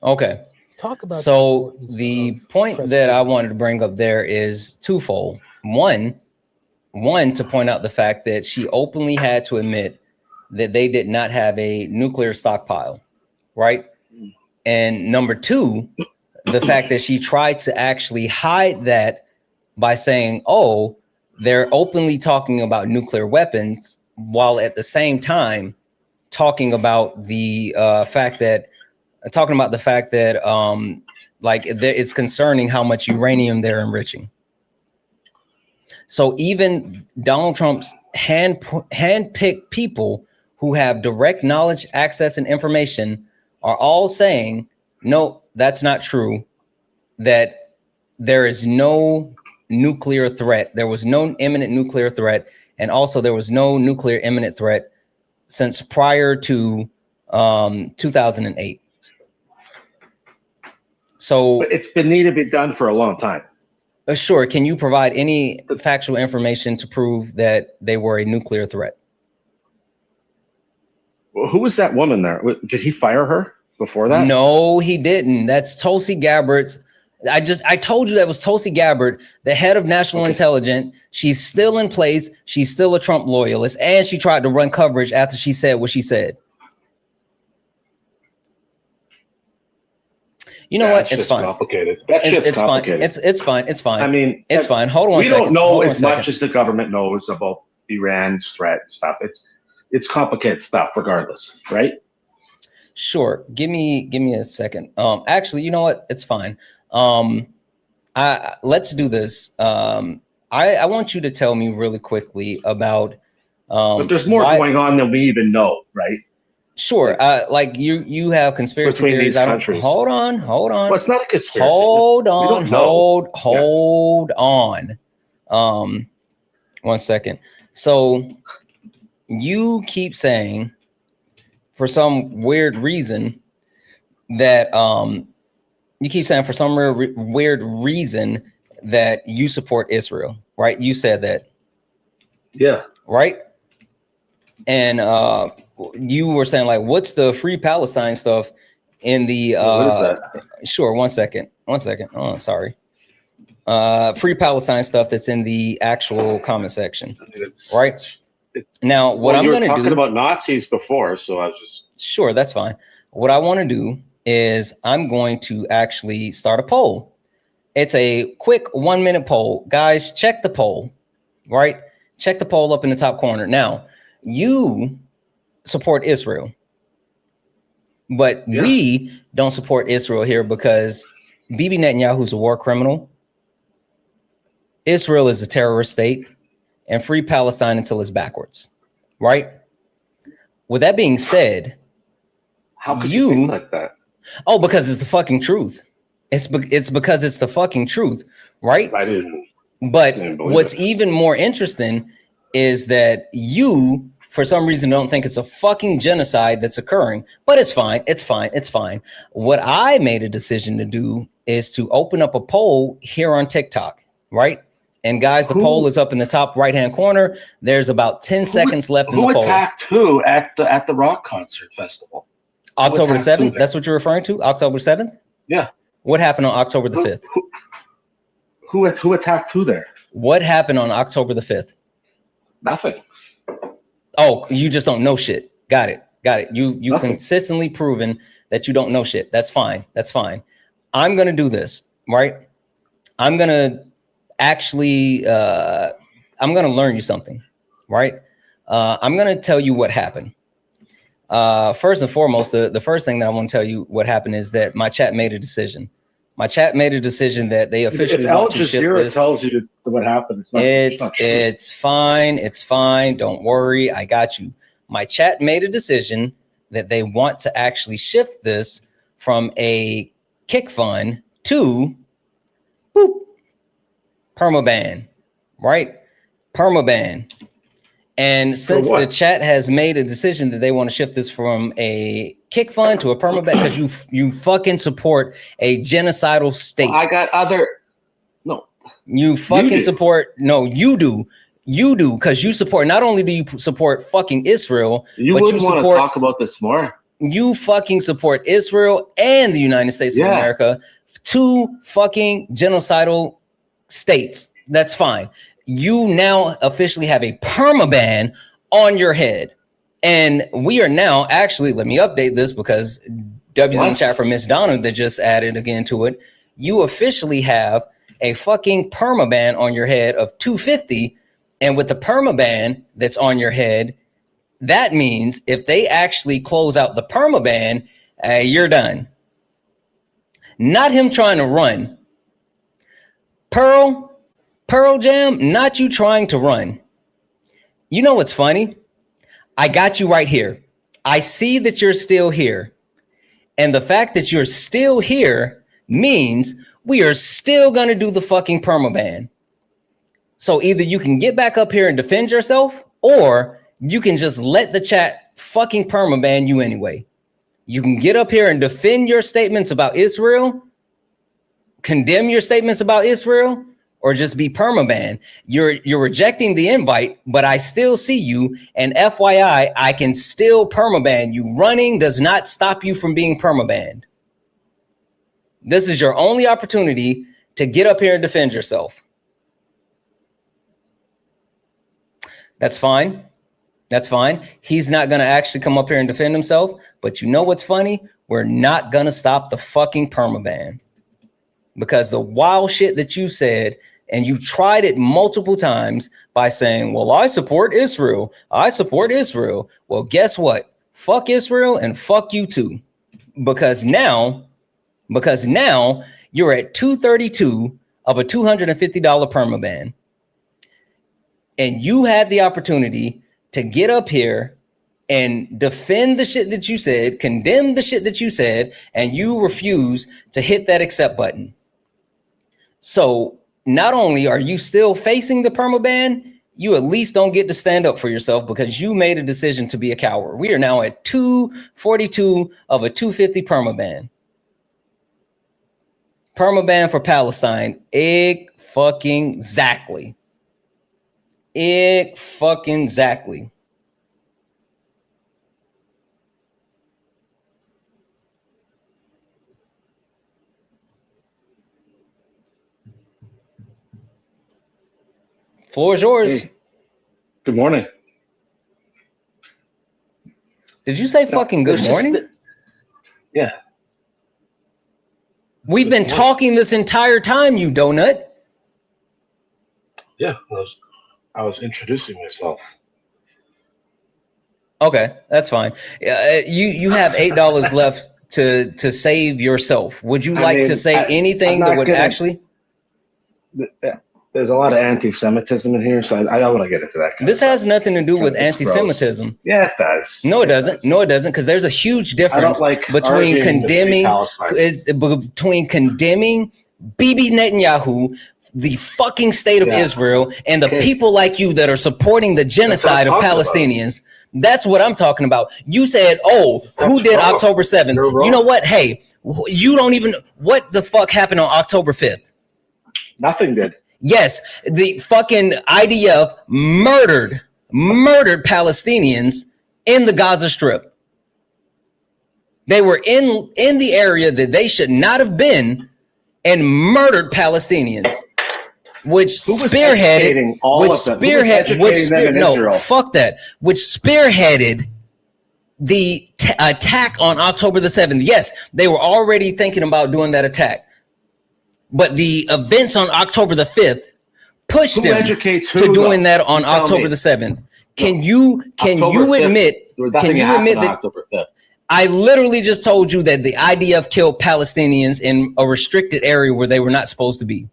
Okay. Talk about so the point that I wanted to bring up there is twofold. One, to point out the fact that she openly had to admit that they did not have a nuclear stockpile, right? And number two, the fact that she tried to actually hide that by saying, oh, they're openly talking about nuclear weapons, while at the same time talking about the fact that it's concerning how much uranium they're enriching. So even Donald Trump's handpicked people who have direct knowledge, access, and information are all saying, no, that's not true, that there is no nuclear threat. There was no imminent nuclear threat. And also there was no nuclear imminent threat since prior to 2008. So but it's been needed to be done for a long time. Sure. Can you provide any factual information to prove that they were a nuclear threat? Well, who was that woman there? Did he fire her before that? No, he didn't. That's Tulsi Gabbard's. I told you that was Tulsi Gabbard, the head of national intelligence. She's still in place. She's still a Trump loyalist. And she tried to run coverage after she said what she said. You know what? It's fine. Complicated. That shit's complicated. It's fine. It's fine. I mean, it's fine. Hold on one second. We don't know as much as the government knows about Iran's threat and stuff. It's complicated stuff regardless, right? Sure. Give me a second. Actually, you know what? It's fine. Let's do this. I want you to tell me really quickly about but there's more going on than we even know, right? Sure. Like you have conspiracy between theories. these countries. Hold on. Well, it's not a conspiracy. Hold on. One second. So you keep saying for some weird reason that weird reason that you support Israel, right? You said that. Yeah. Right. And you were saying like, what's the Free Palestine stuff in the what is that? Sure, one second. Oh, sorry. Free Palestine stuff that's in the actual comment section. Right? Now, what I'm going to do. You were talking about Nazis before, so I was just. Sure, that's fine. What I want to do is I'm going to actually start a poll. It's a quick 1-minute poll. Guys, check the poll, right? Check the poll up in the top corner. Now, you support Israel, but we don't support Israel here because Bibi Netanyahu's a war criminal. Israel is a terrorist state, and free Palestine until it's backwards, right? With that being said, how could you think like that? Oh, because it's the fucking truth. It's because it's the fucking truth, right? I didn't. But what's even more interesting is that you, for some reason, don't think it's a fucking genocide that's occurring. But it's fine. It's fine. It's fine. What I made a decision to do is to open up a poll here on TikTok, right? And guys, the poll is up in the top right-hand corner. There's about 10 seconds left in the poll. Who attacked who at the rock concert festival? October 7th? That's what you're referring to? October 7th? Yeah. What happened on October the 5th? Who attacked who there? What happened on October the 5th? Nothing. Oh, you just don't know shit. Got it. You consistently proven that you don't know shit. That's fine. That's fine. I'm going to do this, right? I'm going to actually, I'm going to learn you something, right? I'm going to tell you what happened. First and foremost, the first thing that I want to tell you what happened is that my chat made a decision. My chat made a decision that they officially want to ship this. Tells you what happened. It's fine. It's fine. Don't worry. I got you. My chat made a decision that they want to actually shift this from a kick fund to perma-ban, right? Perma-ban. And since the chat has made a decision that they want to shift this from a kick fund to a perma-ban, because you fucking support a genocidal state. I got other. No. You fucking support. No, you do. You do, because you support. Not only do you support fucking Israel, but you want to talk about this more. You fucking support Israel and the United States of America, two fucking genocidal states. That's fine. You now officially have a perma-ban on your head. And we are now actually, let me update this because W's in the chat from Miss Donna that just added again to it. You officially have a fucking perma-ban on your head of 250. And with the perma-ban that's on your head, that means if they actually close out the perma-ban, you're done. Not him trying to run. Pearl Jam, not you trying to run. You know what's funny? I got you right here. I see that you're still here. And the fact that you're still here means we are still going to do the fucking perma-ban. So either you can get back up here and defend yourself, or you can just let the chat fucking permaban you anyway. You can get up here and defend your statements about Israel, condemn your statements about Israel, or just be permaban. You're rejecting the invite, but I still see you. And FYI, I can still permaban you. Running does not stop you from being permabanned. This is your only opportunity to get up here and defend yourself. That's fine. That's fine. He's not going to actually come up here and defend himself. But you know what's funny? We're not going to stop the fucking permaban. Because the wild shit that you said, and you tried it multiple times by saying, well, I support Israel. I support Israel. Well, guess what? Fuck Israel and fuck you too. Because now you're at 232 of a $250 permaban. And you had the opportunity to get up here and defend the shit that you said, condemn the shit that you said, and you refuse to hit that accept button. So not only are you still facing the permaban, you at least don't get to stand up for yourself because you made a decision to be a coward. We are now at 242 of a 250 permaban. Permaban for Palestine. Egg fucking exactly. Egg fucking exactly. Floor is yours. Hey, good morning. Did you say fucking good morning? Yeah. We've been talking this entire time, you donut. Yeah, I was introducing myself. Okay, that's fine. You have $8 left to save yourself. Would you like to say anything that would actually? There's a lot of anti-Semitism in here, so I don't want to get into that. This has nothing to do with anti-Semitism. Yeah, it does. No, it doesn't. No, it doesn't, because there's a huge difference between condemning Bibi Netanyahu, the fucking state of Israel, and the people like you that are supporting the genocide of Palestinians. That's what I'm talking about. You said, oh, who did October 7th? You know what? Hey, you don't even, what the fuck happened on October 5th? Nothing did. Yes, the fucking IDF murdered Palestinians in the Gaza Strip. They were in the area that they should not have been and murdered Palestinians, which spearheaded the attack on October the 7th. Yes, they were already thinking about doing that attack. But the events on October the 5th pushed them to doing that on October the 7th. Can you admit that October 5th. I literally just told you that the IDF killed Palestinians in a restricted area where they were not supposed to be?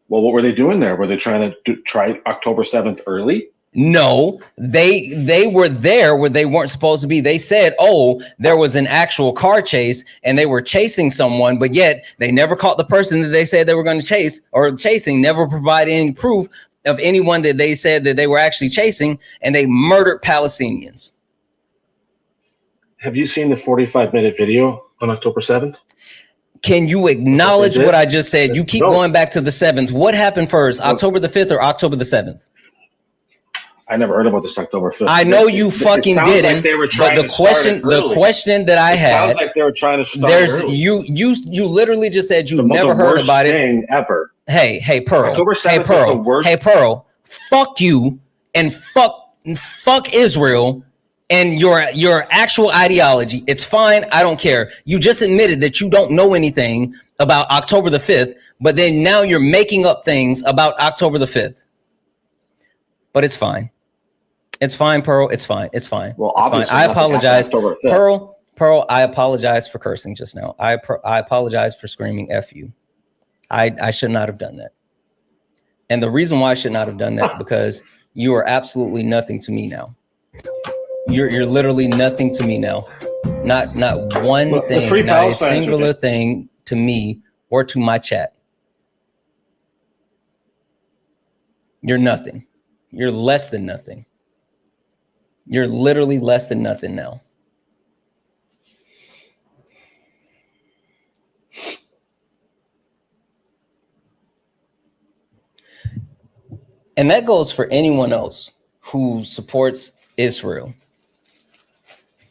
Well, what were they doing there? Were they trying to try October 7th early? No, they were there where they weren't supposed to be. They said, oh, there was an actual car chase and they were chasing someone, but yet they never caught the person that they said they were going to chase, or chasing, never provided any proof of anyone that they said that they were actually chasing, and they murdered Palestinians. Have you seen the 45-minute video on October 7th? Can you acknowledge what I just said? You keep going back to the 7th. What happened first, October the 5th or October the 7th? I never heard about this October 5th. I know you fucking didn't. But the question that I had, sounds like they were trying to start early. You literally just said you've never heard about it. Ever. Hey, Pearl. October 7th Hey, Pearl. Fuck you and fuck Israel and your actual ideology. It's fine. I don't care. You just admitted that you don't know anything about October the 5th, but then now you're making up things about October the 5th. But it's fine. It's fine, Pearl. It's fine. It's fine. Well, it's fine. I apologize. Pearl, I apologize for cursing just now. I apologize for screaming F you. I should not have done that. And the reason why I should not have done that, because you are absolutely nothing to me now. You're literally nothing to me now. Not one thing, not a singular thing to me or to my chat. You're nothing. You're less than nothing. You're literally less than nothing now. And that goes for anyone else who supports Israel.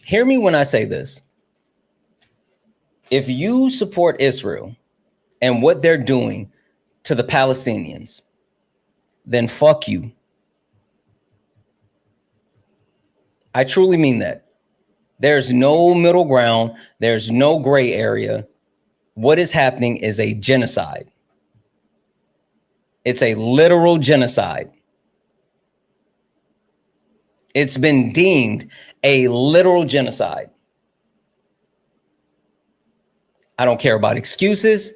Hear me when I say this. If you support Israel and what they're doing to the Palestinians, then fuck you. I truly mean that. There's no middle ground. There's no gray area. What is happening is a genocide. It's a literal genocide. It's been deemed a literal genocide. I don't care about excuses.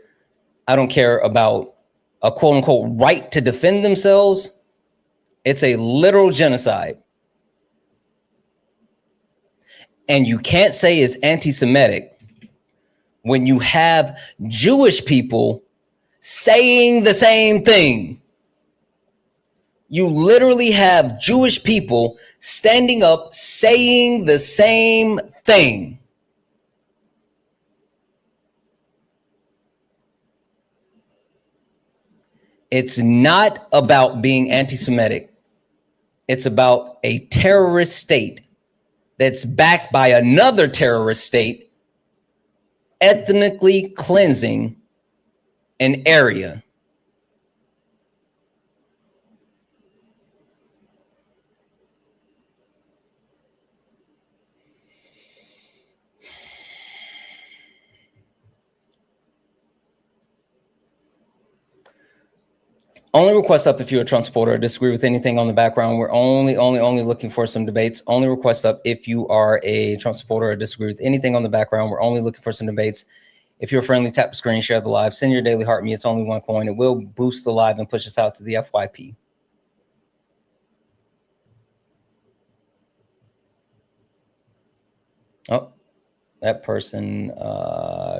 I don't care about a quote unquote right to defend themselves. It's a literal genocide. And you can't say it's anti-Semitic when you have Jewish people saying the same thing. You literally have Jewish people standing up saying the same thing. It's not about being anti-Semitic. It's about a terrorist state that's backed by another terrorist state ethnically cleansing an area. Only request up if you're a Trump supporter or disagree with anything on the background. We're only looking for some debates. Only request up if you are a Trump supporter or disagree with anything on the background. We're only looking for some debates. If you're friendly, tap the screen, share the live, send your daily heart me. It's only one coin. It will boost the live and push us out to the FYP. Oh, that person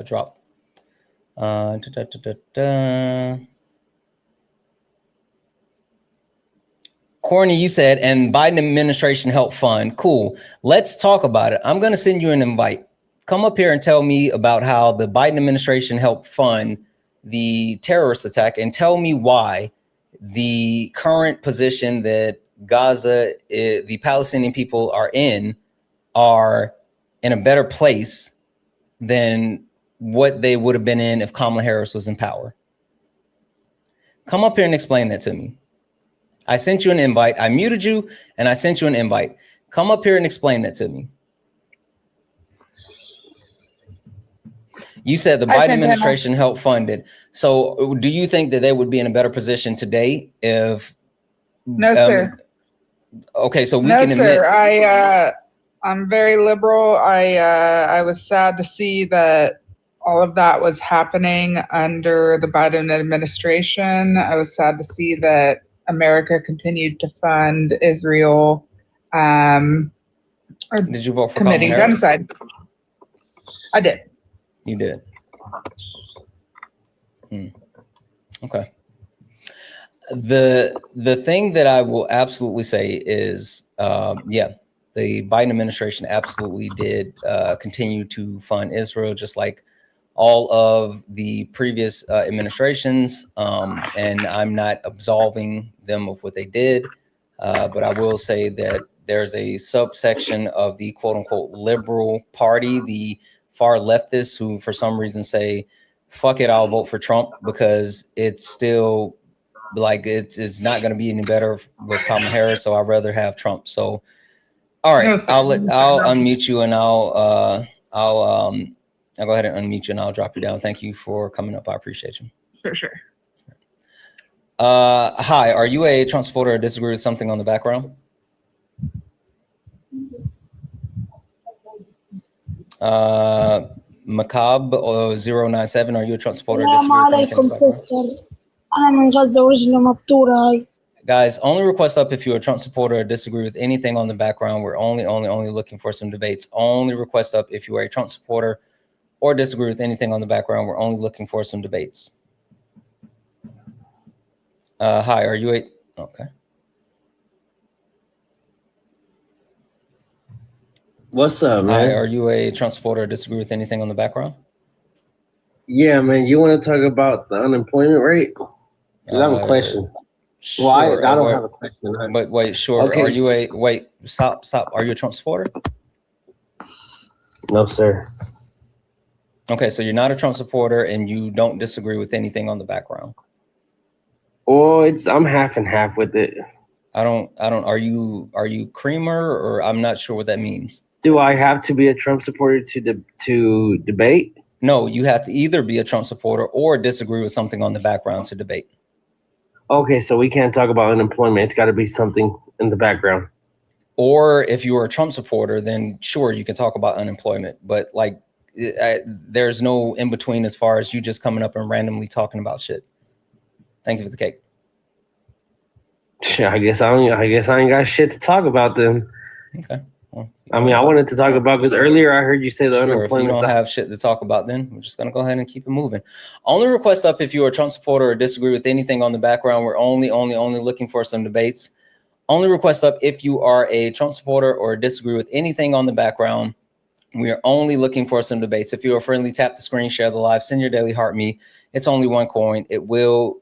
dropped. Corny, you said, and Biden administration helped fund. Cool. Let's talk about it. I'm going to send you an invite. Come up here and tell me about how the Biden administration helped fund the terrorist attack, and tell me why the current position that Gaza, the Palestinian people are in a better place than what they would have been in if Kamala Harris was in power. Come up here and explain that to me. I sent you an invite. I muted you and I sent you an invite. Come up here and explain that to me. You said the Biden administration helped fund it. So do you think that they would be in a better position today if? No, sir. Okay, so we can admit. Sir. I'm very liberal. I was sad to see that all of that was happening under the Biden administration. I was sad to see that America continued to fund Israel. Did you vote for committing genocide? I did. You did. Okay. The thing that I will absolutely say is, yeah, the Biden administration absolutely did continue to fund Israel, just like all of the previous administrations, and I'm not absolving them of what they did, but I will say that there's a subsection of the quote-unquote liberal party, the far leftists, who for some reason say, fuck it, I'll vote for Trump because it's still like it's not going to be any better with Kamala Harris, so I'd rather have Trump. So, all right, I'll unmute you and I'll go ahead and unmute you and I'll drop you down. Thank you for coming up. I appreciate you. Sure. Hi, are you a Trump supporter or disagree with something on the background? Macab 097, are you a Trump supporter or disagree with sister. I'm in Gaza originally مبتورة. Guys, only request up if you're a Trump supporter or disagree with anything on the background. We're only looking for some debates. Only request up if you are a Trump supporter or disagree with anything on the background. We're only looking for some debates. Hi, are you Okay. What's up, man? Hi, are you a Trump supporter or disagree with anything on the background? Yeah, man. You want to talk about the unemployment rate? 'Cause I have a question. Sure. Well, I don't have a question. But wait, sure. Okay. Are you a wait? Stop. Are you a Trump supporter? No, sir. Okay, so you're not a Trump supporter, and you don't disagree with anything on the background. Well, I'm half and half with it. I don't. Are you creamer, or I'm not sure what that means. Do I have to be a Trump supporter to debate? No, you have to either be a Trump supporter or disagree with something on the background to debate. Okay, so we can't talk about unemployment. It's got to be something in the background. Or if you are a Trump supporter, then sure, you can talk about unemployment. But like, there's no in between as far as you just coming up and randomly talking about shit. Thank you for the cake. I guess I ain't got shit to talk about then. Okay. Well, I mean, I wanted to talk about, because earlier I heard you say the sure, unemployment if you don't have shit to talk about, then we're just gonna go ahead and keep it moving. Only request up if you are a Trump supporter or disagree with anything on the background. We're only looking for some debates. Only request up if you are a Trump supporter or disagree with anything on the background. We are only looking for some debates. If you are friendly, tap the screen, share the live, send your daily heart me. It's only one coin. It will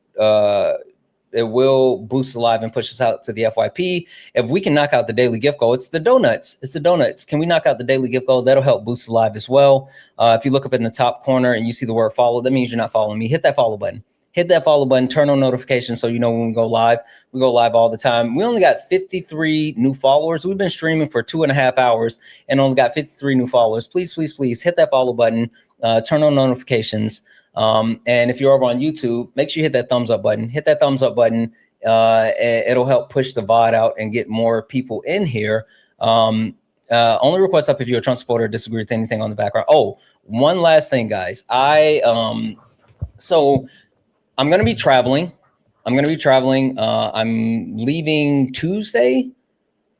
boost the live and push us out to the FYP. If we can knock out the daily gift goal, it's the donuts. It's the donuts. Can we knock out the daily gift goal? That'll help boost the live as well. If you look up in the top corner and you see the word follow, that means you're not following me. Hit that follow button. Hit that follow button, turn on notifications so you know when we go live. We go live all the time. We only got 53 new followers. We've been streaming for 2.5 hours and only got 53 new followers. Please, please, please hit that follow button, turn on notifications. And if you're over on YouTube, make sure you hit that thumbs up button. Hit that thumbs up button. It'll help push the VOD out and get more people in here. Only request up if you're a Trump supporter or disagree with anything on the background. Oh, one last thing, guys. So I'm going to be traveling. I'm leaving Tuesday,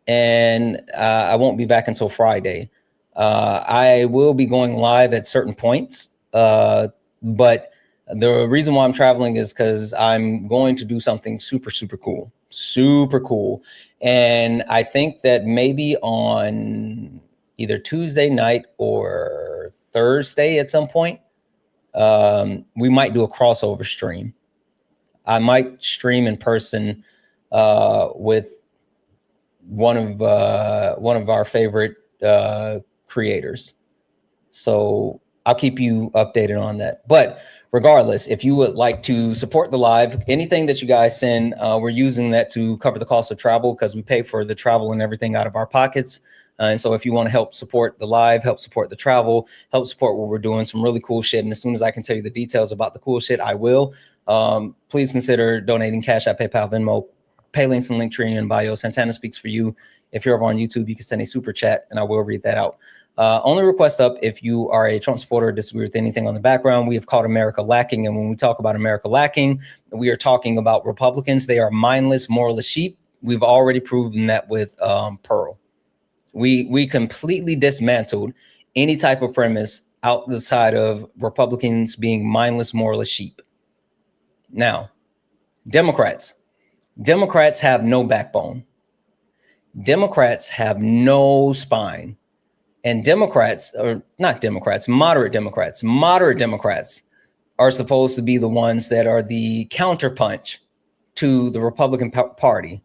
and I won't be back until Friday. I will be going live at certain points, but the reason why I'm traveling is because I'm going to do something super cool. And I think that maybe on either Tuesday night or Thursday at some point, we might do a crossover stream. I might stream in person with one of our favorite creators. So I'll keep you updated on that. But regardless, if you would like to support the live, anything that you guys send, we're using that to cover the cost of travel because we pay for the travel and everything out of our pockets. And so if you want to help support the live, help support the travel, help support what we're doing, some really cool shit. And as soon as I can tell you the details about the cool shit, I will. Please consider donating Cash App, PayPal, Venmo, pay links and Linktree in bio. Santana speaks for you. If you're over on YouTube, you can send a super chat and I will read that out. Only request up if you are a Trump supporter or disagree with anything on the background. We have called America lacking. And when we talk about America lacking, we are talking about Republicans. They are mindless, moralist sheep. We've already proven that with Pearl. We completely dismantled any type of premise out the side of Republicans being mindless, moralist sheep. Now, Democrats have no backbone. Democrats have no spine. And moderate Democrats are supposed to be the ones that are the counterpunch to the Republican Party.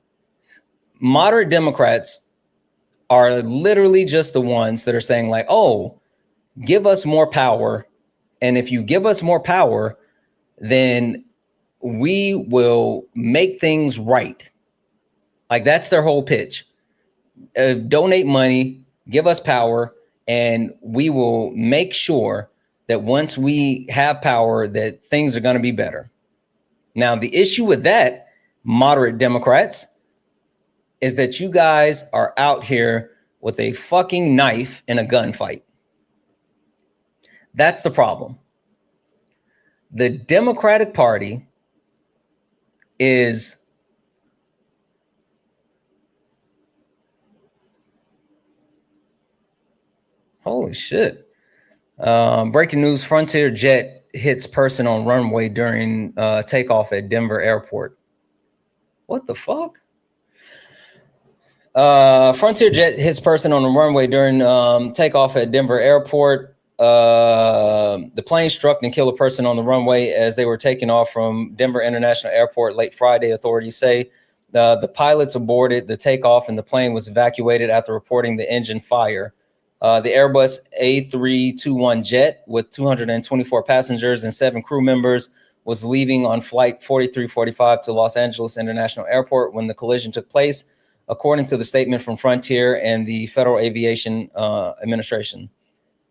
Moderate Democrats are literally just the ones that are saying like, oh, give us more power. And if you give us more power, then we will make things right. Like that's their whole pitch. Donate money, give us power, and we will make sure that once we have power, that things are going to be better. Now, the issue with that, moderate Democrats, is that you guys are out here with a fucking knife in a gunfight. That's the problem. The Democratic Party is holy shit. Breaking news, Frontier jet hits person on runway during takeoff at Denver airport. What the fuck? Frontier jet hits person on the runway during takeoff at Denver airport. The plane struck and killed a person on the runway as they were taking off from Denver International Airport late Friday, authorities say. The pilots aborted the takeoff and the plane was evacuated after reporting the engine fire. The Airbus A321 jet with 224 passengers and 7 crew members was leaving on flight 4345 to Los Angeles International Airport when the collision took place, according to the statement from Frontier and the Federal Aviation Administration.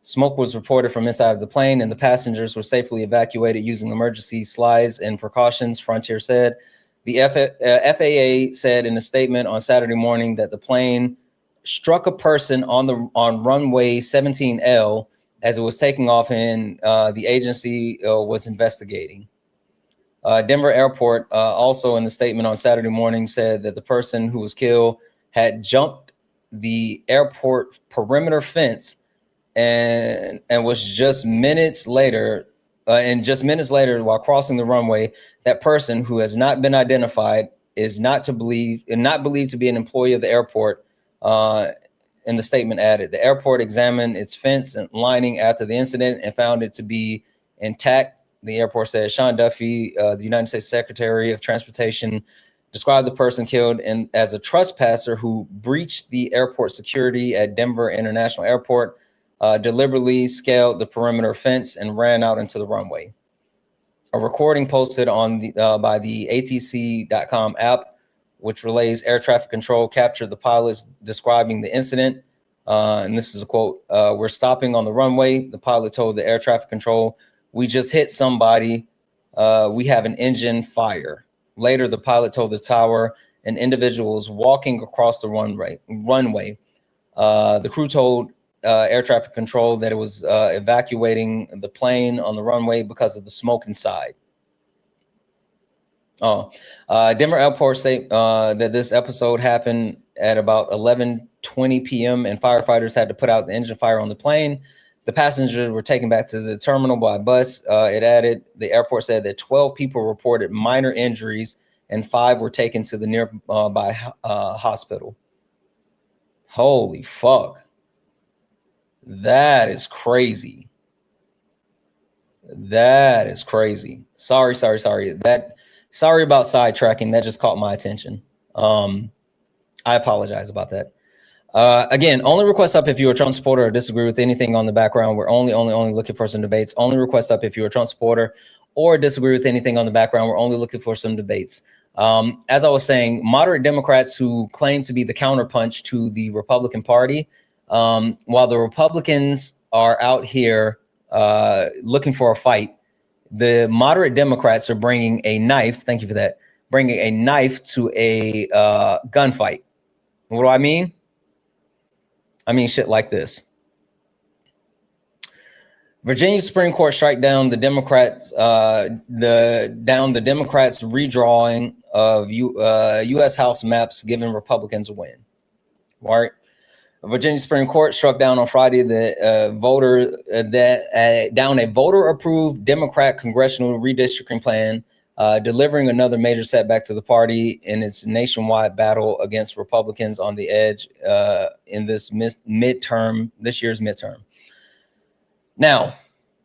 Smoke was reported from inside of the plane and the passengers were safely evacuated using emergency slides and precautions, Frontier said. The FAA said in a statement on Saturday morning that the plane struck a person on runway 17L as it was taking off, and the agency was investigating. Denver Airport also in the statement on Saturday morning said that the person who was killed had jumped the airport perimeter fence and was just minutes later, while crossing the runway, that person who has not been identified is not believed to be an employee of the airport. And the statement added, the airport examined its fence and lining after the incident and found it to be intact. The airport said Sean Duffy, the United States Secretary of Transportation, described the person killed as a trespasser who breached the airport security at Denver International Airport, deliberately scaled the perimeter fence and ran out into the runway. A recording posted on by the ATC.com app, which relays air traffic control, captured the pilots describing the incident. And this is a quote, "We're stopping on the runway. The pilot told the air traffic control, we just hit somebody. We have an engine fire." Later, the pilot told the tower an individual was walking across the runway. The crew told air traffic control that it was evacuating the plane on the runway because of the smoke inside. Denver Airport state that this episode happened at about 11:20 p.m. and firefighters had to put out the engine fire on the plane. The passengers were taken back to the terminal by bus. It added, the airport said that 12 people reported minor injuries and 5 were taken to the nearby hospital. Holy fuck. That is crazy. That is crazy. Sorry. Sorry about sidetracking. That just caught my attention. I apologize about that. Again, only request up if you're a Trump supporter or disagree with anything on the background. We're only looking for some debates. Only request up if you're a Trump supporter or disagree with anything on the background. We're only looking for some debates. As I was saying, moderate Democrats who claim to be the counterpunch to the Republican Party, while the Republicans are out here looking for a fight, the moderate Democrats are bringing a knife. Thank you for that. Bringing a knife to a gunfight. What do I mean? I mean shit like this. Virginia Supreme Court strike down the Democrats redrawing of U.S. House maps, giving Republicans a win. All right. Virginia Supreme Court struck down on Friday down a voter-approved Democrat congressional redistricting plan, delivering another major setback to the party in its nationwide battle against Republicans on the edge in this year's midterm. Now,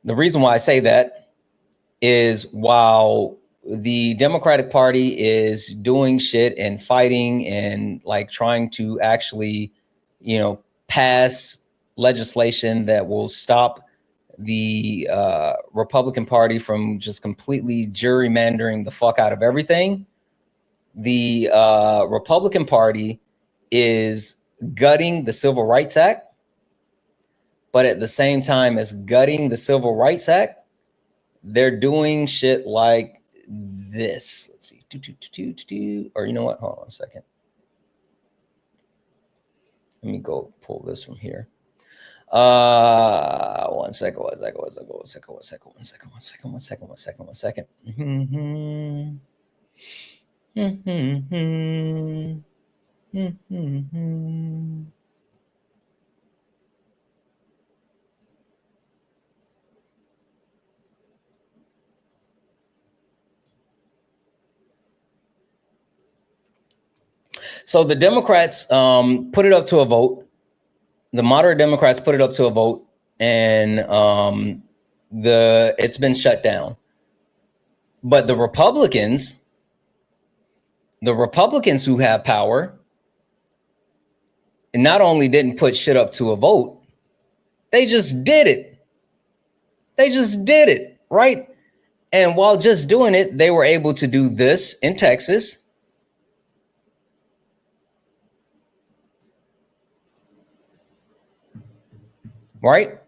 the reason why I say that is while the Democratic Party is doing shit and fighting and like trying to actually, pass legislation that will stop the Republican Party from just completely gerrymandering the fuck out of everything, the Republican Party is gutting the Civil Rights Act. But at the same time as gutting the Civil Rights Act, they're doing shit like this. Let's see. Or you know what? Hold on a second. Let me go pull this from here. One second. So the Democrats put it up to a vote. The moderate Democrats put it up to a vote, and it's been shut down. But the Republicans who have power, not only didn't put shit up to a vote, they just did it. They just did it, right? And while just doing it, they were able to do this in Texas. Right?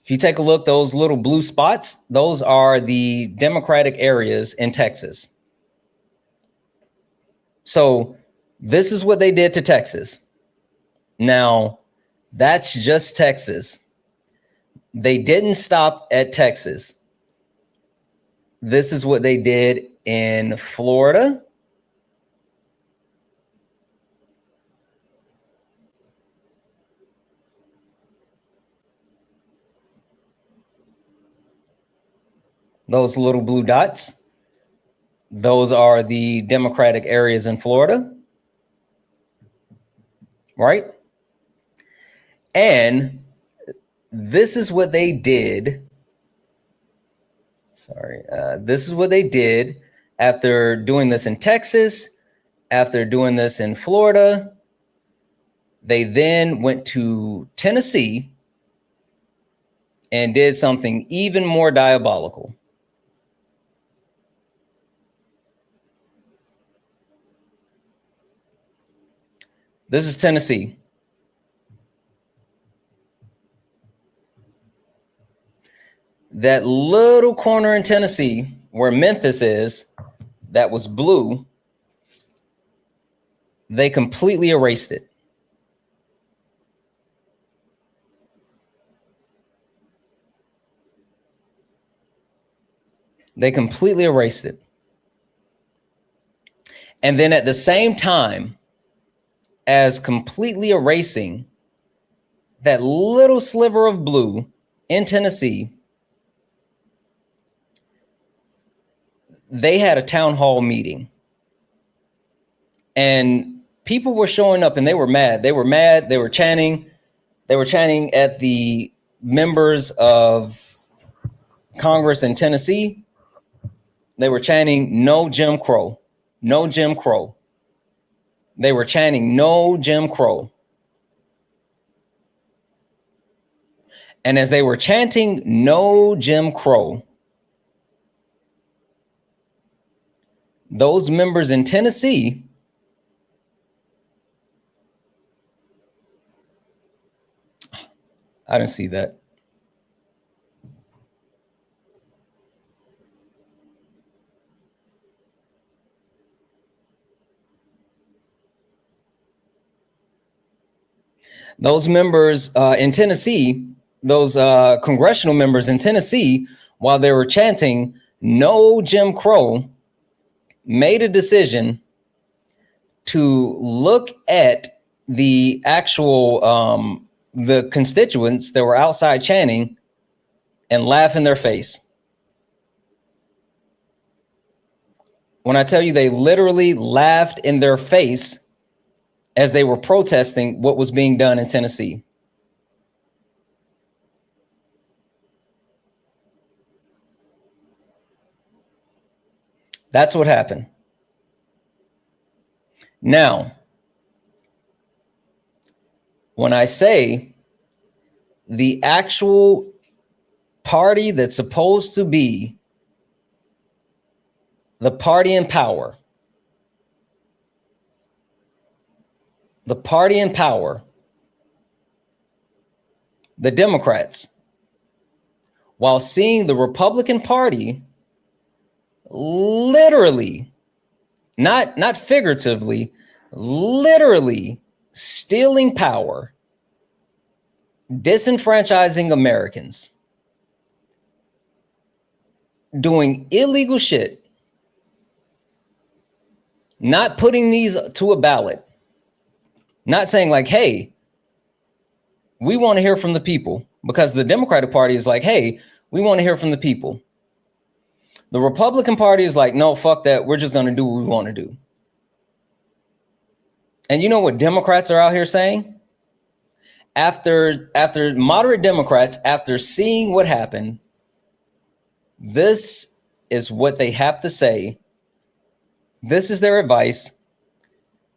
If you take a look, those little blue spots, those are the Democratic areas in Texas. So this is what they did to Texas. Now, that's just Texas. They didn't stop at Texas. This is what they did in Florida. Those little blue dots, those are the Democratic areas in Florida, right? And this is what they did. This is what they did after doing this in Texas, after doing this in Florida. They then went to Tennessee and did something even more diabolical. This is Tennessee. That little corner in Tennessee where Memphis is, that was blue, they completely erased it. They completely erased it. And then at the same time as completely erasing that little sliver of blue in Tennessee, they had a town hall meeting. And people were showing up and they were mad. They were mad. They were chanting. They were chanting at the members of Congress in Tennessee. They were chanting, "No Jim Crow, no Jim Crow." They were chanting, "No Jim Crow." And as they were chanting, "No Jim Crow," those members in Tennessee I didn't see that. Those members in Tennessee, those congressional members in Tennessee, while they were chanting "No Jim Crow," made a decision to look at the actual the constituents that were outside chanting and laugh in their face. When I tell you they literally laughed in their face as they were protesting what was being done in Tennessee. That's what happened. Now, when I say the actual party that's supposed to be the party in power, the party in power, the Democrats, while seeing the Republican Party literally, not figuratively, literally stealing power, disenfranchising Americans, doing illegal shit, not putting these to a ballot, not saying like, hey, we want to hear from the people, because the Democratic Party is like, hey, we want to hear from the people. The Republican Party is like, no, fuck that. We're just going to do what we want to do. And you know what Democrats are out here saying? After moderate Democrats, after seeing what happened, this is what they have to say. This is their advice.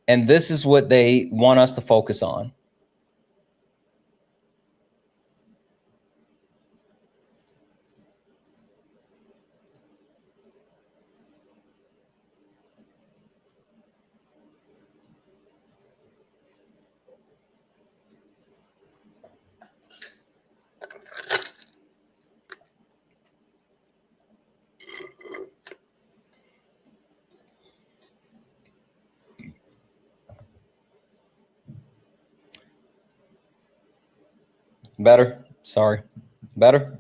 And this is what they want us to focus on. Better? Sorry. Better?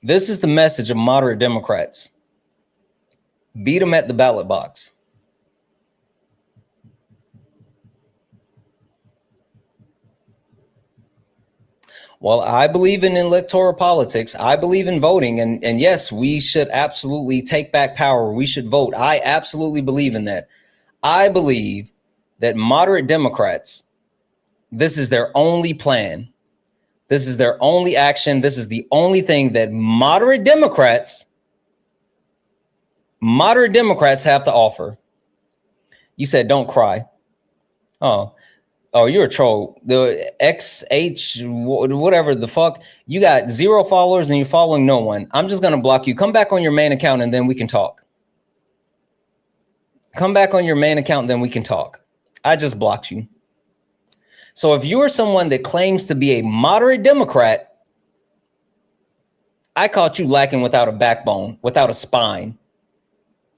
This is the message of moderate Democrats. Beat them at the ballot box. Well, I believe in electoral politics. I believe in voting. And yes, we should absolutely take back power. We should vote. I absolutely believe in that. I believe that moderate Democrats, this is their only plan. This is their only action. This is the only thing that moderate Democrats have to offer. You said, don't cry. Oh, you're a troll. The XH, whatever the fuck. You got 0 followers and you're following no one. I'm just going to block you. Come back on your main account and then we can talk. Come back on your main account and then we can talk. I just blocked you. So if you're someone that claims to be a moderate Democrat, I caught you lacking without a backbone, without a spine,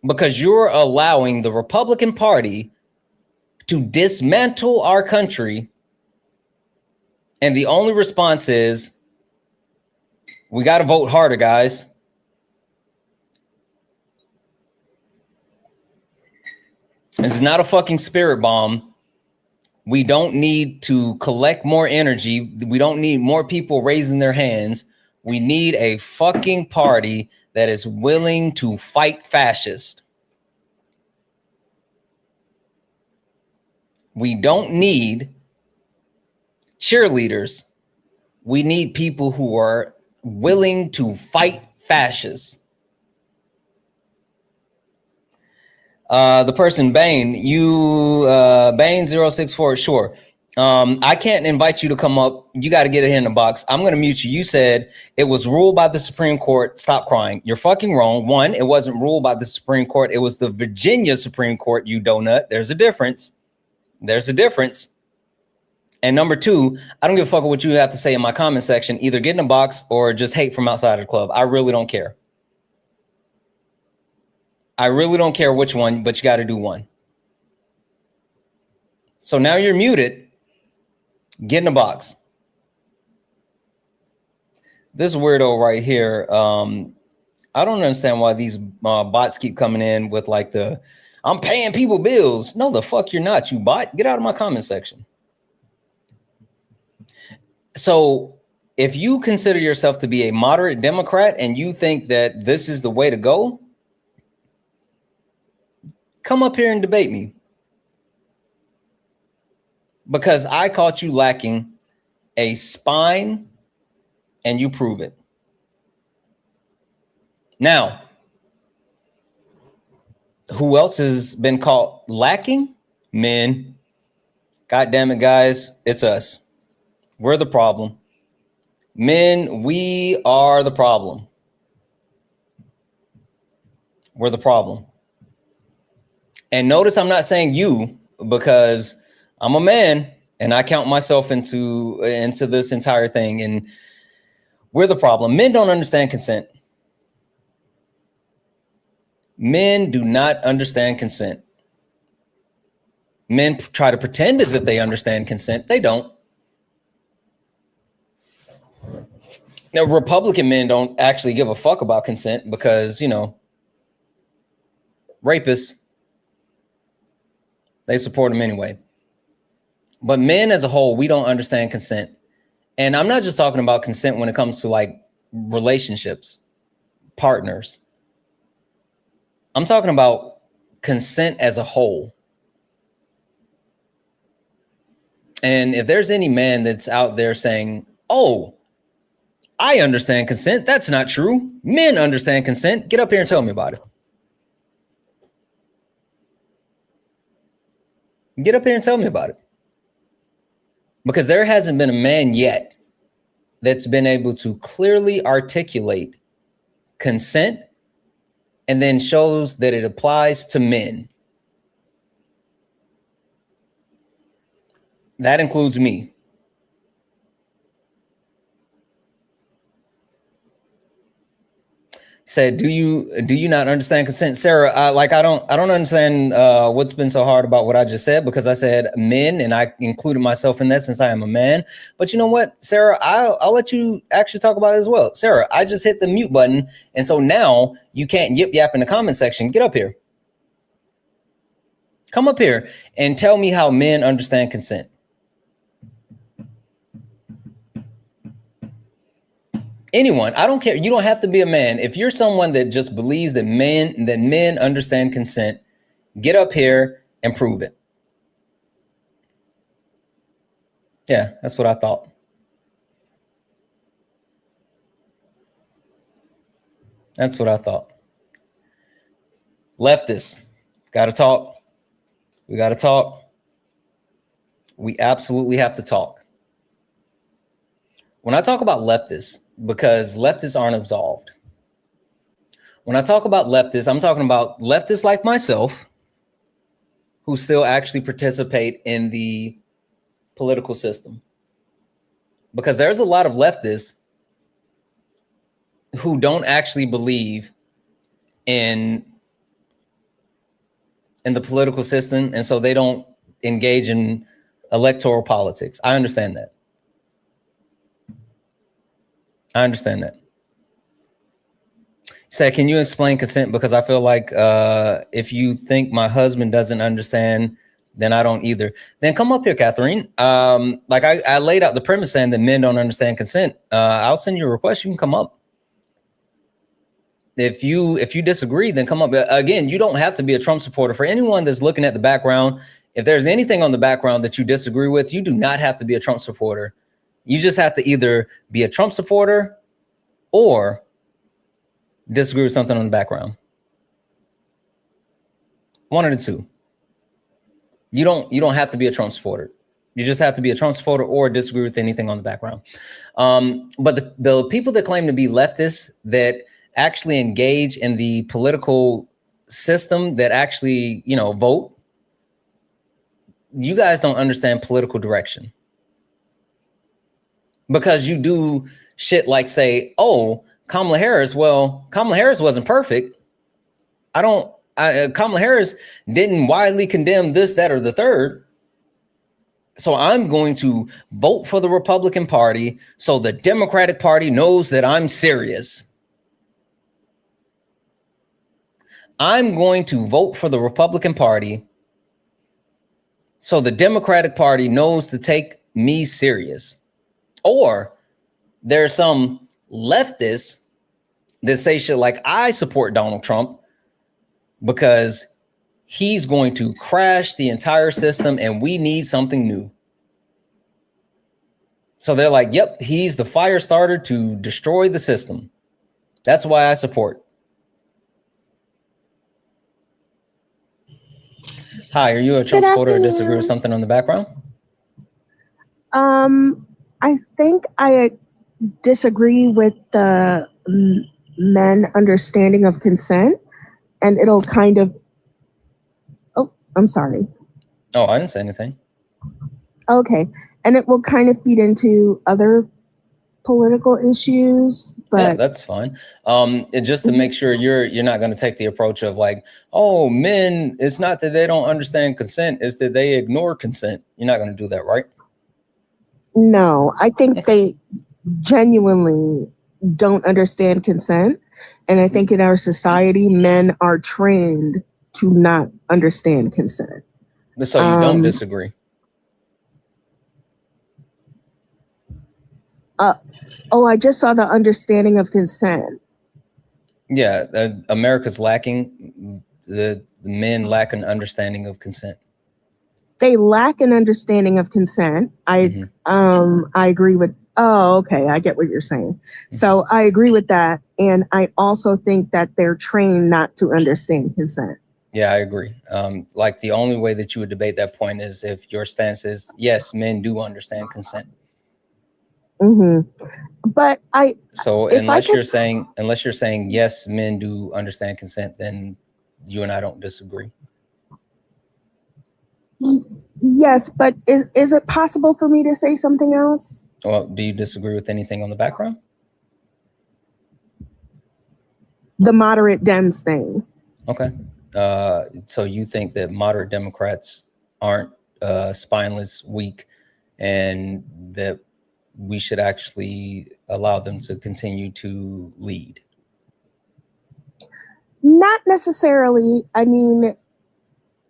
because you're allowing the Republican Party to dismantle our country. And the only response is, we got to vote harder, guys. This is not a fucking spirit bomb. We don't need to collect more energy. We don't need more people raising their hands. We need a fucking party that is willing to fight fascists. We don't need cheerleaders. We need people who are willing to fight fascists. The person Bane, Bane 064, sure. I can't invite you to come up. You got to get it in the box. I'm going to mute you. You said it was ruled by the Supreme Court. Stop crying. You're fucking wrong. One, it wasn't ruled by the Supreme Court. It was the Virginia Supreme Court, you donut. There's a difference. There's a difference. And number two, I don't give a fuck what you have to say in my comment section. Either get in a box or just hate from outside of the club. I really don't care. I really don't care which one, but you got to do one. So now you're muted. Get in the box. This weirdo right here. I don't understand why these bots keep coming in with like the, I'm paying people bills. No, the fuck you're not, you bot. Get out of my comment section. So if you consider yourself to be a moderate Democrat and you think that this is the way to go, come up here and debate me. Because I caught you lacking a spine and you prove it. Now, who else has been caught lacking? Men. God damn it, guys. It's us. We're the problem. Men, we are the problem. We're the problem. And notice I'm not saying you, because I'm a man and I count myself into this entire thing. And we're the problem. Men don't understand consent. Men do not understand consent. Men try to pretend as if they understand consent. They don't. Now, Republican men don't actually give a fuck about consent because, you know, rapists, they support them anyway. But men as a whole, we don't understand consent. And I'm not just talking about consent when it comes to like relationships, partners. I'm talking about consent as a whole. And if there's any man that's out there saying, oh, I understand consent, that's not true. Men understand consent. Get up here and tell me about it. Get up here and tell me about it. Because there hasn't been a man yet that's been able to clearly articulate consent and then shows that it applies to men. That includes me. Said, do you not understand consent, Sarah? I don't understand what's been so hard about what I just said, because I said men and I included myself in that since I am a man. But you know what, Sarah, I'll let you actually talk about it as well. Sarah, I just hit the mute button, and so now you can't yip yap in the comment section. Get up here. Come up here and tell me how men understand consent. Anyone, I don't care. You don't have to be a man. If you're someone that just believes that men understand consent, get up here and prove it. Yeah, that's what I thought. That's what I thought. Leftists, got to talk. We got to talk. We absolutely have to talk. When I talk about leftists, because leftists aren't absolved. When I talk about leftists, I'm talking about leftists like myself who still actually participate in the political system. Because there's a lot of leftists who don't actually believe in the political system, and so they don't engage in electoral politics. I understand that. I understand that. Say, can you explain consent? Because I feel like if you think my husband doesn't understand, then I don't either. Then come up here, Catherine. Like I laid out the premise saying that men don't understand consent. I'll send you a request. You can come up. If you disagree, then come up. Again, you don't have to be a Trump supporter. For anyone that's looking at the background, if there's anything on the background that you disagree with, you do not have to be a Trump supporter. You just have to either be a Trump supporter or disagree with something on the background. One of the two. You don't have to be a Trump supporter. You just have to be a Trump supporter or disagree with anything on the background. But the people that claim to be leftists that actually engage in the political system, that actually, vote, you guys don't understand political direction. Because you do shit like say, oh, Kamala Harris. Well, Kamala Harris wasn't perfect. Kamala Harris didn't widely condemn this, that, or the third. So I'm going to vote for the Republican Party so the Democratic Party knows that I'm serious. I'm going to vote for the Republican Party so the Democratic Party knows to take me serious. Or there's some leftists that say shit like, I support Donald Trump because he's going to crash the entire system and we need something new. So they're like, yep, he's the fire starter to destroy the system. That's why I support. Hi, are you a Trump supporter or disagree with something on the background? I think I disagree with the men understanding of consent, and it'll kind of, oh, I'm sorry. Oh, I didn't say anything. Okay. And it will kind of feed into other political issues, but yeah, that's fine. Just to make sure you're not going to take the approach of like, oh, men, it's not that they don't understand consent, it's that they ignore consent. You're not going to do that, right? No, I think they genuinely don't understand consent. And I think in our society, men are trained to not understand consent. So you don't disagree? Oh, I just saw the understanding of consent. Yeah, America's lacking, the men lack an understanding of consent. They lack an understanding of consent. I agree with, oh, okay, I get what you're saying. So I agree with that. And I also think that they're trained not to understand consent. Yeah, I agree. Like the only way that you would debate that point is if your stance is, yes, men do understand consent. But so unless you're saying yes, men do understand consent, then you and I don't disagree. Yes, but is it possible for me to say something else? Well, do you disagree with anything on the background? The moderate Dems thing. Okay. So you think that moderate Democrats aren't spineless, weak, and that we should actually allow them to continue to lead? Not necessarily. I mean,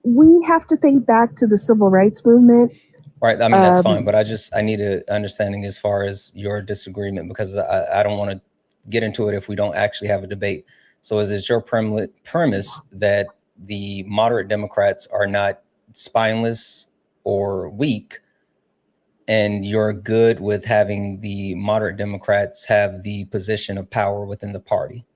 we have to think back to the civil rights movement. Right. I mean, that's fine, but I need an understanding as far as your disagreement, because I don't want to get into it if we don't actually have a debate. So is it your premise that the moderate Democrats are not spineless or weak, and you're good with having the moderate Democrats have the position of power within the party?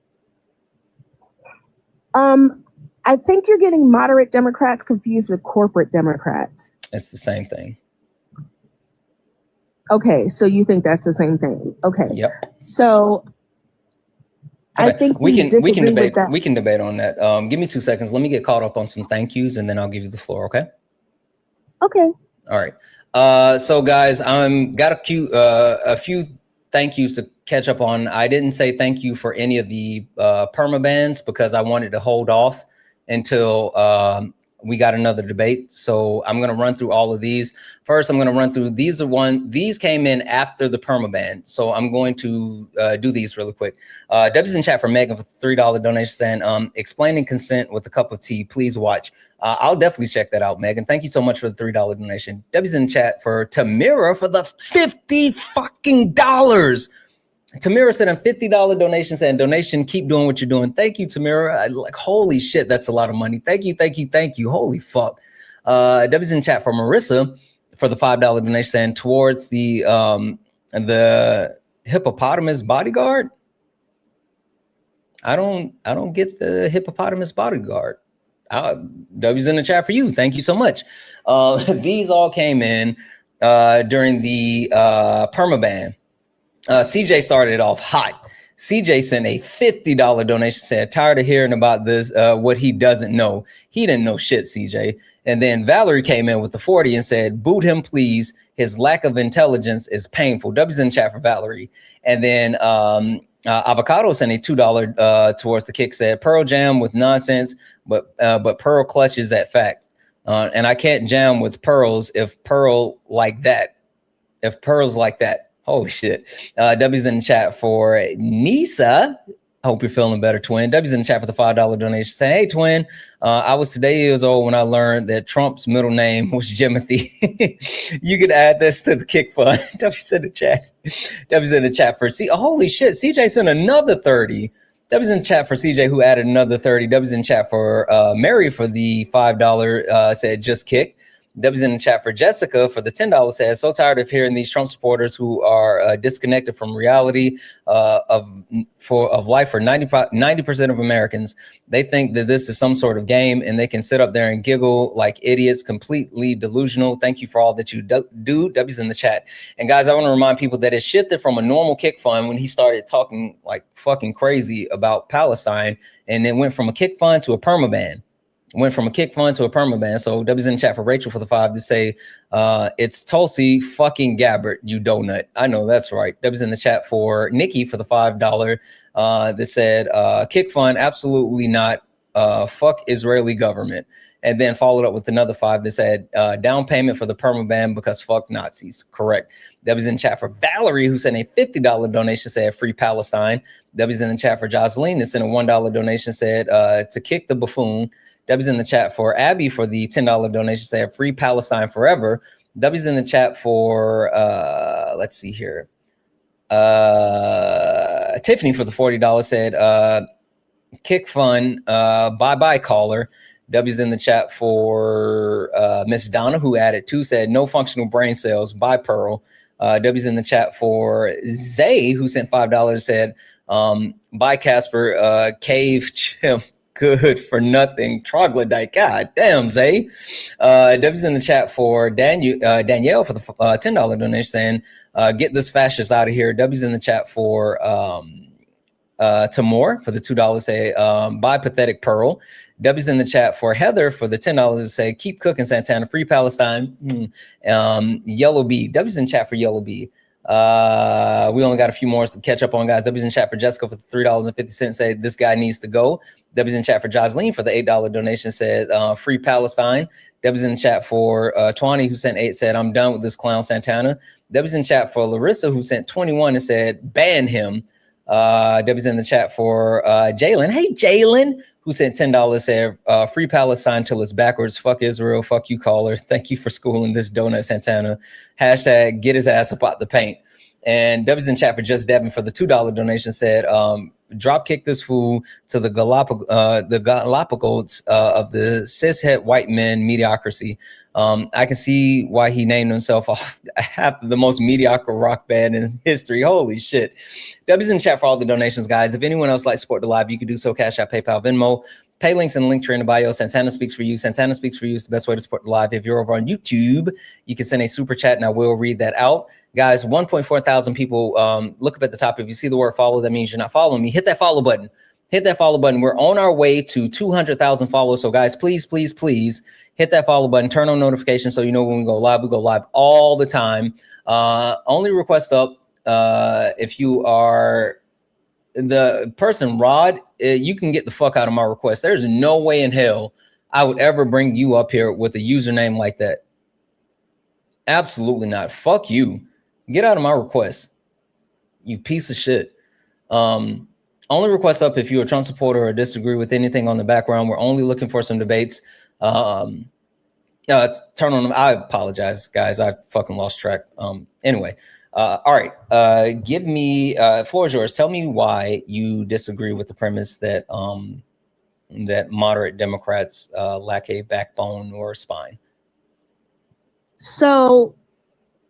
I think you're getting moderate Democrats confused with corporate Democrats. It's the same thing. Okay, so you think that's the same thing? Okay. Yep. So I think we can debate. That. We can debate on that. Give me 2 seconds. Let me get caught up on some thank yous, and then I'll give you the floor. Okay. Okay. All right. So guys, got a few thank yous to catch up on. I didn't say thank you for any of the perma-bans because I wanted to hold off until we got another debate. So I'm going to run through all of these. First, I'm going to run through, these came in after the perma-ban. So I'm going to do these really quick. W's in chat for Megan for $3 donation saying, explaining consent with a cup of tea, please watch. I'll definitely check that out, Megan. Thank you so much for the $3 donation. W's in chat for Tamira for the $50 fucking dollars. Tamira said a $50 donation saying, donation, keep doing what you're doing. Thank you, Tamira. Like, holy shit, that's a lot of money. Thank you, thank you, thank you. Holy fuck. W's in chat for Marissa for the $5 donation saying, towards the hippopotamus bodyguard. I don't get the hippopotamus bodyguard. W's in the chat for you. Thank you so much. These all came in during the perma-ban. CJ started it off hot. CJ sent a $50 donation, said, tired of hearing about this, what he doesn't know. He didn't know shit, CJ. And then Valerie came in with the 40 and said, boot him, please. His lack of intelligence is painful. W's in chat for Valerie. And then Avocado sent a $2 towards the kick, said, Pearl jam with nonsense, but Pearl clutches that fact. And I can't jam with pearls if Pearl like that. If Pearl's like that. Holy shit. W's in the chat for Nisa. I hope you're feeling better, twin. W's in the chat for the $5 donation saying, hey, twin, I was today years old when I learned that Trump's middle name was Jimothy. You could add this to the kick fund. W's in the chat. W's in the chat for holy shit. CJ sent another 30. W's in the chat for CJ, who added another 30. W's in the chat for Mary for the $5 said just kick. W's in the chat for Jessica for the $10 says, so tired of hearing these Trump supporters who are disconnected from reality of life for 90% of Americans. They think that this is some sort of game and they can sit up there and giggle like idiots, completely delusional. Thank you for all that you do. W's in the chat. And guys, I want to remind people that it shifted from a normal kick fund when he started talking like fucking crazy about Palestine, and then went from a kick fund to a perma-ban. Went from a kick fund to a perma-ban. So W's in the chat for Rachel for the 5 to say, it's Tulsi fucking Gabbard, you donut. I know that's right. W's in the chat for Nikki for the $5 that said, kick fund, absolutely not. Fuck Israeli government. And then followed up with another 5 that said, down payment for the perma-ban because fuck Nazis. Correct. W's in the chat for Valerie, who sent a $50 donation, said free Palestine. W's in the chat for Jocelyn that sent a $1 donation, said to kick the buffoon. W's in the chat for Abby for the $10 donation, said free Palestine forever. W's in the chat for, let's see here. Tiffany for the $40 said, kick fun, bye-bye caller. W's in the chat for Miss Donna, who added 2, said no functional brain cells, bye Pearl. W's in the chat for Zay, who sent $5, said, bye Casper, cave chimp, good for nothing, troglodyte, god damn Zay. W's in the chat for Danielle for the $10 donation, saying, get this fascist out of here. W's in the chat for Tamor for the $2, say, bye pathetic Pearl. W's in the chat for Heather for the $10 to say, keep cooking Santana, free Palestine. Yellow B. W's in chat for Yellow B. We only got a few more to catch up on, guys. W's in chat for Jessica for the $3.50, say, this guy needs to go. W's in chat for Jocelyn for the $8 donation, said, free Palestine. W's in the chat for Twani, who sent 8, said, I'm done with this clown Santana. W's in chat for Larissa, who sent 21 and said, ban him. W's in the chat for Jalen. Hey, Jalen, who sent $10, said, free Palestine till it's backwards. Fuck Israel. Fuck you, caller. Thank you for schooling this donut, Santana. Hashtag get his ass up out the paint. And W's in chat for Just Devin for the $2 donation, said, drop kick this fool to the Galapagos of the cishet white men mediocrity. I can see why he named himself off after the most mediocre rock band in history. Holy shit. W's in chat for all the donations, guys. If anyone else likes to support the live, you can do so. Cash App, PayPal, Venmo. Pay links and link tree in the bio. Santana Speaks for You. Santana Speaks for You is the best way to support the live. If you're over on YouTube, you can send a super chat and I will read that out. Guys, 1.4 thousand people. Look up at the top. If you see the word follow, that means you're not following me. Hit that follow button. Hit that follow button. We're on our way to 200,000 followers. So guys, please, please, please hit that follow button. Turn on notifications so you know when we go live all the time. Only request up if you are the person, Rod, you can get the fuck out of my request. There's no way in hell I would ever bring you up here with a username like that. Absolutely not. Fuck you. Get out of my request, you piece of shit. Only request up if you're a Trump supporter or disagree with anything on the background. We're only looking for some debates. Turn on them. I apologize, guys. I fucking lost track. Anyway, all right. Give me floor is yours. Tell me why you disagree with the premise that that moderate Democrats lack a backbone or a spine. So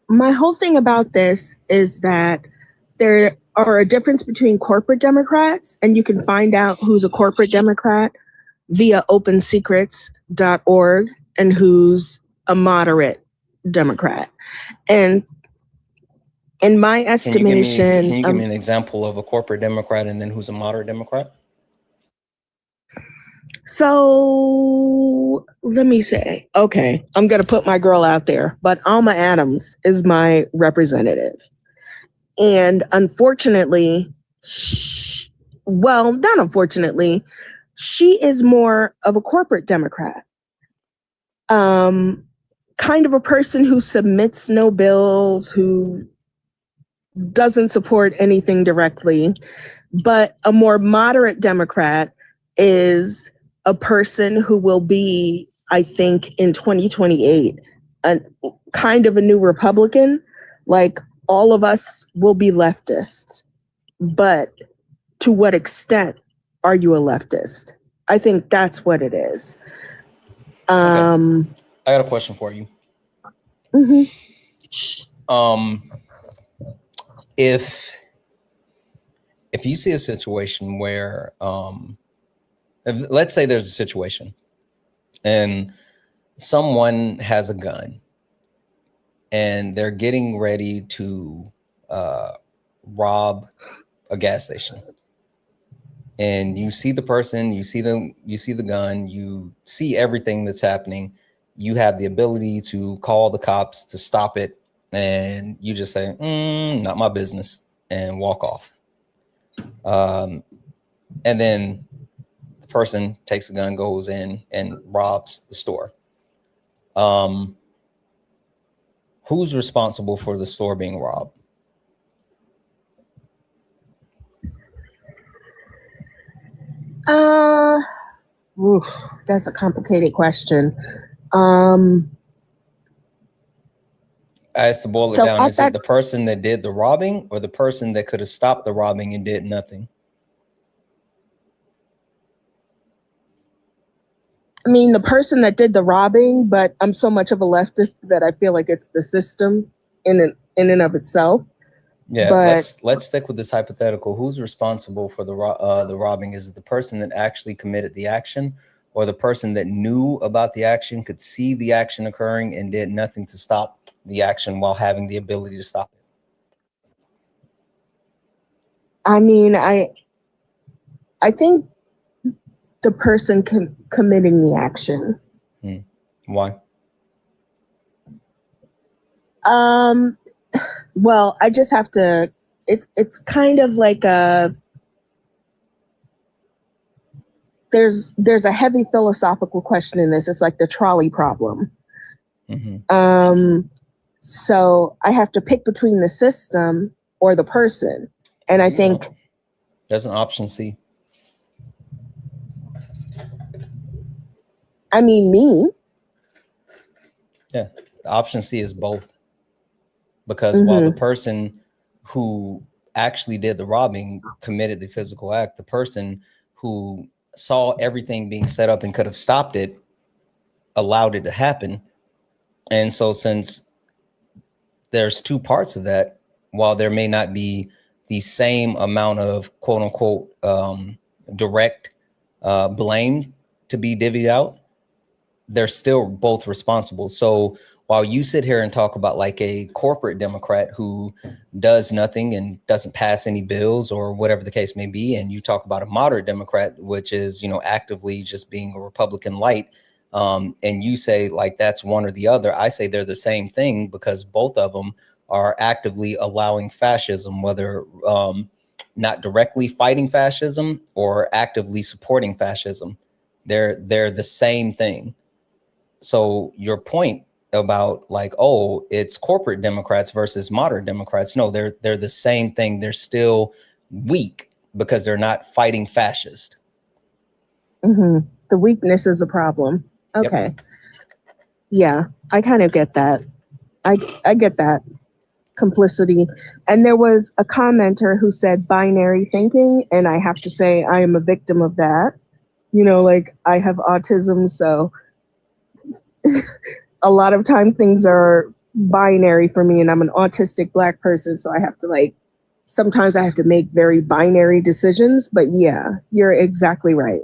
my whole thing about this is that there are a difference between corporate Democrats, and you can find out who's a corporate Democrat via opensecrets.org and who's a moderate Democrat. And in my estimation, can you give me an example of a corporate Democrat and then who's a moderate Democrat? So let me say, okay, I'm going to put my girl out there, but Alma Adams is my representative. And unfortunately, not unfortunately, she is more of a corporate Democrat. Kind of a person who submits no bills, who doesn't support anything directly. But a more moderate Democrat is a person who will be, I think, in 2028, a kind of a new Republican. Like, all of us will be leftists, but to what extent are you a leftist? I think that's what it is. Okay. I got a question for you. Mm-hmm. If you see a situation where, let's say there's a situation and someone has a gun and they're getting ready to rob a gas station, and you see the person, you see the gun, you see everything that's happening, you have the ability to call the cops to stop it, and you just say, not my business, and walk off. And then the person takes the gun, goes in and robs the store. Who's responsible for the store being robbed? That's a complicated question. I asked to boil it So down. I Is it thought, the person that did the robbing or the person that could have stopped the robbing or the person that could have stopped the robbing and did nothing? I mean, the person that did the robbing, but I'm so much of a leftist that I feel like it's the system in and of itself. Yeah, But let's stick with this hypothetical. Who's responsible for the robbing? Is it the person that actually committed the action, or the person that knew about the action, could see the action occurring, and did nothing to stop the action while having the ability to stop it? I mean, I think the person committing the action. Why? Well, I just have to. It's kind of like there's a heavy philosophical question in this. It's like the trolley problem. So I have to pick between the system or the person, and I think There's an option C. I mean, me. Yeah, the option C is both. Because while the person who actually did the robbing committed the physical act, the person who saw everything being set up and could have stopped it allowed it to happen. And so since there's two parts of that, while there may not be the same amount of quote unquote direct blame to be divvied out, they're still both responsible. So while you sit here and talk about like a corporate Democrat who does nothing and doesn't pass any bills or whatever the case may be, and you talk about a moderate Democrat, which is, you know, actively just being a Republican light, and you say like that's one or the other, I say they're the same thing, because both of them are actively allowing fascism, whether not directly fighting fascism or actively supporting fascism. They're the same thing. So your point about like, oh, it's corporate Democrats versus moderate Democrats, no, they're the same thing. They're still weak because they're not fighting fascist. The weakness is a problem. Okay. Yep. Yeah, I kind of get that. I get that complicity. And there was a commenter who said binary thinking, and I have to say I am a victim of that. You know, like I have autism, so a lot of time things are binary for me, and I'm an autistic Black person, so I have to like, sometimes I have to make very binary decisions. But yeah, you're exactly right.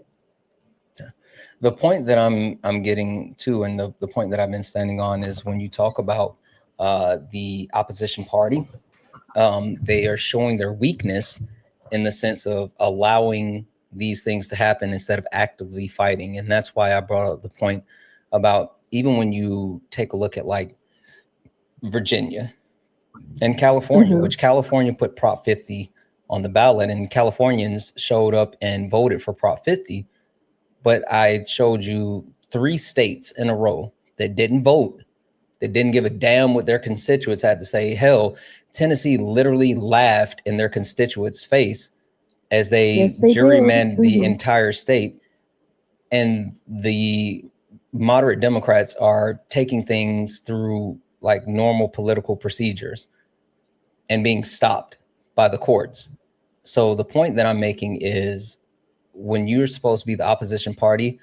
The point that I'm getting to, and the point that I've been standing on, is when you talk about the opposition party, they are showing their weakness in the sense of allowing these things to happen instead of actively fighting. And that's why I brought up the point about even when you take a look at like Virginia and California, which California put Prop 50 on the ballot, and Californians showed up and voted for Prop 50. But I showed you 3 states in a row that didn't vote, that didn't give a damn what their constituents had to say. Hell, Tennessee literally laughed in their constituents' face as they gerrymandered the entire state. And the moderate Democrats are taking things through like normal political procedures and being stopped by the courts. So the point that I'm making is, when you're supposed to be the opposition party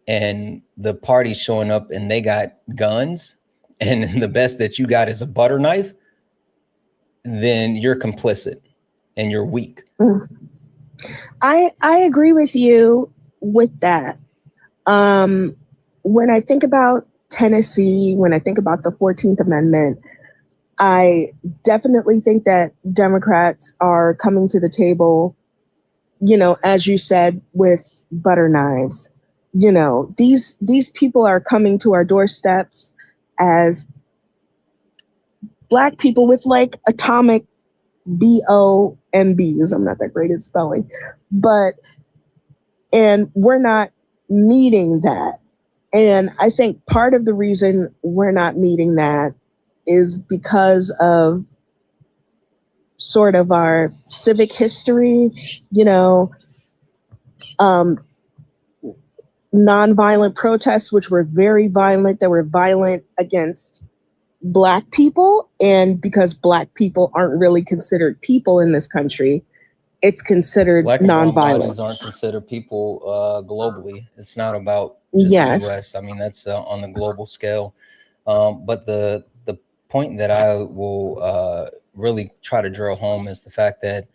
and the party's showing up and they got guns and the best that you got is a butter knife, then you're complicit and you're weak. I agree with you with that. When I think about Tennessee, when I think about the 14th Amendment, I definitely think that Democrats are coming to the table, you know, as you said, with butter knives. You know, these people are coming to our doorsteps as Black people with like atomic bombs. I'm not that great at spelling, and we're not meeting that. And I think part of the reason we're not meeting that is because of sort of our civic history, you know, nonviolent protests, which were very violent. They were violent against Black people, and because Black people aren't really considered people in this country, it's considered Black and brown nonviolence. bodies aren't considered people globally. It's not about just the US. I mean, that's on the global scale. But the point that I will really try to drill home is the fact that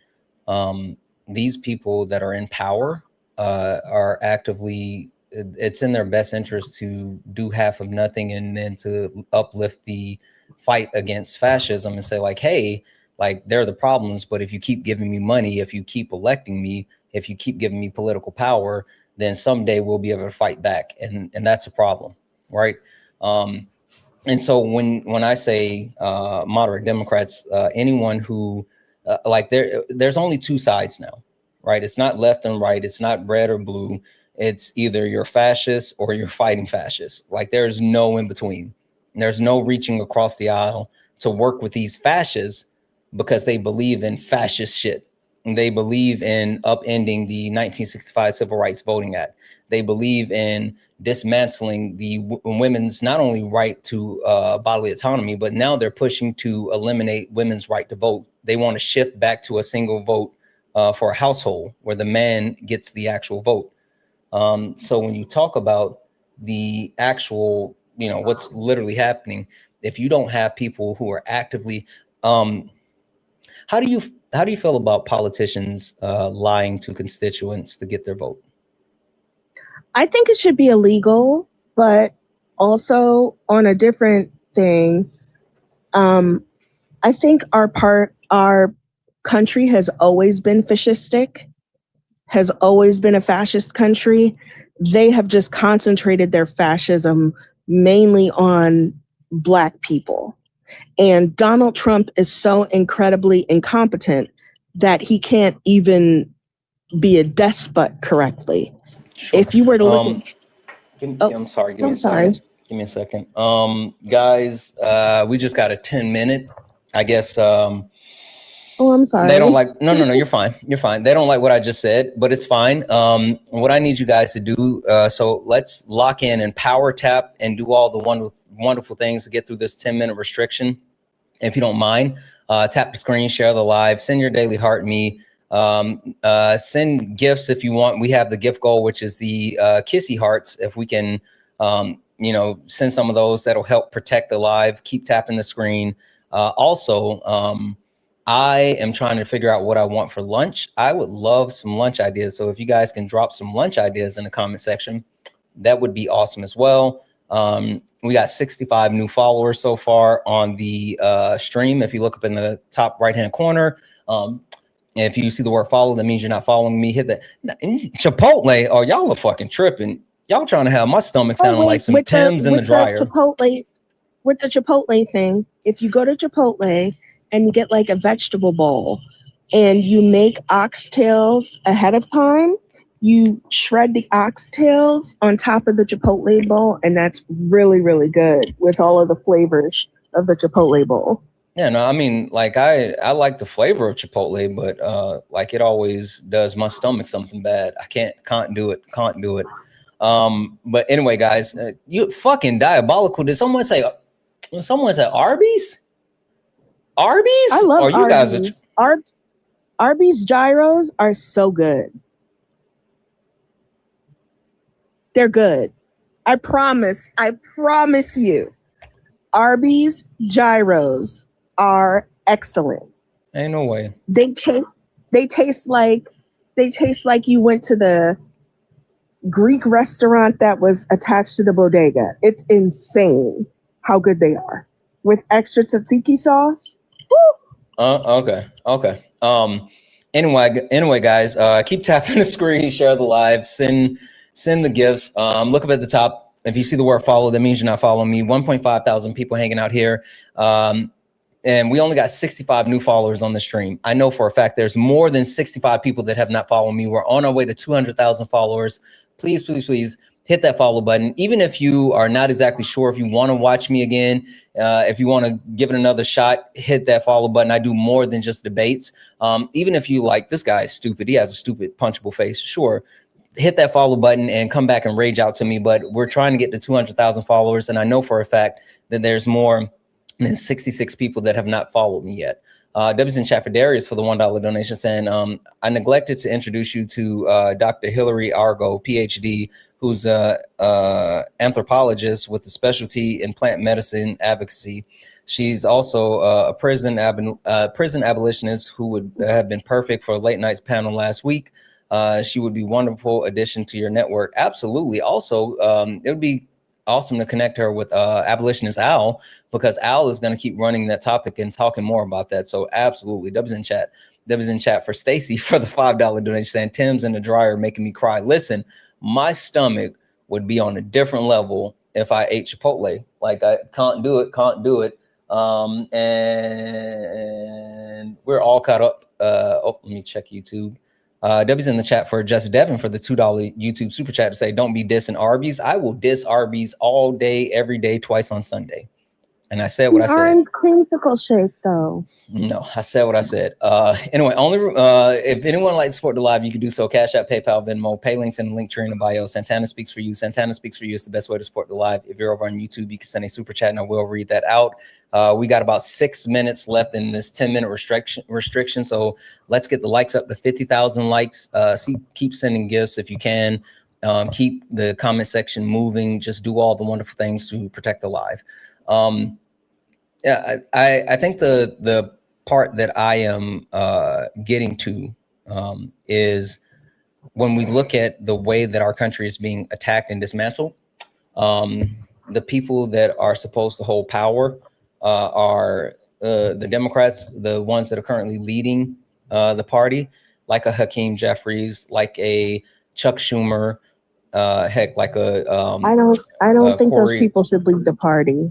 these people that are in power are actively, it's in their best interest to do half of nothing and then to uplift the fight against fascism and say like, hey, like they're the problems, but if you keep giving me money, if you keep electing me, if you keep giving me political power, then someday we'll be able to fight back. And that's a problem, right? And so when I say moderate Democrats, anyone who like there's only two sides now, right? It's not left and right. It's not red or blue. It's either you're fascist or you're fighting fascists. Like there's no in between. There's no reaching across the aisle to work with these fascists because they believe in fascist shit. And they believe in upending the 1965 Civil Rights Voting Act. They believe in dismantling the women's not only right to bodily autonomy, but now they're pushing to eliminate women's right to vote. They want to shift back to a single vote for a household where the man gets the actual vote. So when you talk about the actual, you know, what's literally happening, if you don't have people who are actively, how do you feel about politicians lying to constituents to get their vote? I think it should be illegal, but also on a different thing. I think our country has always been fascistic, has always been a fascist country. They have just concentrated their fascism mainly on Black people. And Donald Trump is so incredibly incompetent that he can't even be a despot correctly. Sure. If you were to look I'm sorry, give me a second. Give me a second. Guys, we just got a 10-minute, I guess. Oh, I'm sorry. They don't like, no, you're fine. You're fine. They don't like what I just said, but it's fine. What I need you guys to do, so let's lock in and power tap and do all the wonderful things to get through this 10-minute restriction. If you don't mind, tap the screen, share the live, send your daily heart me, send gifts if you want. We have the gift goal, which is the kissy hearts. If we can, you know, send some of those, that'll help protect the live. Keep tapping the screen. Also, I am trying to figure out what I want for lunch. I would love some lunch ideas. So if you guys can drop some lunch ideas in the comment section, that would be awesome as well. We got 65 new followers so far on the stream. If you look up in the top right-hand corner, if you see the word follow, that means you're not following me. Hit that. Chipotle, oh, y'all are fucking tripping. Y'all trying to have my stomach sounding like some Timbs in the dryer. With the Chipotle thing, if you go to Chipotle and you get like a vegetable bowl and you make oxtails ahead of time, you shred the oxtails on top of the Chipotle bowl, and that's really, really good with all of the flavors of the Chipotle bowl. Yeah, no, I mean, like I like the flavor of Chipotle, but like it always does my stomach something bad. I can't do it. But anyway, guys, you fucking diabolical. Did someone say Arby's? Arby's? I love Arby's. You guys are Arby's gyros are so good. They're good. I promise you. Arby's gyros are excellent. Ain't no way. They taste like you went to the Greek restaurant that was attached to the bodega. It's insane how good they are. With extra tzatziki sauce. Woo! Okay. Anyway, guys, keep tapping the screen, share the live, send the gifts. Look up at the top. If you see the word follow, that means you're not following me. 1.5 thousand people hanging out here. And we only got 65 new followers on the stream. I know for a fact there's more than 65 people that have not followed me. We're on our way to 200,000 followers. Please, please, please hit that follow button. Even if you are not exactly sure if you want to watch me again, if you want to give it another shot, hit that follow button. I do more than just debates. Even if you like, this guy is stupid, he has a stupid punchable face, sure, hit that follow button and come back and rage out to me. But we're trying to get to 200,000 followers. And I know for a fact that there's more And then 66 people that have not followed me yet. W's in chat for Darius for the $1 donation saying, I neglected to introduce you to Dr. Hillary Argo, PhD, who's a anthropologist with a specialty in plant medicine advocacy. She's also a prison abolitionist who would have been perfect for a late night panel last week. She would be a wonderful addition to your network. Absolutely. Also, it would be awesome to connect her with abolitionist Al, because Al is going to keep running that topic and talking more about that. So absolutely. Dubs in chat for Stacy for the $5 donation saying, Tim's in the dryer making me cry. Listen, my stomach would be on a different level if I ate Chipotle. Like, I can't do it. And we're all caught up. Let me check YouTube. W's in the chat for Just Devin for the $2 YouTube super chat to say, don't be dissing Arby's. I will diss Arby's all day, every day, twice on Sunday. And I said what I said. Orange creamsicle shake, though. No, I said what I said. Anyway, if anyone would like to support the live, you can do so. Cash App, PayPal, Venmo, pay links in the link tree in the bio. Santana speaks for you. Santana speaks for you is the best way to support the live. If you're over on YouTube, you can send a super chat and I will read that out. We got about 6 minutes left in this 10-minute restriction. So let's get the likes up to 50,000 likes. Keep sending gifts if you can. Keep the comment section moving. Just do all the wonderful things to protect the live. Yeah, I think the part that I am getting to is when we look at the way that our country is being attacked and dismantled. The people that are supposed to hold power are the Democrats, the ones that are currently leading the party, like a Hakeem Jeffries, like a Chuck Schumer, heck, like a I don't think Corey. those people should lead the party.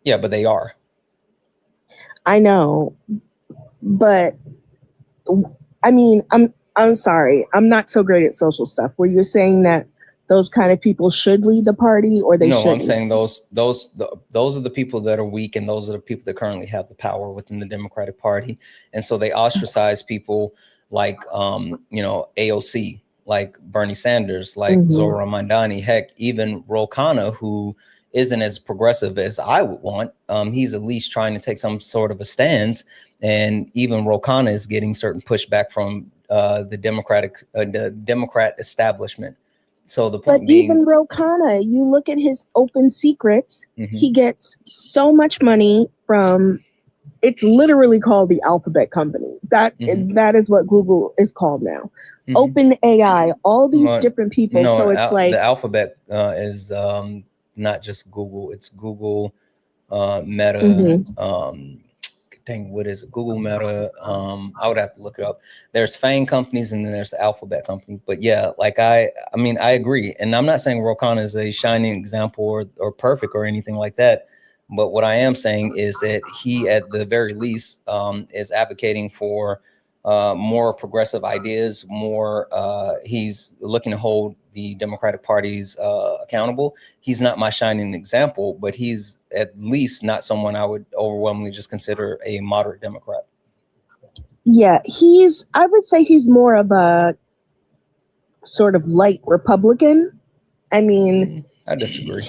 Yeah, but they are. I know, but I mean, I'm sorry, I'm not so great at social stuff. Were you saying that those kind of people should lead the party, or they shouldn't? No, I'm saying those are the people that are weak, and those are the people that currently have the power within the Democratic Party, and so they ostracize people like AOC, like Bernie Sanders, like Zohran Mamdani, heck, even Ro Khanna, who isn't as progressive as I would want. He's at least trying to take some sort of a stance, and even Ro Khanna is getting certain pushback from the Democrat establishment. So the point being, even Ro Khanna, you look at his open secrets, he gets so much money from, it's literally called the Alphabet Company. That is what Google is called now. Open AI, all these different people. No, so it's like the Alphabet is not just Google, it's Google, Meta, dang, what is it? Google, Meta, I would have to look it up. There's FANG companies and then there's the Alphabet company. But yeah, like I mean, I agree. And I'm not saying Ro Khanna is a shining example or perfect or anything like that. But what I am saying is that he, at the very least, is advocating for more progressive ideas, more he's looking to hold the Democratic Party's accountable. He's not my shining example, but he's at least not someone I would overwhelmingly just consider a moderate Democrat. Yeah, I would say he's more of a sort of light Republican. I mean, I disagree.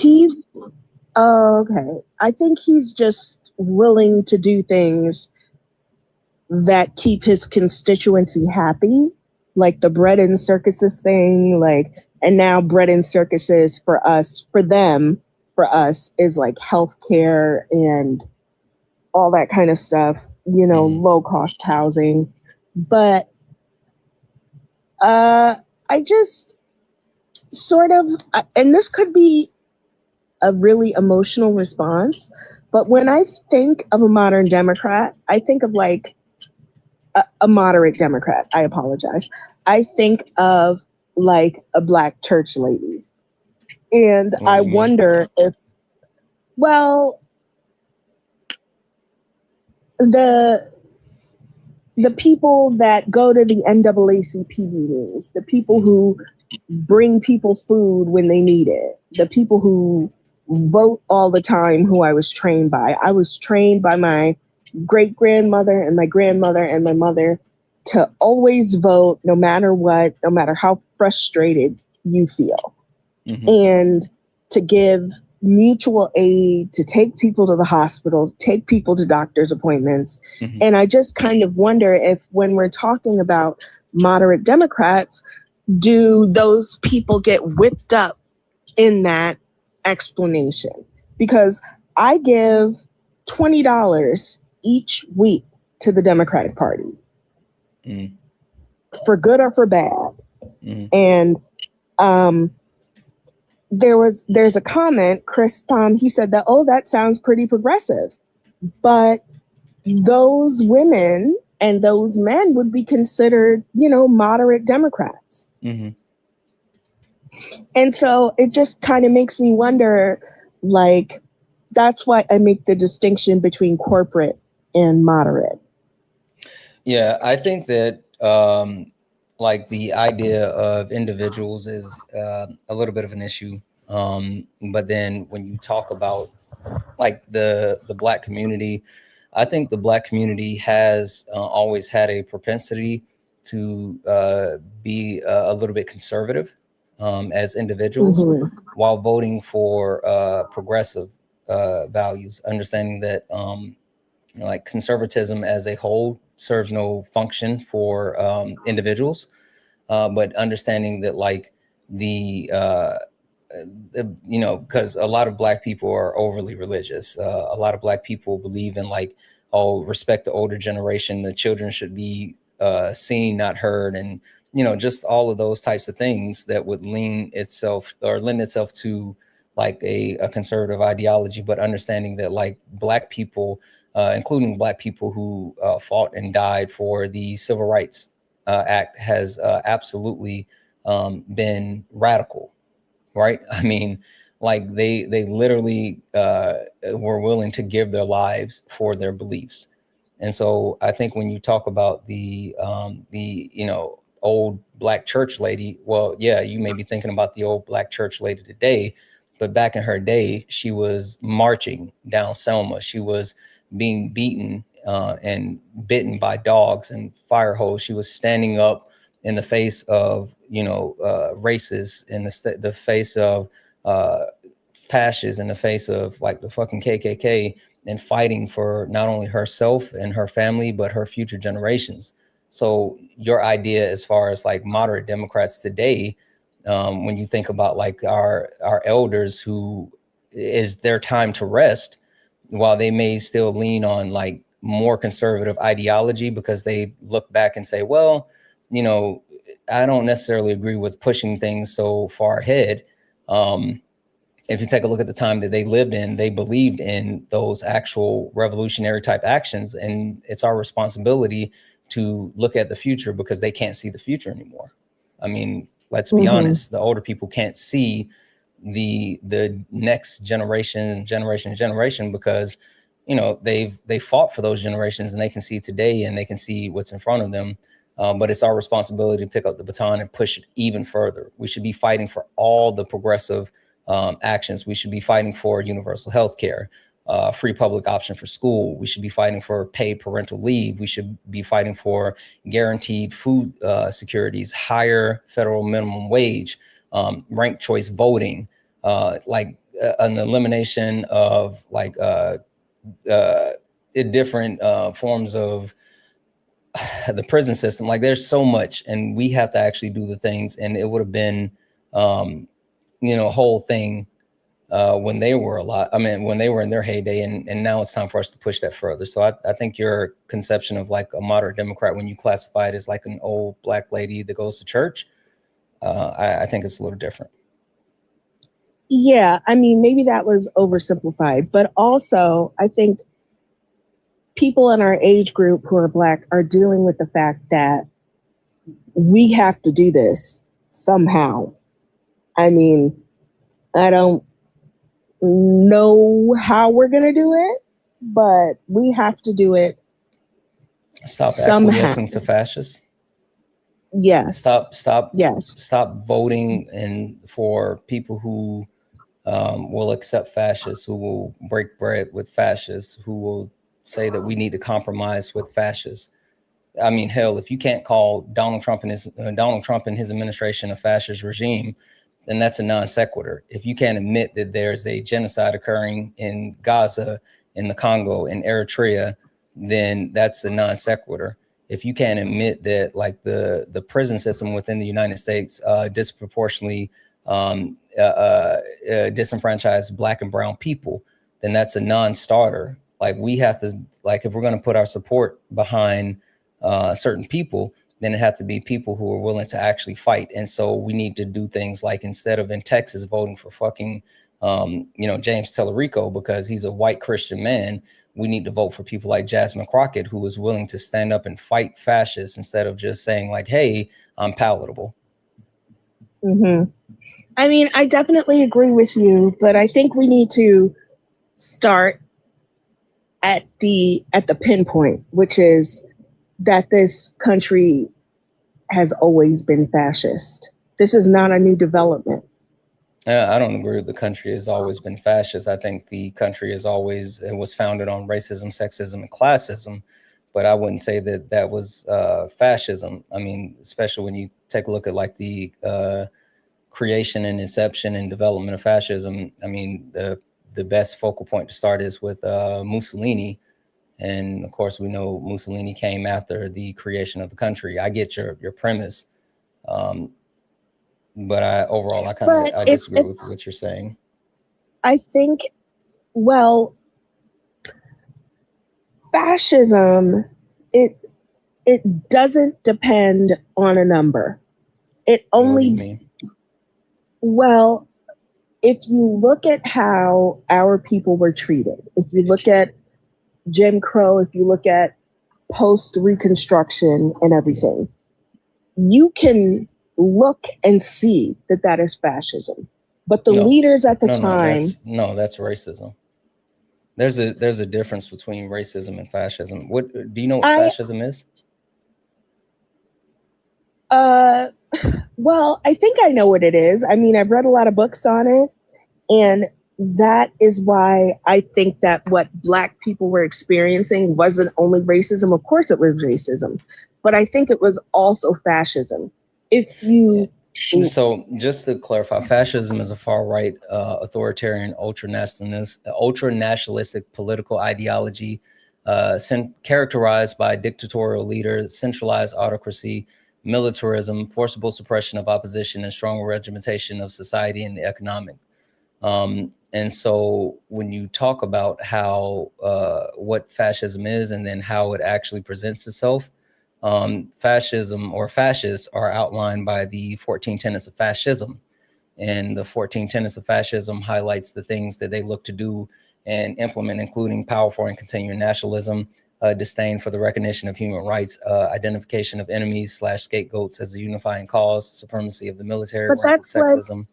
Okay. I think he's just willing to do things that keep his constituency happy, like the bread and circuses thing, and now bread and circuses for us is like healthcare and all that kind of stuff, low cost housing. But I just sort of, and this could be a really emotional response, but when I think of a modern Democrat, I think of like a moderate Democrat. I apologize. I think of like a Black church lady. And I wonder if, the people that go to the NAACP meetings, the people who bring people food when they need it, the people who vote all the time, who I was trained by. I was trained by my great-grandmother and my grandmother and my mother to always vote no matter what, no matter how frustrated you feel. And to give mutual aid, to take people to the hospital, take people to doctor's appointments. And I just kind of wonder if when we're talking about moderate Democrats, do those people get whipped up in that explanation? Because I give $20 each week to the Democratic Party, for good or for bad. And there's a comment, Chris Thom, he said that, oh, that sounds pretty progressive. But those women and those men would be considered, moderate Democrats. And so it just kind of makes me wonder, like, that's why I make the distinction between corporate and moderate. Yeah, I think that like the idea of individuals is a little bit of an issue. But then when you talk about like the Black community, I think the Black community has always had a propensity to be a little bit conservative as individuals while voting for progressive values, understanding that like conservatism as a whole serves no function for individuals, but understanding that like because a lot of Black people are overly religious. A lot of Black people believe in like, oh, respect the older generation. The children should be seen, not heard. And, just all of those types of things that would lend itself to like a conservative ideology, but understanding that like Black people, including Black people who fought and died for the Civil Rights Act, has absolutely been radical. Right. I mean, like they literally were willing to give their lives for their beliefs. And so I think when you talk about the old Black church lady, well, yeah, you may be thinking about the old Black church lady today, but back in her day, she was marching down Selma. She was being beaten and bitten by dogs and fire hose. She was standing up in the face of, racists, in the face of fascists, in the face of like the fucking KKK, and fighting for not only herself and her family, but her future generations. So your idea as far as like moderate Democrats today, when you think about like our elders who is their time to rest, while they may still lean on like more conservative ideology because they look back and say, well, I don't necessarily agree with pushing things so far ahead. If you take a look at the time that they lived in, they believed in those actual revolutionary type actions. And it's our responsibility to look at the future because they can't see the future anymore. I mean, let's be honest, the older people can't see the next generation because, they fought for those generations and they can see today and they can see what's in front of them. But it's our responsibility to pick up the baton and push it even further. We should be fighting for all the progressive actions. We should be fighting for universal health care, free public option for school. We should be fighting for paid parental leave. We should be fighting for guaranteed food securities, higher federal minimum wage, ranked choice voting, like an elimination of like different forms of the prison system. Like there's so much, and we have to actually do the things. And it would have been, a whole thing when they were when they were in their heyday, and now it's time for us to push that further. So I think your conception of like a moderate Democrat, when you classify it as like an old Black lady that goes to church, I think it's a little different. Yeah, I mean, maybe that was oversimplified, but also I think people in our age group who are Black are dealing with the fact that we have to do this somehow. I mean, I don't know how we're going to do it, but we have to do it. Stop somehow. Acquiescing to fascists. Yes. Stop voting and for people who will accept fascists, who will break bread with fascists, who will say that we need to compromise with fascists. I mean, hell, if you can't call Donald Trump and his administration a fascist regime, then that's a non sequitur. If you can't admit that there's a genocide occurring in Gaza, in the Congo, in Eritrea, then that's a non sequitur. If you can't admit that like the prison system within the United States disproportionately disenfranchised Black and brown people, then that's a non-starter. Like we have to, like if we're going to put our support behind certain people, then it have to be people who are willing to actually fight. And so we need to do things like, instead of in Texas voting for fucking James Tellerico because he's a white Christian man, we need to vote for people like Jasmine Crockett, who is willing to stand up and fight fascists instead of just saying like, hey, I'm palatable. I mean, I definitely agree with you, but I think we need to start at the pinpoint, which is that this country has always been fascist. This is not a new development. I don't agree with the country has always been fascist. I think the country it was founded on racism, sexism, and classism, but I wouldn't say that that was fascism. I mean, especially when you take a look at like the creation and inception and development of fascism. I mean, the best focal point to start is with Mussolini. And of course, we know Mussolini came after the creation of the country. I get your premise. But I disagree with what you're saying. I think, well, fascism, it doesn't depend on a number. It only, what do you mean? Well, if you look at how our people were treated, if you look at Jim Crow, if you look at post-Reconstruction and everything, you can look and see that that is fascism. But the leaders at the time... that's racism. There's a difference between racism and fascism. What do you know what fascism is? Well, I think I know what it is. I mean, I've read a lot of books on it, and that is why I think that what Black people were experiencing wasn't only racism. Of course it was racism, but I think it was also fascism. So just to clarify, fascism is a far-right, authoritarian, ultra-nationalistic political ideology characterized by dictatorial leaders, centralized autocracy, militarism, forcible suppression of opposition, and strong regimentation of society and the economic. And so when you talk about how what fascism is and then how it actually presents itself, fascism or fascists are outlined by the 14 tenets of fascism. And the 14 tenets of fascism highlights the things that they look to do and implement, including powerful and continuing nationalism, disdain for the recognition of human rights, identification of enemies / scapegoats as a unifying cause, supremacy of the military, sexism.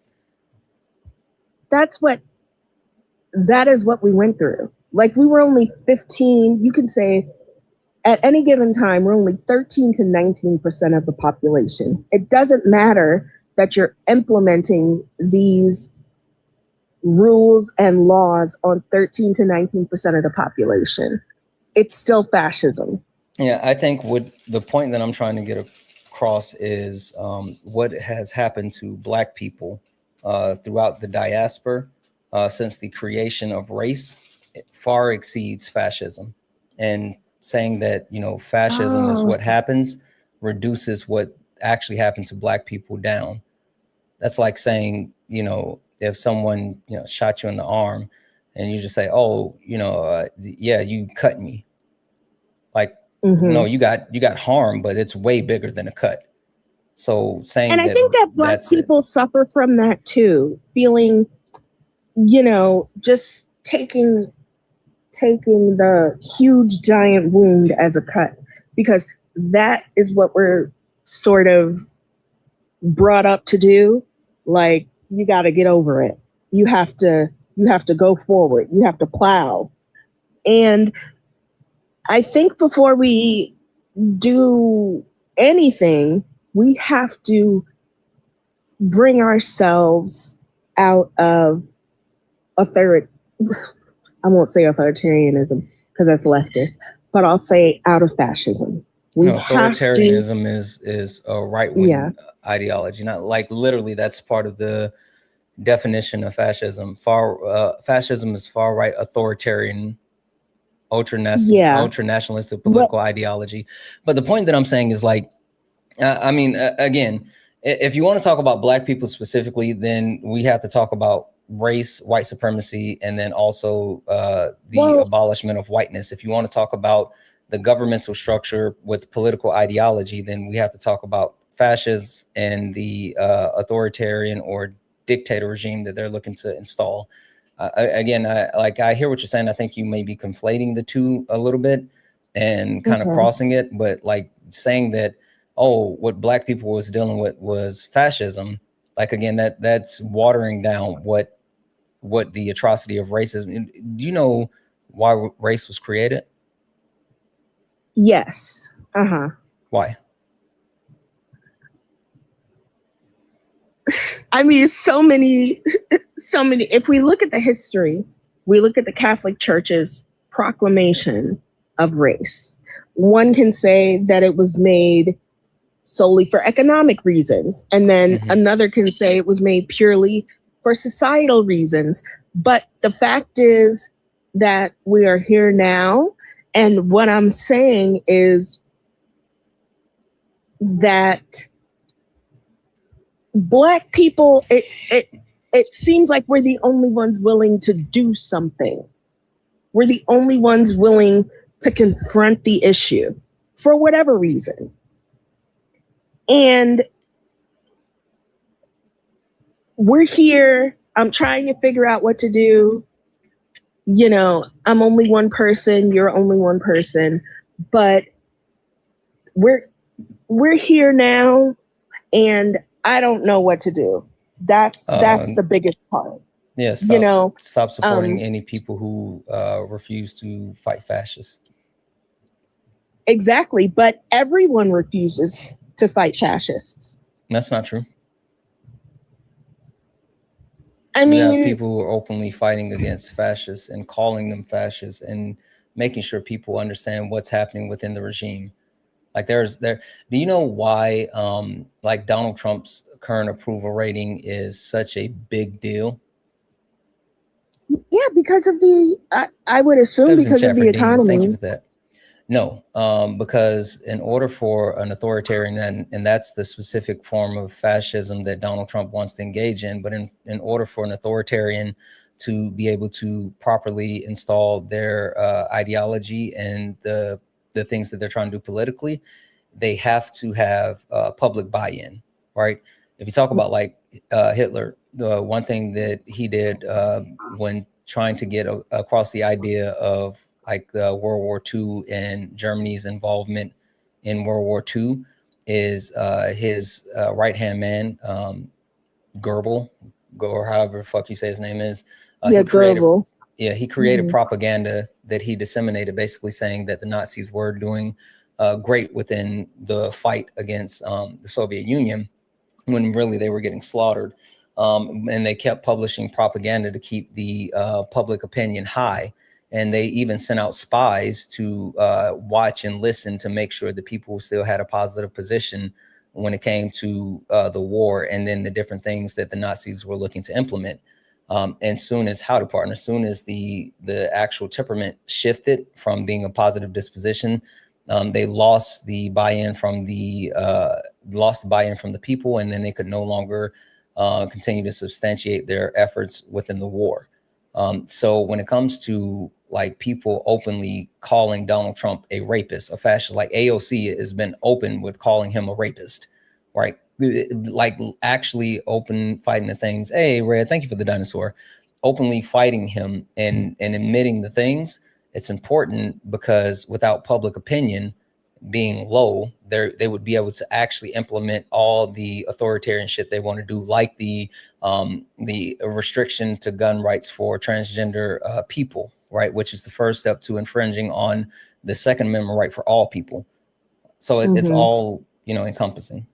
That is what we went through. Like, we were only 15, you can say at any given time, we're only 13 to 19% of the population. It doesn't matter that you're implementing these rules and laws on 13 to 19% of the population. It's still fascism. Yeah, I think what the point that I'm trying to get across is what has happened to Black people throughout the diaspora since the creation of race, it far exceeds fascism. And saying that, fascism is what happens, reduces what actually happened to Black people down. That's like saying, if someone, shot you in the arm and you just say, oh, yeah, you cut me. Like, no, you got harm, but it's way bigger than a cut. So saying, and I think that Black people suffer from that too, feeling, just taking the huge giant wound as a cut, because that is what we're sort of brought up to do. Like, you got to get over it. You have to go forward. You have to plow. And I think before we do anything, we have to bring ourselves out of I won't say authoritarianism because that's leftist, but I'll say out of fascism. Authoritarianism is a right-wing ideology. Not like literally, that's part of the definition of fascism. Fascism is far right authoritarian, ultra-nationalistic political ideology. But the point that I'm saying is like, I mean, again, if you want to talk about Black people specifically, then we have to talk about race, white supremacy, and then also the abolishment of whiteness. If you want to talk about the governmental structure with political ideology, then we have to talk about fascists and the authoritarian or dictator regime that they're looking to install. Again, I hear what you're saying. I think you may be conflating the two a little bit and kind of crossing it, but like saying that, oh, what Black people was dealing with was fascism. Like, again, that's watering down what the atrocity of racism. Do you know why race was created? Yes. Why? I mean, so many. If we look at the history, we look at the Catholic Church's proclamation of race. One can say that it was made solely for economic reasons, and then another can say it was made purely for societal reasons. But the fact is that we are here now, and what I'm saying is that Black people, it seems like we're the only ones willing to do something. We're the only ones willing to confront the issue for whatever reason. And we're here. I'm trying to figure out what to do. You know, I'm only one person. You're only one person. But we're here now, and I don't know what to do. That's the biggest part. Yeah, stop supporting any people who refuse to fight fascists. Exactly, but everyone refuses to fight fascists. That's not true. I mean, you have people who are openly fighting against fascists and calling them fascists and making sure people understand what's happening within the regime. Like do you know why like Donald Trump's current approval rating is such a big deal? Yeah, because of I would assume because of the economy. Thank you for that. No, because in order for an authoritarian, and that's the specific form of fascism that Donald Trump wants to engage in, but in order for an authoritarian to be able to properly install their ideology and the things that they're trying to do politically, they have to have public buy-in, right? If you talk about like Hitler, the one thing that he did when trying to get across the idea of like World War II and Germany's involvement in World War II is his right-hand man, Goebbels, or however the fuck you say his name is. Goebbels. He created propaganda that he disseminated, basically saying that the Nazis were doing great within the fight against the Soviet Union, when really they were getting slaughtered. And they kept publishing propaganda to keep the public opinion high. And they even sent out spies to watch and listen to make sure that people still had a positive position when it came to the war and then the different things that the Nazis were looking to implement. And soon as soon as the actual temperament shifted from being a positive disposition, they lost the buy-in from the people, and then they could no longer continue to substantiate their efforts within the war. So when it comes to like people openly calling Donald Trump a rapist, a fascist, like AOC has been open with calling him a rapist, right? Like actually open fighting the things. Hey, Red, thank you for the dinosaur. Openly fighting him and admitting the things. It's important because without public opinion being low, they would be able to actually implement all the authoritarian shit they want to do, like the restriction to gun rights for transgender people, right? Which is the first step to infringing on the Second Amendment right for all people. So it's all, encompassing.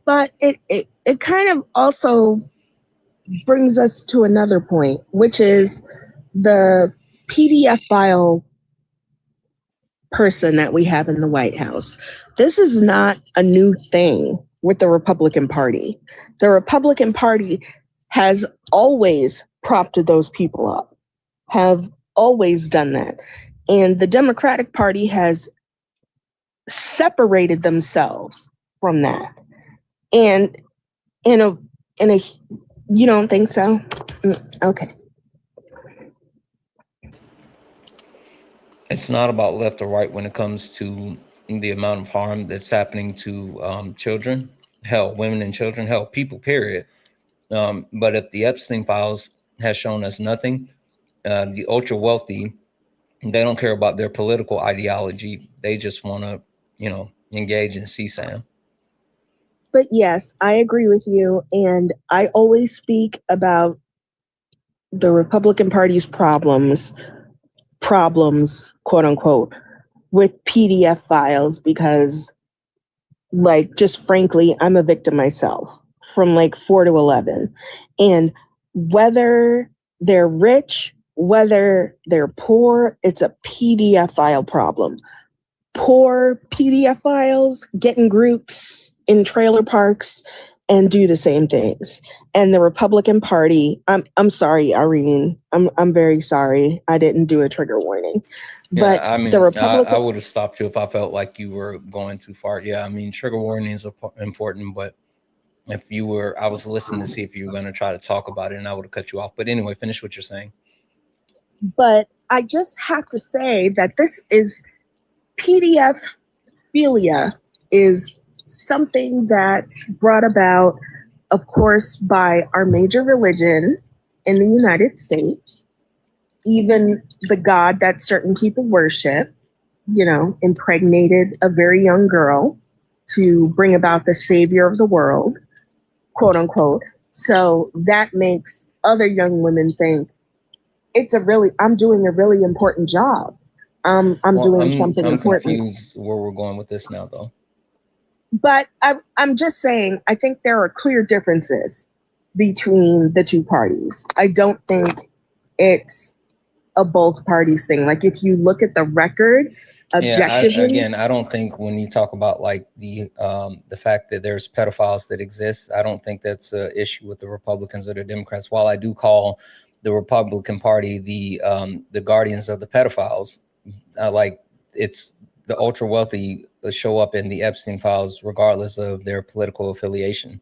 But it kind of also brings us to another point, which is the PDF file person that we have in the White House. This is not a new thing with the Republican Party. The Republican Party has always propped those people up, have always done that. And the Democratic Party has separated themselves from that. And in a you don't think so? Okay. It's not about left or right when it comes to the amount of harm that's happening to children, hell, women and children, hell, people, period. But if the Epstein files has shown us nothing, the ultra wealthy, they don't care about their political ideology. They just want to, engage in CSAM. But yes, I agree with you. And I always speak about the Republican Party's problems, quote unquote, with PDF files because, just frankly, I'm a victim myself from 4 to 11. And whether they're rich, whether they're poor, it's a PDF file problem. Poor PDF files get in groups in trailer parks and do the same things. And the Republican Party, I'm sorry, Irene. I'm very sorry. I didn't do a trigger warning. But yeah, I mean, the Republican, I would have stopped you if I felt like you were going too far. Yeah, I mean, trigger warnings are important, but if you were, I was listening to see if you were going to try to talk about it, and I would have cut you off. But anyway, finish what you're saying. But I just have to say that this is PDF philia is something that's brought about, of course, by our major religion in the United States, even the God that certain people worship, impregnated a very young girl to bring about the savior of the world, quote unquote. So that makes other young women think I'm doing a really important job. I'm doing something important. I'm confused where we're going with this now, though. But I'm just saying, I think there are clear differences between the two parties. I don't think it's a both parties thing. If you look at the record objectively. I don't think when you talk about the fact that there's pedophiles that exist, I don't think that's an issue with the Republicans or the Democrats. While I do call the Republican Party the guardians of the pedophiles, it's the ultra wealthy show up in the Epstein files regardless of their political affiliation.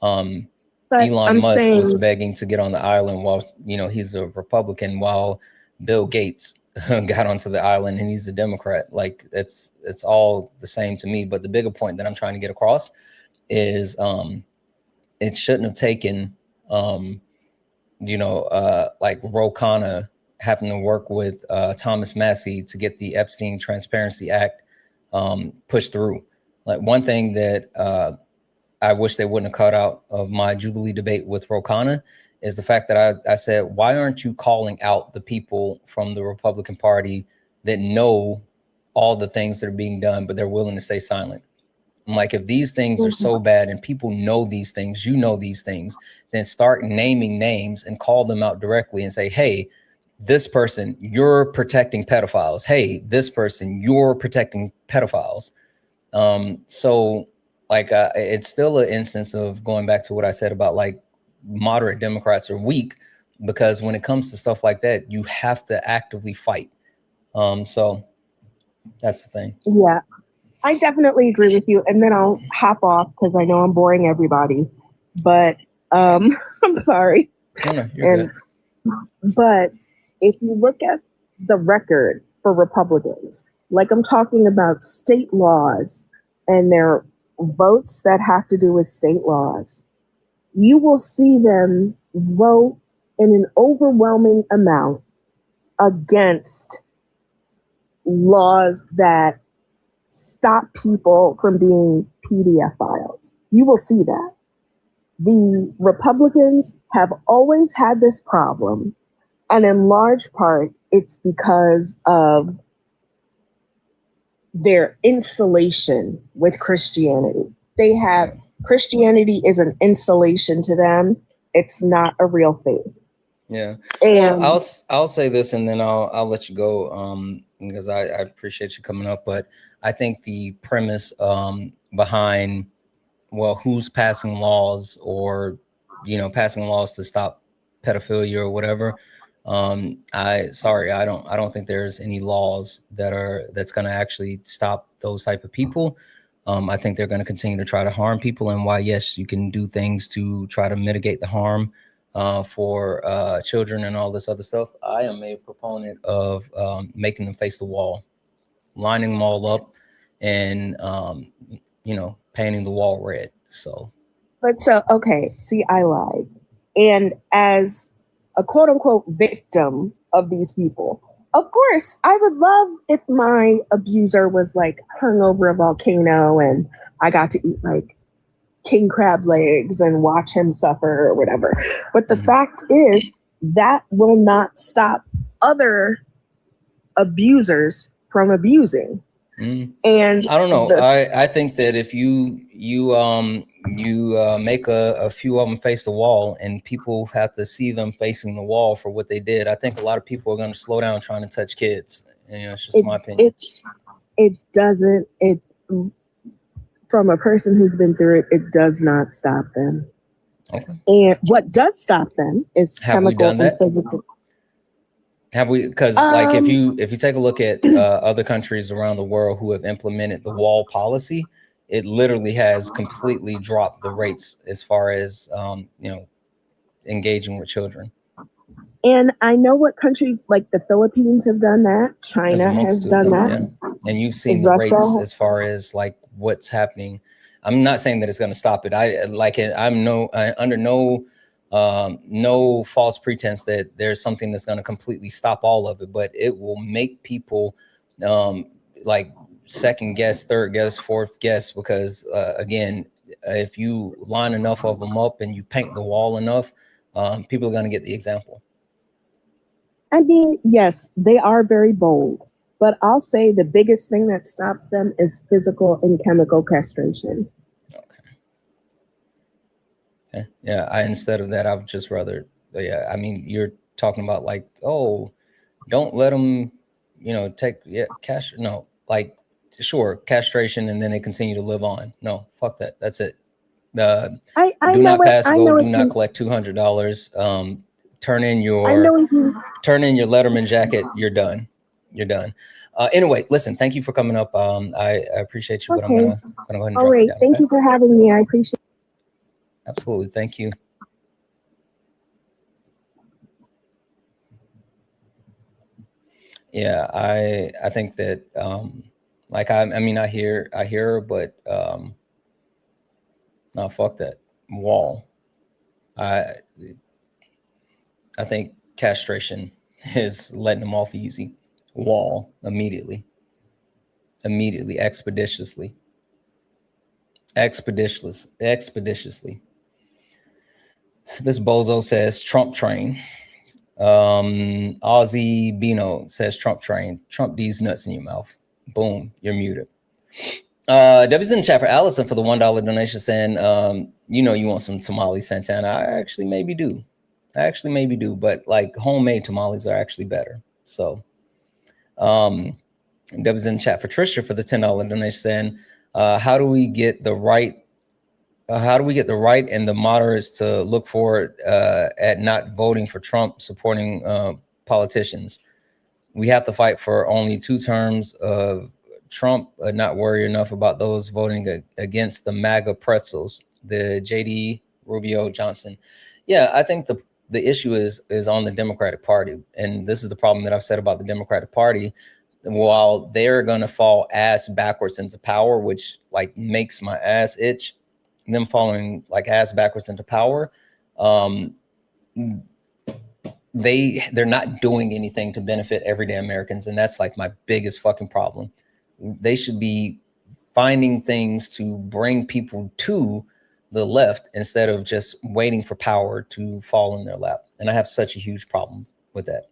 Elon Musk was begging to get on the island while he's a Republican, while Bill Gates got onto the island and he's a Democrat. It's all the same to me. But the bigger point that I'm trying to get across is it shouldn't have taken Ro Khanna having to work with Thomas Massie to get the Epstein Transparency Act pushed through. One thing that I wish they wouldn't have cut out of my Jubilee debate with Ro Khanna is the fact that I said, why aren't you calling out the people from the Republican Party that know all the things that are being done, but they're willing to stay silent? I'm like, if these things are so bad and people know these things, these things, then start naming names and call them out directly and say, hey, this person, you're protecting pedophiles. Hey, this person, you're protecting pedophiles. It's still an instance of going back to what I said about moderate Democrats are weak, because when it comes to stuff like that, you have to actively fight. So that's the thing. Yeah, I definitely agree with you. And then I'll hop off because I know I'm boring everybody, but I'm sorry. No, you're good. But if you look at the record for Republicans, I'm talking about state laws and their votes that have to do with state laws, you will see them vote in an overwhelming amount against laws that stop people from being PDF files. You will see that. The Republicans have always had this problem, and in large part, it's because of their insulation with Christianity. Christianity is an insulation to them. It's not a real faith. Yeah. And I'll say this and then I'll let you go because I appreciate you coming up. But I think the premise behind well, who's passing laws or, you know, passing laws to stop pedophilia or whatever. I don't think there's any laws that's going to actually stop those type of people. I think they're going to continue to try to harm people. And while, yes, you can do things to try to mitigate the harm for children and all this other stuff, I am a proponent of making them face the wall, lining them all up, and you know, painting the wall red. So, but so okay, see, I lied, and as a quote unquote victim of these people, of course, I would love if my abuser was like hung over a volcano and I got to eat like king crab legs and watch him suffer or whatever. But the fact is that will not stop other abusers from abusing. And I don't know. I think that if you make a few of them face the wall and people have to see them facing the wall for what they did, I think a lot of people are going to slow down trying to touch kids. And, you know, it's just my opinion. From a person who's been through it, it does not stop them. Okay. And what does stop them is chemical and physical. Have we? Because like if you take a look at other countries around the world who have implemented the wall policy, it literally has completely dropped the rates as far as you know, engaging with children. And I know what countries like the Philippines have done that. China has done that. Yeah. And you've seen the rates as far as like what's happening. I'm not saying that it's going to stop it. I'm under no false pretense that there's something that's going to completely stop all of it, but it will make people like second guess, third guess, fourth guess, because again, if you line enough of them up and you paint the wall enough, people are going to get the example. I mean, yes, they are very bold, but I'll say the biggest thing that stops them is physical and chemical castration. Okay. Yeah. Instead of that, I've just rather, yeah. I mean, you're talking about like, oh, don't let them, you know, sure, castration, and then they continue to live on. No, fuck that. That's it. Do not pass go. Do not collect $200. Turn in your Letterman jacket. You're done. You're done. Anyway, listen, thank you for coming up. I appreciate you, but I'm gonna go ahead and drop it down. Thank you for having me. I appreciate it. Absolutely. Thank you. Yeah, I think that like I mean I hear her, but no, fuck that wall. I think castration is letting them off easy. Wall immediately, expeditiously. This bozo says Trump train. Ozzy Bino says Trump train. Trump these nuts in your mouth. Boom, you're muted. W's in the chat for Allison for the $1 donation saying, you know, you want some tamales, Santana. I actually maybe do, but like homemade tamales are actually better. So W's in the chat for Trisha for the $10 donation saying, how do we get the right and the moderates to look forward at not voting for Trump supporting politicians? We have to fight for only 2 terms of Trump, not worry enough about those voting against the MAGA pretzels, the JD Rubio Johnson. Yeah, I think the issue is on the Democratic Party. And this is the problem that I've said about the Democratic Party. While they're going to fall ass backwards into power, which like makes my ass itch, them falling like ass backwards into power, they're not doing anything to benefit everyday Americans. And that's like my biggest fucking problem. They should be finding things to bring people to the left instead of just waiting for power to fall in their lap. And I have such a huge problem with that.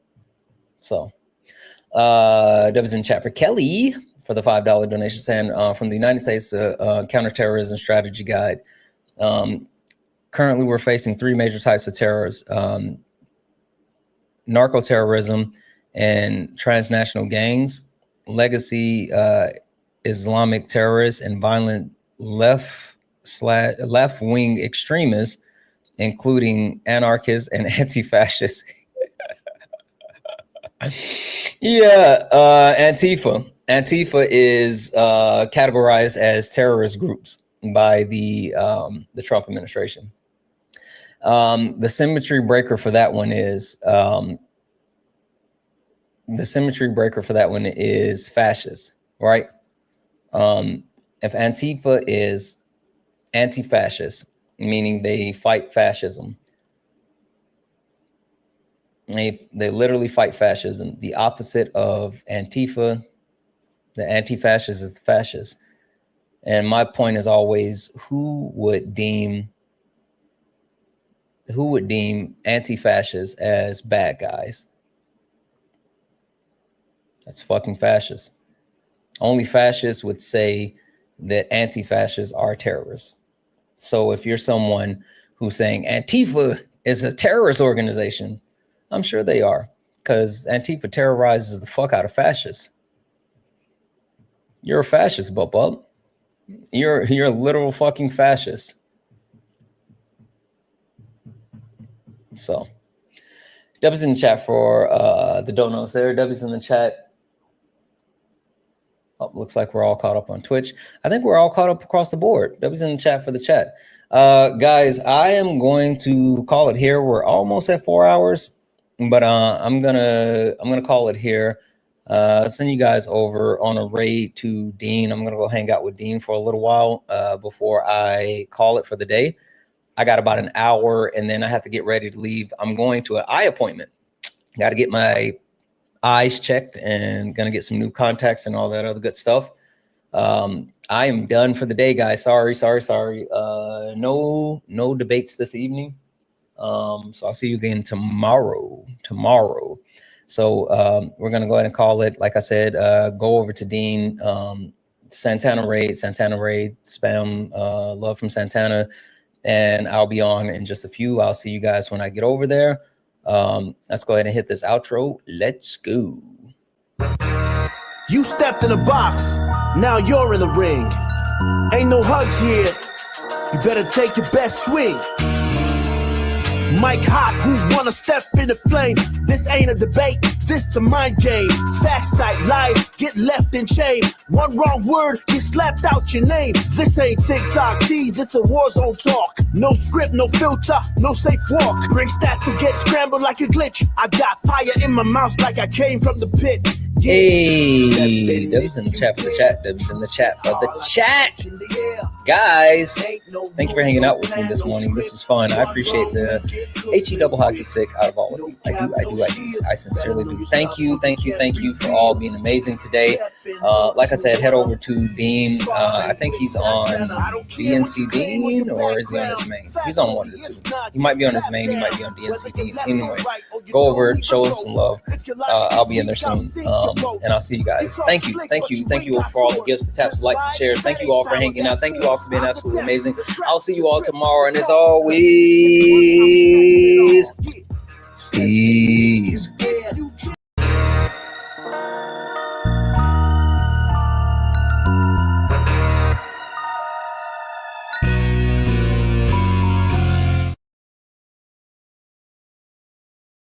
So Dubs in chat for Kelly for the $5 donation saying from the United States Counterterrorism Strategy Guide. Currently, we're facing 3 major types of terrors: narco-terrorism and transnational gangs, legacy Islamic terrorists, and violent left-wing extremists, including anarchists and anti-fascists. Yeah, Antifa. Antifa is categorized as terrorist groups by the Trump administration. The symmetry breaker for that one is fascist, right? If Antifa is anti-fascist, meaning they fight fascism, they literally fight fascism. The opposite of Antifa, the anti-fascist, is the fascist. And my point is always, who would deem anti-fascists as bad guys? That's fucking fascist. Only fascists would say that anti-fascists are terrorists. So if you're someone who's saying Antifa is a terrorist organization, I'm sure they are, because Antifa terrorizes the fuck out of fascists. You're a fascist, bub. You're a literal fucking fascist. So Debbie's in the chat for the donos there. Debbie's in the chat. Oh, looks like we're all caught up on Twitch. I think we're all caught up across the board. Debbie's in the chat for the chat. Guys, I am going to call it here. We're almost at 4 hours, but I'm gonna call it here. Send you guys over on a raid to Dean. I'm gonna go hang out with Dean for a little while before I call it for the day. I got about an hour and then I have to get ready to leave. I'm going to an eye appointment. Got to get my eyes checked and gonna get some new contacts and all that other good stuff. I am done for the day, guys. Sorry. No debates this evening. So I'll see you again tomorrow. So we're gonna go ahead and call it. Like I said, go over to Dean, Santana raid, spam love from Santana, and I'll be on in just a few. I'll see you guys when I get over there. Let's go ahead and hit this outro. Let's go. You stepped in a box, now you're in the ring. Ain't no hugs here, you better take your best swing. Mike Hot, who wanna step in the flame? This ain't a debate, this a mind game. Facts type lies, get left in shame. One wrong word, get slapped out your name. This ain't TikTok T, this a war zone talk. No script, no filter, no safe walk. Bring stats to get scrambled like a glitch. I got fire in my mouth like I came from the pit. Hey, Dubs in the chat for the chat. Guys, thank you for hanging out with me this morning. This was fun. I appreciate the HE double hockey stick out of all of you. I do. I sincerely do. Thank you for all being amazing today. Like I said, head over to Dean. I think he's on DNC Dean, or is he on his main? He's on one of the two. He might be on his main. He might be on DNC Dean. Anyway, go over, show him some love. I'll be in there soon. And I'll see you guys. Thank you for all the gifts, the taps, the likes, the shares. Thank you all for hanging out. Thank you all for being absolutely amazing. I'll see you all tomorrow. And as always,